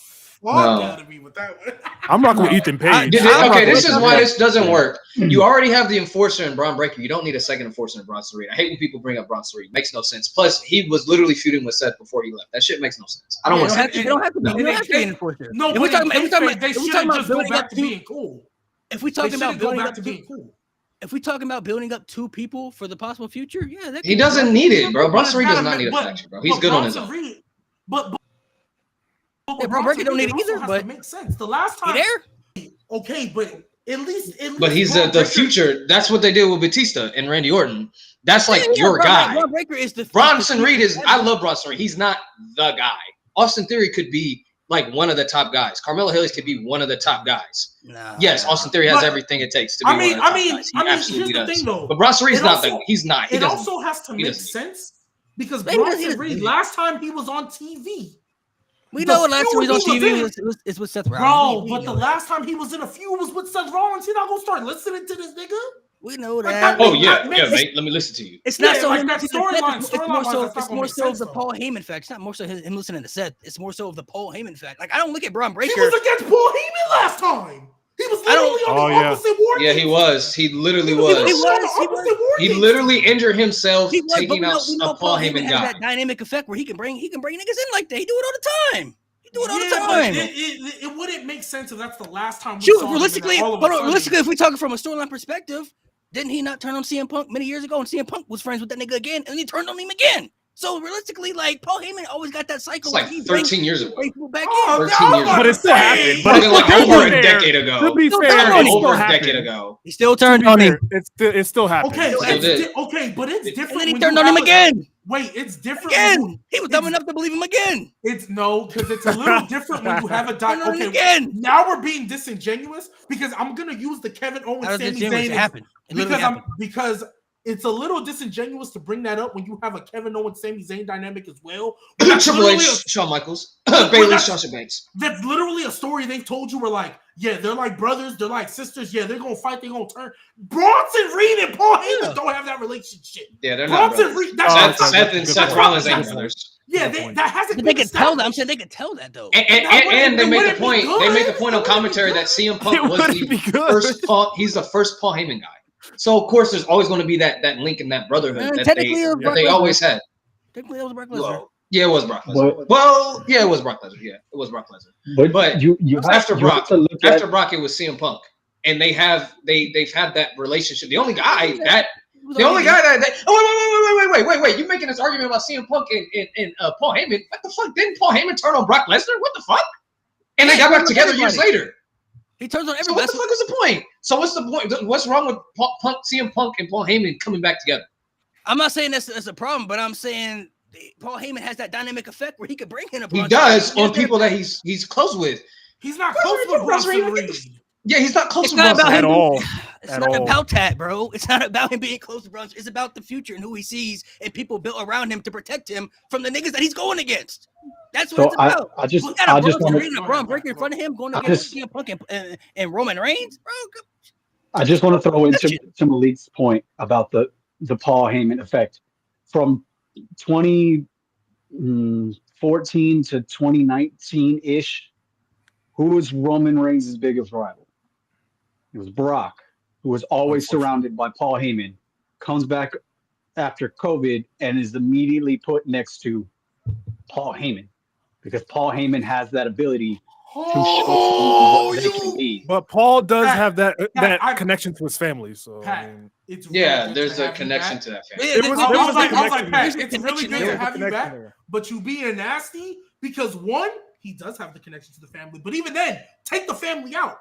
With that one. I'm rocking with Ethan Page. Okay, this is why this doesn't work. You already have the enforcer in Braun Breaker. You don't need a second enforcer in Bronson Reed. I hate when people bring up Bronson Reed. Makes no sense. Plus, he was literally feuding with Seth before he left. That shit makes no sense. I don't want to say it. They don't have to be an enforcer. No, they should just go back to being cool. If we talking about building up to being cool. If we talking about building up two people for the possible future, yeah, he doesn't need it, bro. Bronson Reed does not need a faction, bro. He's good on his own. But Braun Breaker don't need it either. But makes sense. The last time, okay, but at least. But he's the future. That's what they did with Batista and Randy Orton. That's like your guy. Braun Breaker is the Bronson Reed is. I love Bronson Reed. He's not the guy. Austin Theory could be like one of the top guys. Carmelo Hayes could be one of the top guys. Yes, Austin Theory has everything it takes to be one of the top guys. He absolutely does. Thing, though, but Bronson Reed's not. He's not. It also has to make sense because Bronson Reed, last time he was on TV. We know last time he was on TV is with Seth Rollins. Bro, but the last time he was in a feud was with Seth Rollins. He's not gonna start listening to this nigga. We know that. Oh yeah, mate. Let me listen to you. It's not so like that storyline. It's more so of the Paul Heyman fact. It's not more so him listening to Seth. It's more so of the Paul Heyman fact. Like I don't look at Braun Breaker. He was against Paul Heyman last time. He was literally on the opposite war. Yeah, he was. He literally was. He literally injured himself taking out a Paul Heyman guy. That dynamic effect where he can bring niggas in like that. He do it all the time. Do it all the time. It wouldn't make sense if that's the last time. Realistically, if we're talking from a storyline perspective, didn't he not turn on CM Punk many years ago? And CM Punk was friends with that nigga again, and he turned on him again. So realistically, like Paul Heyman always got that cycle. It's like 13 years ago. 13 years ago. But it still happened. But like over a decade ago. To be fair, over a decade ago. He still turned on him. It still happened. Okay, but it's different. And then he turned on him again. Wait, it's different. when you- Again, he was dumb enough to believe him again. It's no, because it's a little different when you have a Okay, Okay, again. now we're being disingenuous because I'm gonna use the Kevin Owens How does Sami this It Zayn happened. It literally because happened. because it's a little disingenuous to bring that up when you have a Kevin Owens Sami Zayn dynamic as well. Triple H, Shawn Michaels, Bayley, Sasha Banks. That's literally a story they've told you. Where like, yeah, they're like brothers, they're like sisters. Yeah, they're gonna fight. They're gonna turn. Bronson Reed and Paul Heyman don't have that relationship. Yeah, they're not Bronson brothers. Reed. That's Seth and Seth Rollins ain't brothers. Yeah, that hasn't. But been they could tell that. established. I'm saying they could tell that though. And they make the wouldn't be point. good. They make the point on It wouldn't be commentary good. that CM Punk It was wouldn't be the good. first Paul. He's the first Paul Heyman guy. So of course, there's always going to be that link and that brotherhood that Technically, it was they Brock always had. Technically, it was Brock Lesnar. Well, yeah, it was Brock Lesnar. Well, yeah, it was Brock Lesnar. Yeah, it was Brock Lesnar. But you after have Brock, to look after at, Brock, it was CM Punk, and they've had that relationship. The only guy that. Oh wait! You making this argument about CM Punk and Paul Heyman? What the fuck? Didn't Paul Heyman turn on Brock Lesnar? What the fuck? And they got back together years later. He turns on So everybody. what the fuck is the point? So what's the point? What's wrong with CM Punk and Paul Heyman coming back together? I'm not saying that's a problem, but I'm saying Paul Heyman has that dynamic effect where he could bring in a. He bunch does of on people that he's close with. He's not close with Bronson Reed. Yeah, he's not close It's with not Bronson about At him. all. It's At not all. about that, bro. It's not about him being close to Bronson. It's about the future and who he sees and people built around him to protect him from the niggas that he's going against. That's what so it's about. I just You got a I just Bronson want Reed and a Braun Breaker in front of him going I against just- CM Punk and Roman Reigns, bro. I just want to throw into Malik's point about the Paul Heyman effect from 2014 to 2019 ish. Who was Roman Reigns' biggest rival? It was Brock, who was always surrounded by Paul Heyman. Comes back after COVID and is immediately put next to Paul Heyman because Paul Heyman has that ability to show what they can be. But Paul does Pat, have that I- connection to his family. So Pat, I mean, it's Yeah, really there's good to a have you connection back. to that family. It was- I there was was a like, connection Pat, there. it's really good there to was a have you connection back, there. but you being nasty because one, he does have the connection to the family, but even then, take the family out.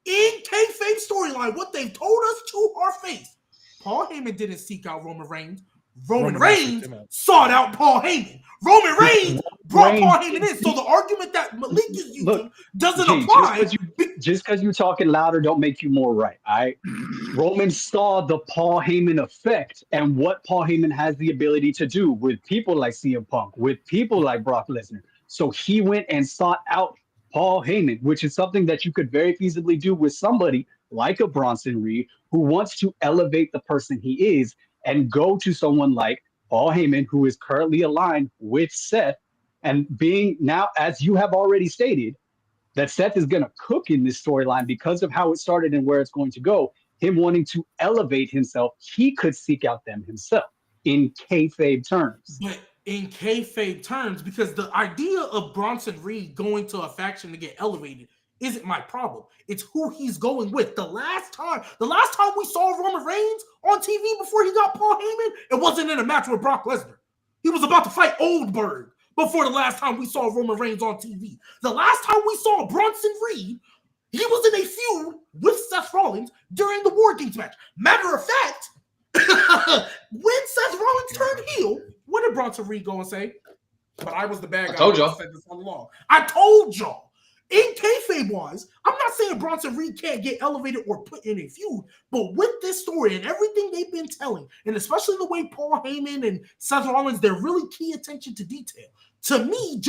In kayfabe storyline, what they've told us to our face, Paul Heyman didn't seek out Roman Reigns. Roman Reigns seeked him out. sought out Paul Heyman. Roman Reigns brought Reigns- Paul Heyman in. So the argument that Malik is using Look, doesn't Gee, apply. just because you're talking louder don't make you more right. Roman saw the Paul Heyman effect and what Paul Heyman has the ability to do with people like CM Punk, with people like Brock Lesnar. So he went and sought out Paul Heyman, which is something that you could very feasibly do with somebody like a Bronson Reed who wants to elevate the person he is and go to someone like Paul Heyman, who is currently aligned with Seth, and being now, as you have already stated, that Seth is going to cook in this storyline because of how it started and where it's going to go. Him wanting to elevate himself, he could seek out them himself in kayfabe terms. But in kayfabe terms, because the idea of Bronson Reed going to a faction to get elevated isn't my problem. It's who he's going with. The last time we saw Roman Reigns on TV before he got Paul Heyman, it wasn't in a match with Brock Lesnar. He was about to fight Oldberg before the last time we saw Roman Reigns on TV. The last time we saw Bronson Reed, he was in a feud with Seth Rollins during the War Games match. Matter of fact, when Seth Rollins turned heel, what did Bronson Reed go and say? But I was the bad guy. I told y'all. Said this all along. I told y'all. In kayfabe wise, I'm not saying Bronson Reed can't get elevated or put in a feud, but with this story and everything they've been telling, and especially the way Paul Heyman and Seth Rollins, they're really key attention to detail. To me,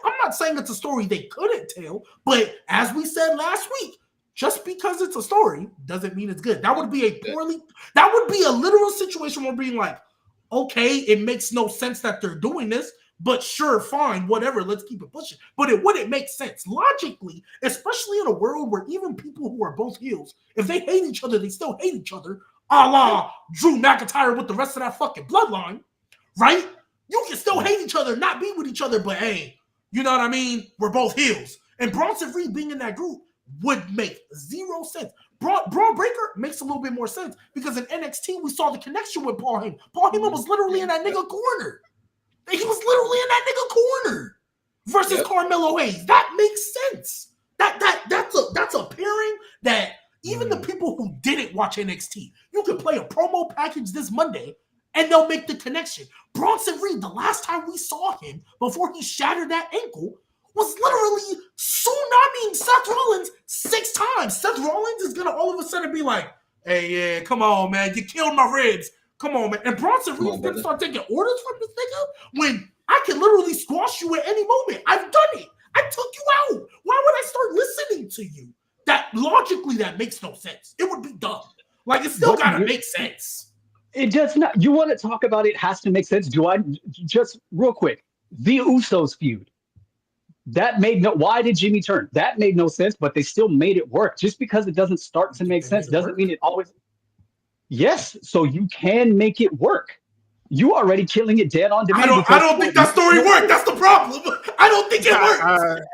I'm not saying it's a story they couldn't tell, but as we said last week, just because it's a story doesn't mean it's good. That would be a literal situation where being like, okay, it makes no sense that they're doing this, but sure, fine, whatever, let's keep it pushing. But it wouldn't make sense logically, especially in a world where even people who are both heels, if they hate each other, they still hate each other, a la Drew McIntyre with the rest of that fucking bloodline, right? You can still hate each other, not be with each other, but hey, you know what I mean? We're both heels. And Bronson Reed being in that group would make zero sense. Braun Breaker makes a little bit more sense because in NXT, we saw the connection with Paul Heyman. Paul Heyman was literally in that nigga corner. He was literally in that nigga corner versus Carmelo Hayes. That makes sense. That's a pairing that even the people who didn't watch NXT, you could play a promo package this Monday and they'll make the connection. Bronson Reed, the last time we saw him before he shattered that ankle, was literally tsunamiing Seth Rollins 6 times. Seth Rollins is gonna all of a sudden be like, "Hey, yeah, come on, man, you killed my ribs. Come on, man." And Bronson Reed's gonna start taking orders from this nigga when I can literally squash you at any moment. I've done it. I took you out. Why would I start listening to you? That logically, that makes no sense. It would be dumb. Like, it still gotta make sense. It does not. You want to talk about it has to make sense. Do I just real quick? The Usos feud. That made no. Why did Jimmy turn? That made no sense, but they still made it work. Just because it doesn't start to make sense doesn't mean it always. Yes, so you can make it work. You already killing it dead on demand. I don't think that story worked. That's the problem. I don't think it worked.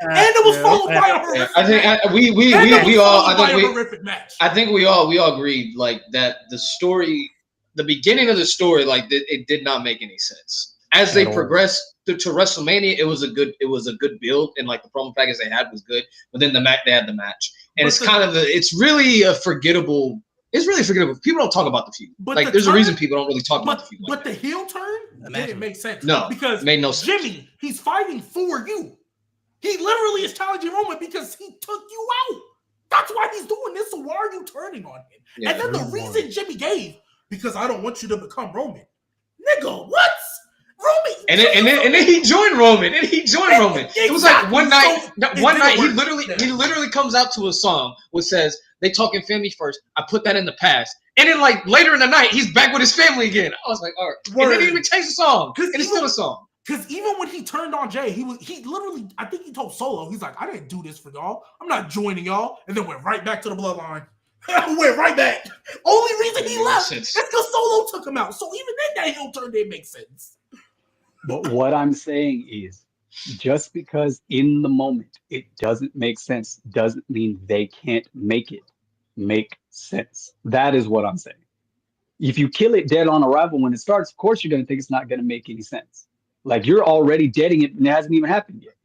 And it was followed by a horrific. I think we all. I think we all agreed like that. The story, the beginning of the story, like it did not make any sense. As they progressed to WrestleMania, it was a good build, and like the promo package they had was good. But then they had the match, and it's really a forgettable. It's really forgettable. People don't talk about the feud. But like, there's a reason people don't really talk about the feud. But the heel turn didn't make sense. No, because made no sense. Jimmy, he's fighting for you. He literally is challenging Roman because he took you out. That's why he's doing this. So why are you turning on him? Yeah, and then the reason Jimmy gave, because I don't want you to become Roman. Nigga, what? Roman. And then he joined Roman. Roman. It was like one night. He literally comes out to a song which says, "They talking family first. I put that in the past." And then like later in the night, he's back with his family again. I was like, all right. And they didn't even change the song. And it's still a song. Because even when he turned on Jay, he literally, I think he told Solo, he's like, "I didn't do this for y'all. I'm not joining y'all." And then went right back to the bloodline. Went right back. Only reason he left is because Solo took him out. So even then, that heel turn didn't make sense. But what I'm saying is, just because in the moment it doesn't make sense doesn't mean they can't make it make sense. That is what I'm saying. If you kill it dead on arrival when it starts, of course you're going to think it's not going to make any sense. Like, you're already deading it and it hasn't even happened yet.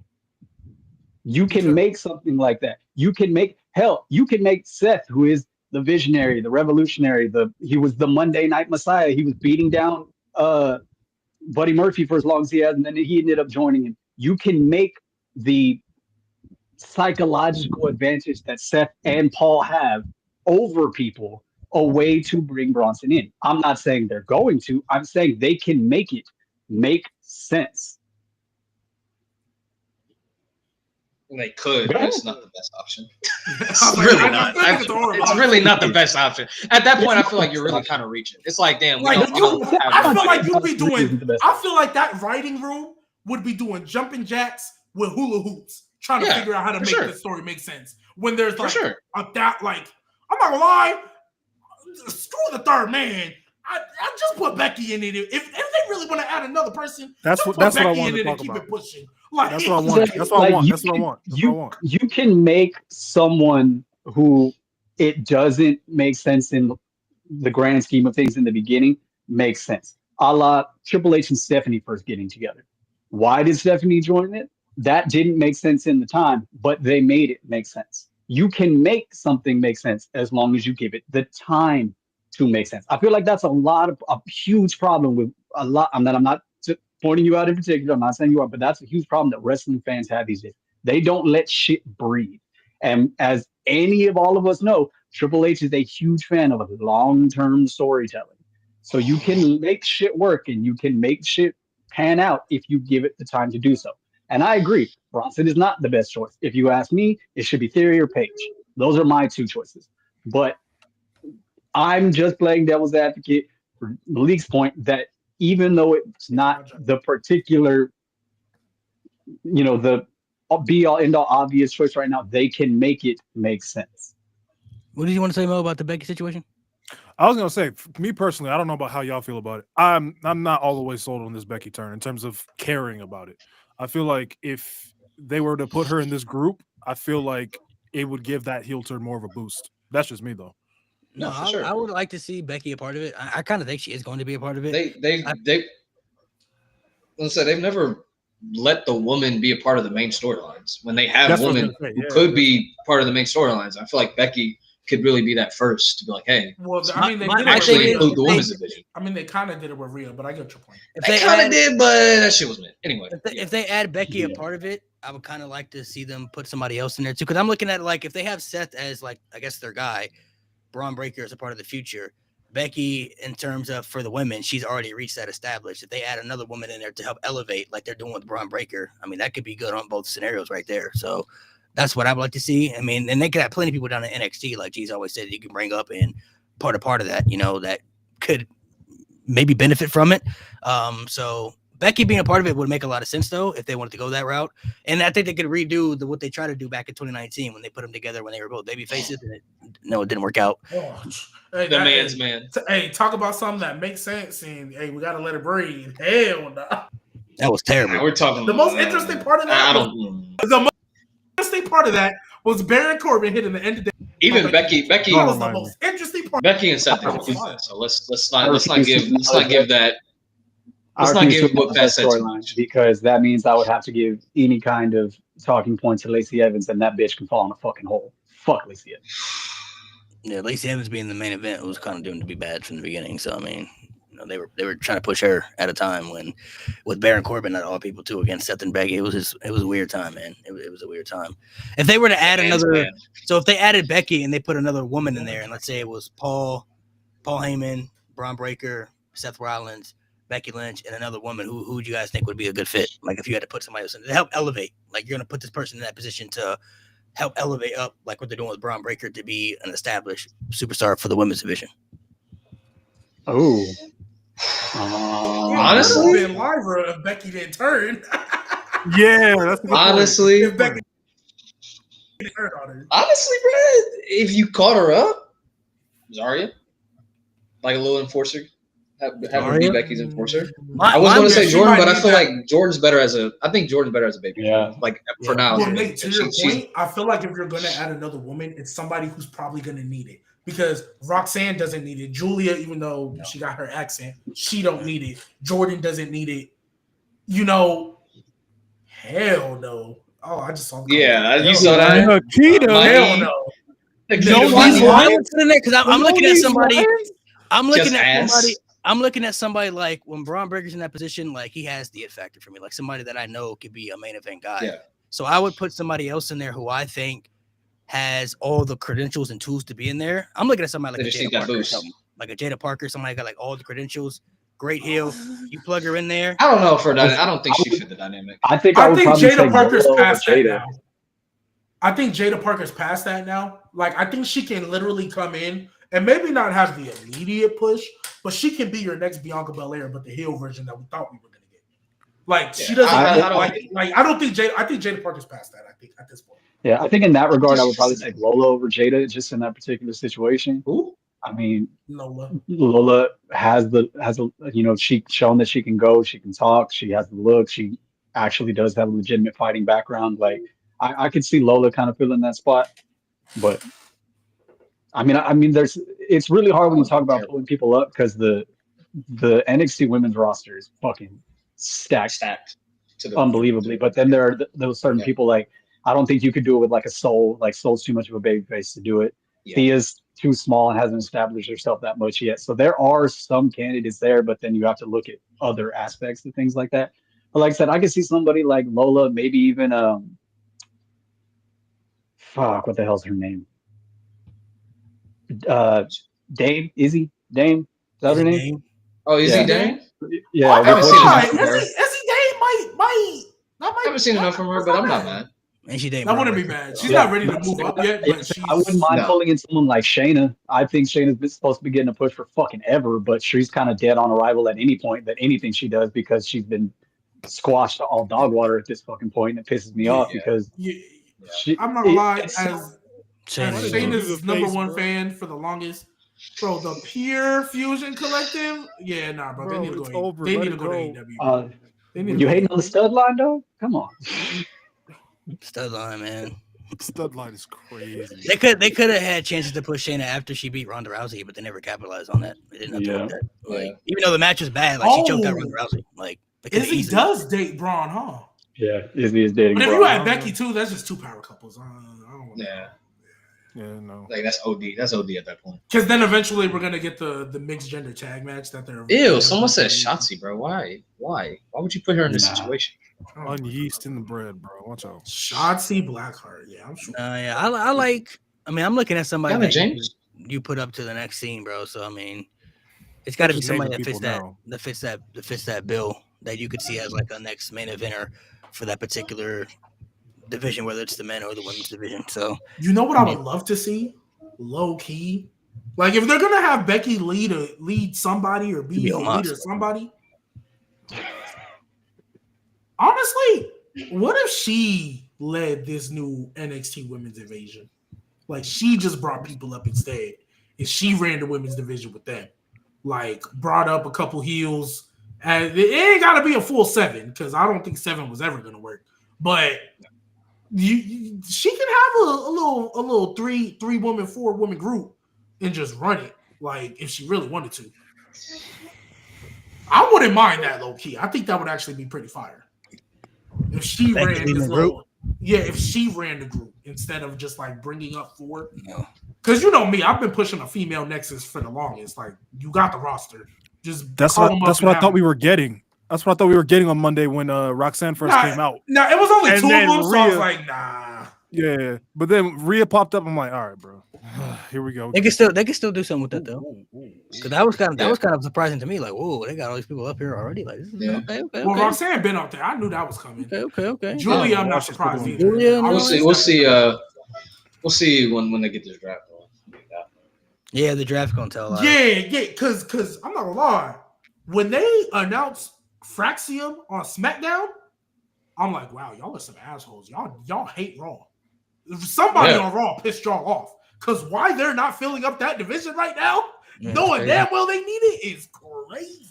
You can make something like that. You can make Seth, who is the visionary, the revolutionary, he was the Monday Night Messiah. He was beating down Buddy Murphy for as long as he has, and then he ended up joining him. You can make the psychological advantage that Seth and Paul have over people a way to bring Bronson in. I'm not saying they're going to. I'm saying they can make it make sense. They could, but it's not the best option. It's really not. It's really not the best option. At that point, I feel like you're really kind of reaching. It's like, damn. I feel like you'd be doing. I feel like that writing room would be doing jumping jacks with hula hoops, trying to figure out how to make this story make sense. When there's like I'm not gonna lie, screw the third man. I just put Becky in it. If they really want to add another person, that's what I want to talk keep about. It pushing. Like, that's what I want. That's what I want. You can make someone who it doesn't make sense in the grand scheme of things in the beginning make sense. A la Triple H and Stephanie first getting together. Why did Stephanie join it? That didn't make sense in the time, but they made it make sense. You can make something make sense as long as you give it the time to make sense. I feel like that's a huge problem with a lot. I'm not pointing you out in particular. I'm not saying you are, but that's a huge problem that wrestling fans have these days. They don't let shit breathe. And as all of us know, Triple H is a huge fan of long-term storytelling. So you can make shit work and you can make shit pan out if you give it the time to do so. And I agree, Bronson is not the best choice. If you ask me, it should be Theory or Page. Those are my two choices. But I'm just playing devil's advocate for Malik's point that even though it's not the particular, the be-all, end-all obvious choice right now, they can make it make sense. What did you want to say, Mo, about the Becky situation? I was going to say, for me personally, I don't know about how y'all feel about it. I'm not all the way sold on this Becky turn in terms of caring about it. I feel like if they were to put her in this group, I feel like it would give that heel turn more of a boost. That's just me, though. No, sure. I would like to see Becky a part of it. I kind of think she is going to be a part of it. They've never let the woman be a part of the main storylines when they have women who could be part of the main storylines. I feel like Becky could really be that first to be like, hey, Well, I mean, they did it actually with include the Rhea. women's division. I mean, they kind of did it with Rhea, but I get your point. If They they kind of add, did, but that shit was mid. Anyway, if they add Becky a Yeah. part of it, I would kind of like to see them put somebody else in there too. Because I'm looking at it like if they have Seth as like I guess their guy, Braun Breaker is a part of the future. Becky, in terms of for the women, she's already reached that established. If they add another woman in there to help elevate, like they're doing with Braun Breaker, I mean that could be good on both scenarios right there. So that's what I would like to see. I mean, and they could have plenty of people down in NXT, like G's always said, you can bring up and part of that, you know, that could maybe benefit from it. So Becky being a part of it would make a lot of sense though if they wanted to go that route. And I think they could redo what they tried to do back in 2019 when they put them together when they were both baby faces. And it didn't work out. Oh, hey, the man's man. Hey, talk about something that makes sense, and hey, we gotta let it breathe. Hell no. That was terrible. We're talking The most interesting part of that. I don't. The most interesting part of that was Baron Corbin hitting the end of the day. Even Becky, That was the most interesting part. Becky and Seth. That was fun. So let's not give that. I Let's not refuse give to book put that that sense too storyline much. because that means I would have to give any kind of talking point to Lacey Evans, and that bitch can fall in a fucking hole. Fuck Lacey Evans. Yeah, Lacey Evans being the main event was kind of doomed to be bad from the beginning. So I mean, you know, they were trying to push her at a time when with Baron Corbin at all people too against Seth and Becky. It was a weird time, man. It was a weird time. If they were to add another, so if they added Becky and they put another woman in there, and let's say it was Paul Heyman, Braun Breaker, Seth Rollins, Becky Lynch, and another woman, who would you guys think would be a good fit? Like if you had to put somebody else in to help elevate, like you're gonna put this person in that position to help elevate up, like what they're doing with Braun Breaker to be an established superstar for the women's division. Oh. Honestly? It would have been liver if Becky didn't turn. Yeah, that's a good point. Honestly, If Becky didn't turn on her. honestly, bro, if you caught her up, Zarya, like a little enforcer, have her be Zarya? Becky's enforcer. My- I was my- going to say she Jordan, might but I need feel that. like Jordan's better as a. I think Jordan's better as a baby. Yeah. Like for Yeah. now. Well, Nate, to your She's- point, I feel like if you're going to add another woman, it's somebody who's probably going to need it because Roxanne doesn't need it. Julia, even though she got her accent, she don't need it. Jordan doesn't need it. You know, hell no. Oh, I just saw. Yeah, you Hell saw no. that. Nikita. My- Hell no. Nikita No, Lyons. these Lions in there because I'm looking at These somebody. Lions? I'm looking Just at ass. somebody. I'm looking at somebody like when Braun Breaker's in that position, like he has the it factor for me, like somebody that I know could be a main event guy. Yeah. So I would put somebody else in there who I think has all the credentials and tools to be in there. I'm looking at somebody They like a just need Jada that Parker or boost. something. Like a Jada Parker, somebody got like all the credentials, great heel. You plug her in there. I don't know for that. I don't think she fit the dynamic. I think I I would think probably Jada take Parker's Lola over past that Jada. now. I think Jada Parker's past that now. Like, I think she can literally come in and maybe not have the immediate push, but she can be your next Bianca Belair, but the heel version that we thought we were going to get. Like, she doesn't. I don't think Jada. I think Jada Parker's past that. I think at this point. Yeah, I think in that regard, I would probably take Lola over Jada just in that particular situation. Who? I mean, Lola. Lola has a she's shown that she can go, she can talk, she has the look, she actually does have a legitimate fighting background. Like I could see Lola kind of filling that spot, but I mean, it's really hard when you talk about pulling people up because the NXT women's roster is fucking stacked To the unbelievably. But then there are those certain Yeah. people like I don't think you could do it with like a Soul. Like Soul's too much of a baby face to do it. Yeah. Thea's too small and hasn't established herself that much yet. So there are some candidates there, but then you have to look at other aspects of things like that. But like I said, I could see somebody like Lola, maybe even what the hell's her name? Dame? Izzy? Dame? Is that her name? Oh, is Yeah. he Dane? Yeah. I haven't seen Right. enough from her. Izzy Day might. I haven't seen enough from her, but I'm not mad. And she dating That Braun wouldn't be Breaker. bad. She's Yeah. not ready to move up yet, but she's. I wouldn't mind No. pulling in someone like Shayna. I think Shayna's been supposed to be getting a push for fucking ever, but she's kind of dead on arrival at any point that anything she does because she's been squashed to all dog water at this fucking point, and it pisses me off Yeah. because Yeah, she. I'm not gonna lie. it's- As Shayna. Shayna's number one bro. fan for the longest. Bro, the Pure Fusion Collective. Yeah, nah, bro. Bro, they need to it's go. over. They Let need to it go to go. AEW. They need to you go hating to on the stud line though? Come on. Stud line, man. Stud line is crazy. They could have had chances to push Shayna after she beat Ronda Rousey, but they never capitalized on that. They didn't have to Yeah. do that. Like, Yeah. even though the match was bad, like she choked out Oh. Ronda Rousey. Like they coulda Izzy easily- does date Braun, huh? Yeah, Izzy is dating. But if Braun. you had Becky too, that's just two power couples. I don't want Yeah. Yeah, no. Like that's OD. That's OD at that point. Because then eventually we're gonna get the mixed gender tag match that they're. Ew, someone said Shotzi, bro. Why? Why would you put her in this Nah. situation? Unyeast in the bread, bro. Watch out. Shotzi Blackheart. Yeah, I'm sure. Yeah, I like. I mean, I'm looking at somebody Kevin that James? you put up to the next scene, bro. So I mean, it's got to be Just naming somebody that fits people that now. that fits that bill that you could see as like a next main eventer for that particular division, whether it's the men or the women's division. So You know what I would love to see? Low key. Like if they're gonna have Becky lead somebody or be Be the on leader us. of somebody. Honestly, what if she led this new NXT women's division? Like she just brought people up instead. And she ran the women's division with them. Like brought up a couple heels. And it ain't gotta be a full 7, because I don't think 7 was ever gonna work. But she can have a little 3-woman, 4-woman group and just run it, like if she really wanted to. I wouldn't mind that low key. I think that would actually be pretty fire. If she Becky ran leading this the group? little, yeah, if she ran the group instead of just like bringing up 4. No. Because you know me, I've been pushing a female Nexus for the longest. Like you got the roster, just That's call what them up that's and what I have thought them. we were getting. That's what I thought we were getting on Monday when Roxanne first came out. Now it was only And 2 of then them, so I was Rhea- like, nah. Yeah, but then Rhea popped up. I'm like, all right, bro. Here we go. They can still do something with that though. Because that was kind of surprising to me. Like, whoa, they got all these people up here already. Like, this is Yeah. okay. Well, Roxanne been up there. I knew that was coming. Okay. Julia, I'm now not she's surprised doing either. good. Julia, I no, We'll was see. expecting- We'll see when they get this draft going. Yeah, the draft gonna tell a lot. Yeah, because I'm not gonna lie. When they announced Fraxium on SmackDown, I'm like, wow, y'all are some assholes. Y'all hate Raw. Somebody Yeah. on Raw pissed y'all off. Because why they're not filling up that division right now, Yeah, knowing it's damn well they need it, is crazy,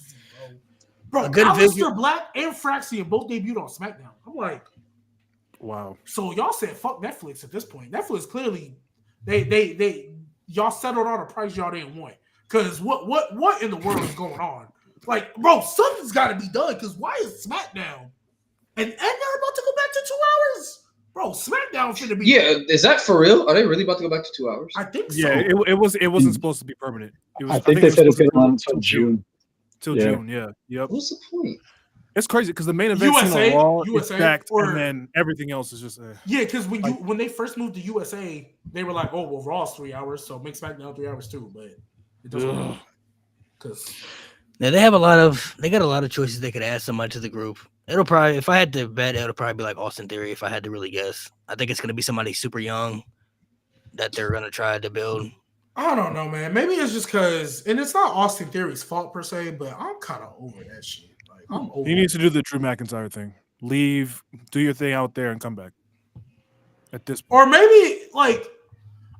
bro. A good Aleister visual- Black and Fraxium both debuted on SmackDown. I'm like, Wow. so y'all said fuck Netflix at this point. Netflix clearly they y'all settled on a price y'all didn't want. Cause what in the world is going on? Like, bro, something's gotta be done. Cause why is SmackDown? And they're about to go back to 2 hours? Bro, SmackDown finna be Yeah, is that for real? Are they really about to go back to 2 hours? I think so. Yeah, it wasn't supposed to be permanent. It was, I think they it said was it's supposed going to to be run until June. Till Yeah. June, yeah. Yep. What's the point? It's crazy because the main event USA, on Raw is USA, stacked, or- and then everything else is just. Yeah, because when they first moved to USA, they were like, oh well, Raw's 3 hours, so make SmackDown 3 hours too. But it doesn't Ugh. because Yeah, they got a lot of choices they could add somebody to the group. It'll probably, if I had to bet, it'll probably be like Austin Theory. If I had to really guess, I think it's gonna be somebody super young that they're gonna try to build. I don't know, man. Maybe it's just because, and it's not Austin Theory's fault per se, but I'm kind of over that shit. Like I'm over. He needs to do the Drew McIntyre thing. Leave, do your thing out there, and come back. At this point, Or maybe like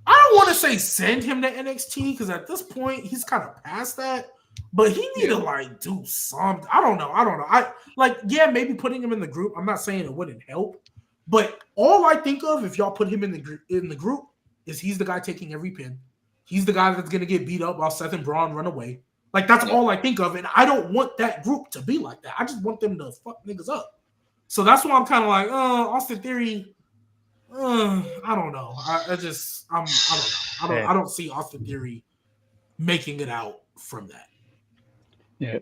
I don't want to say send him to NXT because at this point he's kind of past that. But he need to like do something. I don't know. I like, yeah, maybe putting him in the group. I'm not saying it wouldn't help, but all I think of if y'all put him in the group is he's the guy taking every pin. He's the guy that's gonna get beat up while Seth and Braun run away. Like that's all I think of, and I don't want that group to be like that. I just want them to fuck niggas up. So that's why I'm kind of like, Austin Theory. I don't know. I don't know. I don't see Austin Theory making it out from that. Yeah,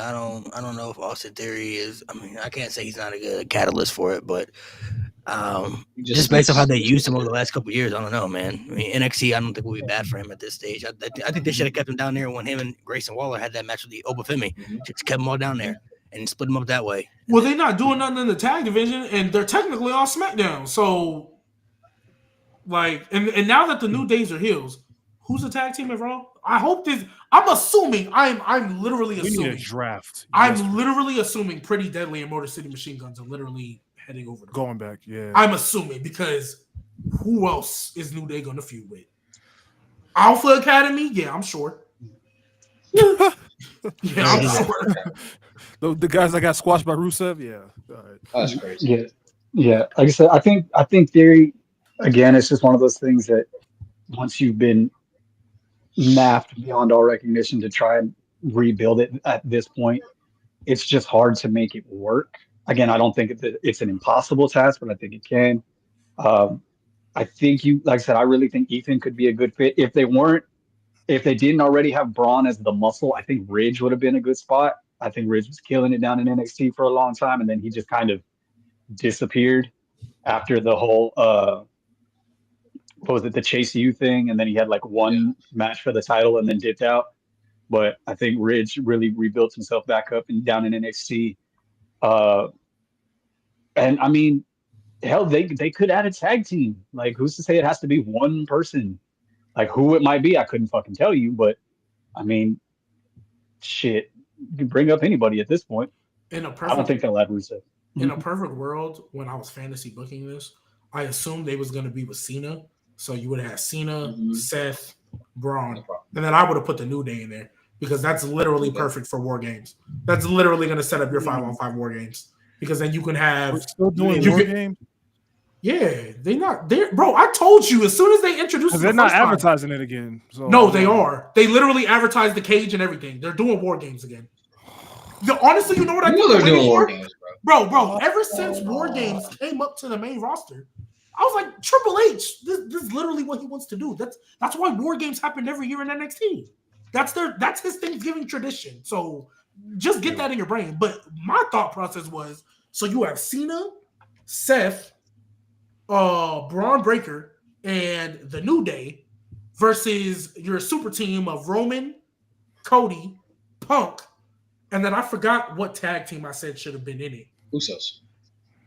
I don't know if Austin Theory is. I mean, I can't say he's not a good catalyst for it, but just based off how they used him over the last couple of years, I don't know, man. I mean, NXT, I don't think will be bad for him at this stage. I think they should have kept him down there when him and Grayson Waller had that match with the Obafemi. Just kept them all down there and split them up that way. Well, they're not doing nothing in the tag division, and they're technically on SmackDown. So, like, and now that the New Days are heels, who's the tag team at Raw? I hope this. I'm assuming. I'm literally we need a assuming. draft. I'm literally assuming Pretty Deadly and Motor City Machine Guns are literally heading over to going back. Yeah, I'm assuming because who else is New Day going to feud with? Alpha Academy? Yeah, I'm sure. Yeah, I'm sure. the guys that got squashed by Rusev. Yeah, all right. That's crazy. Yeah. Like I said, I think Theory, again, it's just one of those things that once you've been naffed beyond all recognition to try and rebuild it at this point, it's just hard to make it work. Again, I don't think it's an impossible task, but I think it can. I think like I said, I really think Ethan could be a good fit. If they didn't already have Braun as the muscle, I think Ridge would have been a good spot. I think Ridge was killing it down in NXT for a long time, and then he just kind of disappeared after the whole what was it, the Chase U thing, and then he had like one match for the title and then dipped out. But I think Ridge really rebuilt himself back up and down in NXT. And I mean, hell, they could add a tag team. Like, who's to say it has to be one person? Like, who it might be, I couldn't fucking tell you. But I mean, shit, you can bring up anybody at this point. In a I don't perfect, think they'll add Rusev. in a perfect world, when I was fantasy booking this, I assumed they was going to be with Cena. So you would have had Cena, Seth, Braun, and then I would have put the New Day in there because that's literally perfect for War Games. That's literally going to set up your 5-on-5 War Games because then you can have. We're still doing you War can- Games? Yeah, they're bro. I told you as soon as they introduced it, They're the not first time- advertising it again. So No, they are. They literally advertise the cage and everything. They're doing War Games again. Honestly, you know what I I think know they're they're doing waiting War for? Games, bro. Bro, ever since War Games came up to the main roster, I was like, Triple H, this is literally what he wants to do. That's why War Games happened every year in NXT. That's his Thanksgiving tradition. So just get that in your brain. But my thought process was, so you have Cena, Seth, Braun Breaker, and the New Day versus your super team of Roman, Cody, Punk, and then I forgot what tag team I said should have been in it. Usos.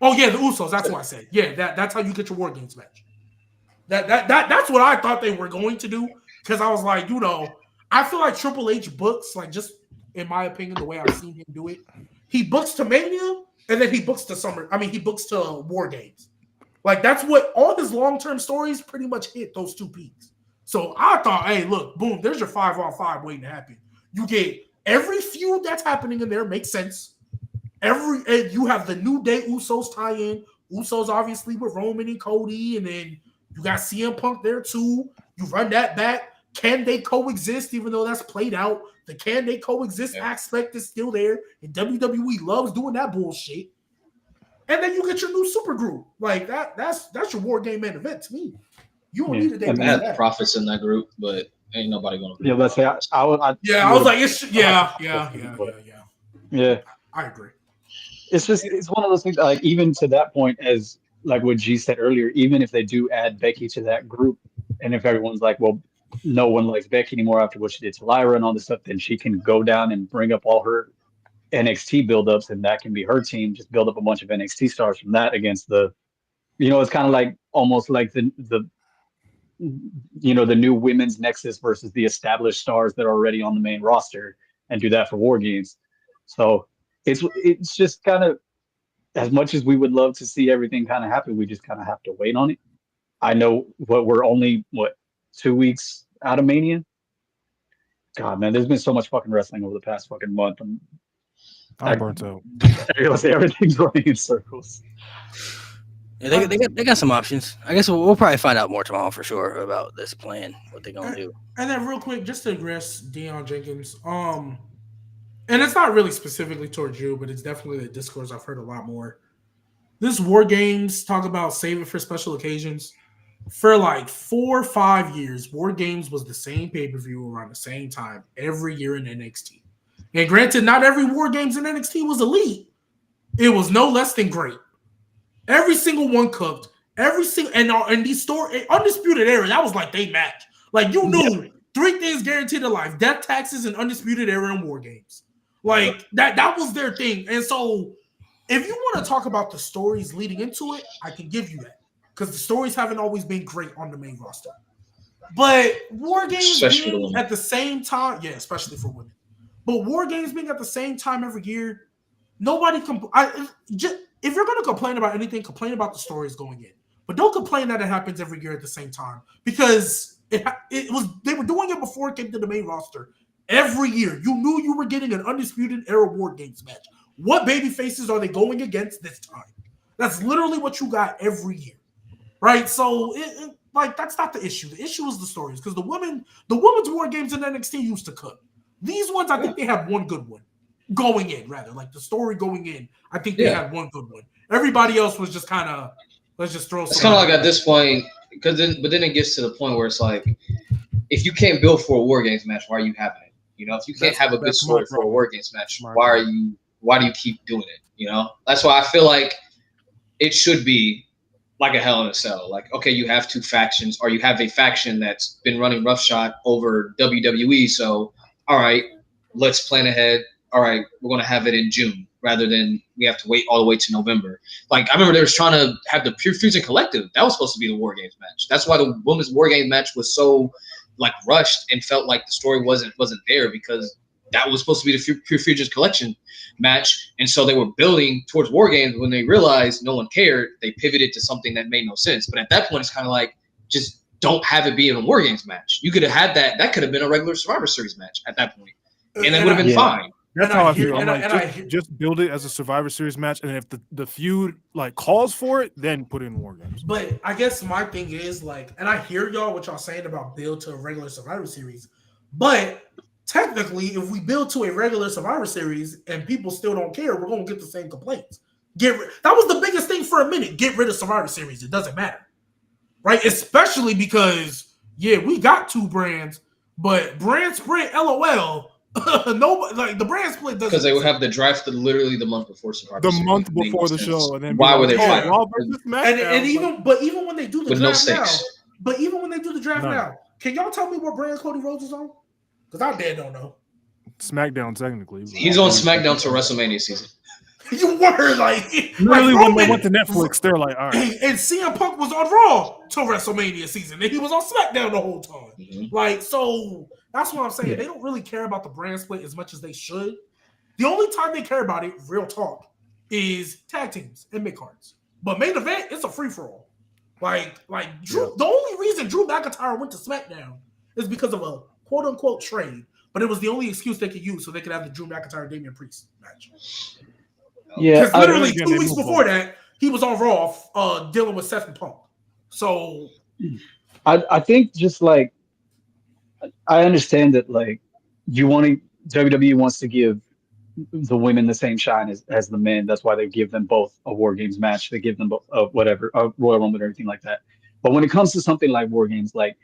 Oh yeah, the Usos. That's what I said. Yeah, that's how you get your War Games match. That's what I thought they were going to do because I was like, I feel like Triple H books, like just in my opinion, the way I've seen him do it, he books to Mania and then he books to Summer. I mean, he books to War Games. Like that's what all his long-term stories pretty much hit those two peaks. So I thought, hey, look, boom, there's your 5-on-5 waiting to happen. You get every feud that's happening in there makes sense. You have the New Day Usos tie-in. Usos obviously with Roman and Cody, and then you got CM Punk there too. You run that back. Can they coexist? Even though that's played out, the can they coexist aspect is still there, and WWE loves doing that bullshit. And then you get your new super group. Like that's your War Game main event to me. You don't need a day. And I had Profits in that group, but ain't nobody gonna. Yeah, let's say I was like, yeah. I agree. It's one of those things. Like even to that point, as like what G said earlier, even if they do add Becky to that group, and if everyone's like, well, no one likes Becky anymore after what she did to Lyra and all this stuff, then she can go down and bring up all her NXT buildups, and that can be her team. Just build up a bunch of NXT stars from that against the, it's kind of like almost like the new women's nexus versus the established stars that are already on the main roster, and do that for War Games. So it's just kind of, as much as we would love to see everything kind of happen, we just kind of have to wait on it. I know we're only 2 weeks out of Mania. God, man, there's been so much fucking wrestling over the past fucking month. I'm burnt out. Everything's running in circles. Yeah, they got some options. I guess we'll probably find out more tomorrow for sure about this plan, what they're gonna do. And then real quick, just to address Deion Jenkins, and it's not really specifically towards you, but it's definitely the discourse I've heard a lot more. This War Games talk about saving for special occasions. For like 4 or 5 years, War Games was the same pay-per-view around the same time every year in NXT. And granted, not every War Games in NXT was elite. It was no less than great. Every single one cooked. And these Undisputed Era, that was like they match. Like you knew 3 things guaranteed in life: death, taxes, and Undisputed Era and War Games. Like that was their thing. And so if you want to talk about the stories leading into it, I can give you that. Because the stories haven't always been great on the main roster. But War Games being at the same time, especially for women. But War Games being at the same time every year, nobody can. If you're going to complain about anything, complain about the stories going in. But don't complain that it happens every year at the same time. Because they were doing it before it came to the main roster. Every year, you knew you were getting an Undisputed Era War Games match. What baby faces are they going against this time? That's literally what you got every year. Right, so that's not the issue. The issue is the stories, because the women's War Games in NXT used to cook. These ones, I think they have one good one going in. Rather, like the story going in, I think they had one good one. Everybody else was just kind of let's just throw. It's kind of like at this point, because then it gets to the point where it's like, if you can't build for a War Games match, why are you having it? You know, if you can't have a good story for a War Games match, why do you keep doing it? You know, that's why I feel like it should be like a Hell in a Cell. Like, okay, you have two factions, or you have a faction that's been running roughshod over WWE. So, all right, let's plan ahead. All right, we're going to have it in June rather than we have to wait all the way to November. Like, I remember they was trying to have the Pure Fusion Collective. That was supposed to be the War Games match. That's why the Women's War Games match was so, like, rushed and felt like the story wasn't there, because that was supposed to be the Pure Fusion Collection match. And so they were building towards War Games. When they realized no one cared, they pivoted to something that made no sense. But at that point, it's kind of like, just don't have it be in a War Games match. You could have had that. That could have been a regular Survivor Series match at that point. And that would have been fine. That's how I feel. I'm like, just build it as a Survivor Series match, and if the feud like calls for it, then put in War Games. But I guess my thing is like, and I hear y'all what y'all saying about build to a regular Survivor Series, but technically, if we build to a regular Survivor Series and people still don't care, we're gonna get the same complaints. That was the biggest thing for a minute. Get rid of Survivor Series. It doesn't matter, right? Especially because we got two brands, but brand split, LOL. Nobody like the brand split doesn't, because they would have the draft literally the month before Survivor Series. The month before the show, and then why were they fighting? And even when they do the draft now, can y'all tell me what brands Cody Rhodes is on? Because I damn don't know. SmackDown technically. He's on SmackDown till WrestleMania season. You were like literally when they went to Netflix, they're like, all right. And CM Punk was on Raw till WrestleMania season, and he was on SmackDown the whole time. Mm-hmm. Like, so that's what I'm saying. They don't really care about the brand split as much as they should. The only time they care about it, real talk, is tag teams and mid cards. But main event, it's a free for all. Like Drew. The only reason Drew McIntyre went to SmackDown is because of a quote unquote trade, but it was the only excuse they could use so they could have the Drew McIntyre Damian Priest match. Yeah, because literally 2 weeks before that, he was on Raw dealing with Seth and Punk. So I think just like I understand that like WWE wants to give the women the same shine as the men. That's why they give them both a War Games match. They give them both a Royal Rumble and everything like that. But when it comes to something like War Games, like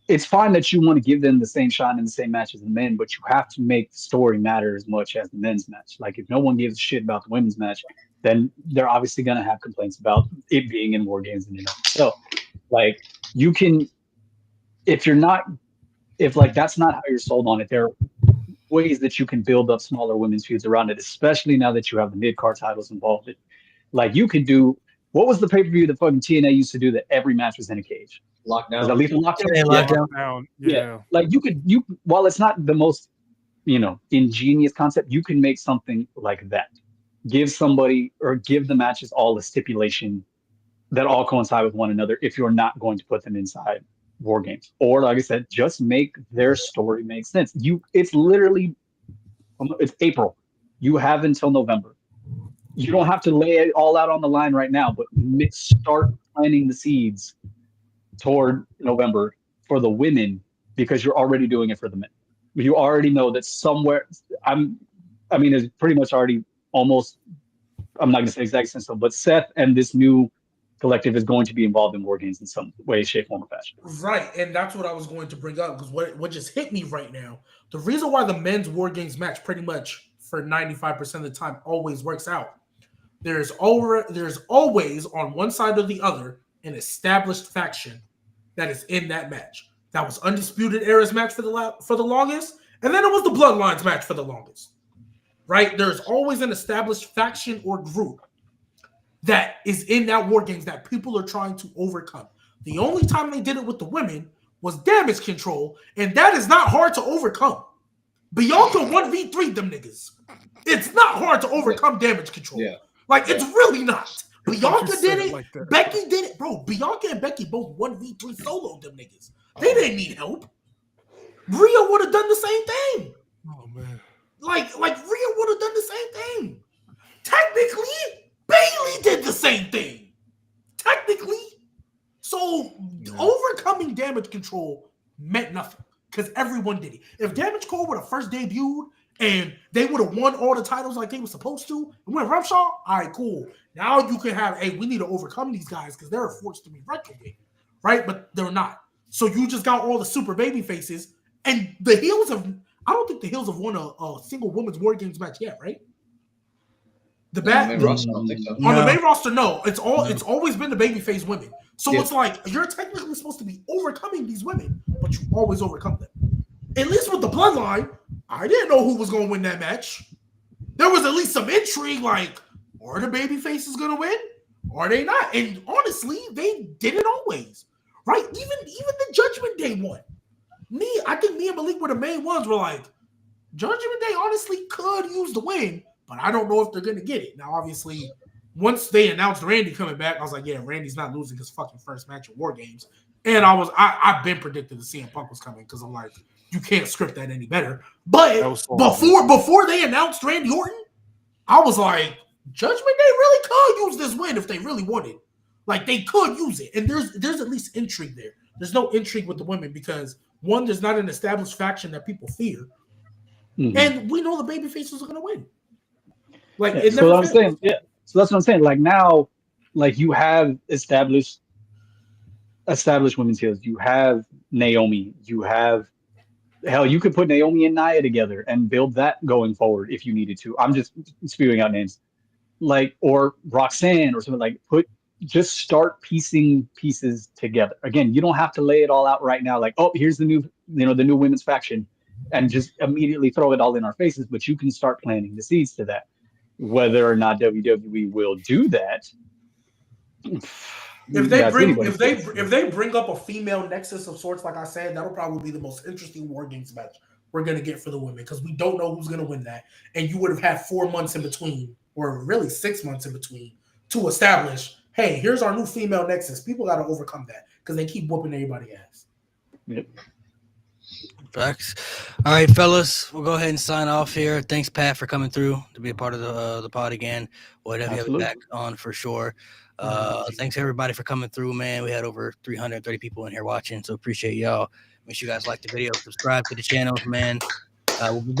it's fine that you want to give them the same shine in the same match as the men, but you have to make the story matter as much as the men's match. Like if no one gives a shit about the women's match, then they're obviously going to have complaints about it being in War Games and so like you can, if like that's not how you're sold on it, there are ways that you can build up smaller women's feuds around it, especially now that you have the mid-card titles involved. Like you could do, what was the pay-per-view that fucking TNA used to do that every match was in a cage? Lockdown. Was that Lethal Lockdown? Yeah, Lockdown. Yeah. Like you while it's not the most, ingenious concept, you can make something like that. Give somebody or give the matches all a stipulation that all coincide with one another if you're not going to put them inside War Games. Or like I said, just make their story make sense. It's April. You have until November. You don't have to lay it all out on the line right now, but start planting the seeds toward November for the women, because you're already doing it for the men. You already know that somewhere, it's pretty much already almost, I'm not going to say exact sense, but Seth and this new collective is going to be involved in War Games in some way, shape, form, or fashion. Right, and that's what I was going to bring up, because what just hit me right now, the reason why the men's War Games match pretty much for 95% of the time always works out, there's always on one side or the other an established faction that is in that match. That was Undisputed Era's match for the longest, and then it was the Bloodlines match for the longest. Right? There's always an established faction or group that is in that War Games that people are trying to overcome. The only time they did it with the women was Damage Control, and that is not hard to overcome. Bianca 1v3 them niggas. It's not hard to overcome Damage Control. Yeah. Like, it's really not. Bianca did it. Like Becky did it. Bro, Bianca and Becky both 1v3 solo them niggas. They didn't need help. Rhea would have done the same thing. Oh, man. Like Rhea would have done the same thing. Technically, Bayley did the same thing. Technically. So, overcoming Damage Control meant nothing because everyone did it. If Damage Control would have first debuted and they would have won all the titles like they were supposed to and went roughshod, all right, cool. Now you can have, hey, we need to overcome these guys because they're a force to be reckoned with, right? But they're not. So you just got all the super baby faces, and the heels have. I don't think the heels have won a single women's War Games match yet, right? The On back the main roster, I don't think so. on the main roster, no. It's always been the babyface women. So Yeah. it's like you're technically supposed to be overcoming these women, but you always overcome them. At least with the bloodline, I didn't know who was going to win that match. There was at least some intrigue, like, are the baby faces going to win? Or are they not? And honestly, they didn't always. Right? Even the Judgment Day one. I think me and Malik were the main ones. Were like, Judgment Day honestly could use the win, but I don't know if they're going to get it. Now, obviously, once they announced Randy coming back, I was like, yeah, Randy's not losing his fucking first match at War Games. And I've been predicted that CM Punk was coming because I'm like, you can't script that any better. But before they announced Randy Orton, I was like, Judgment Day really could use this win if they really wanted. Like, they could use it. And there's at least intrigue there. There's no intrigue with the women because, one, there's not an established faction that people fear. Mm-hmm. And we know the baby faces are going to win. Like, it never fails. So that's what I'm saying. Like, now, like, you have established women's heels. You have Naomi. You have, hell, you could put Naomi and Nia together and build that going forward if you needed to. I'm just spewing out names. Like, or Roxanne or something, like, just start piecing pieces together. Again, you don't have to lay it all out right now. Like, oh, here's the new women's faction, and just immediately throw it all in our faces. But you can start planting the seeds to that. Whether or not WWE will do that, if they bring up a female nexus of sorts, like I said, that'll probably be the most interesting War Games match we're gonna get for the women because we don't know who's gonna win that, and you would have had 4 months in between, or really 6 months in between, to establish, hey, here's our new female nexus. People got to overcome that because they keep whooping everybody ass. Yep. Facts. All right, fellas, we'll go ahead and sign off here. Thanks, Pat, for coming through to be a part of the pod again. We'll have you back on for sure. Thanks everybody for coming through, man. We had over 330 people in here watching, so appreciate y'all. Make sure you guys like the video, subscribe to the channel, man. We'll be back.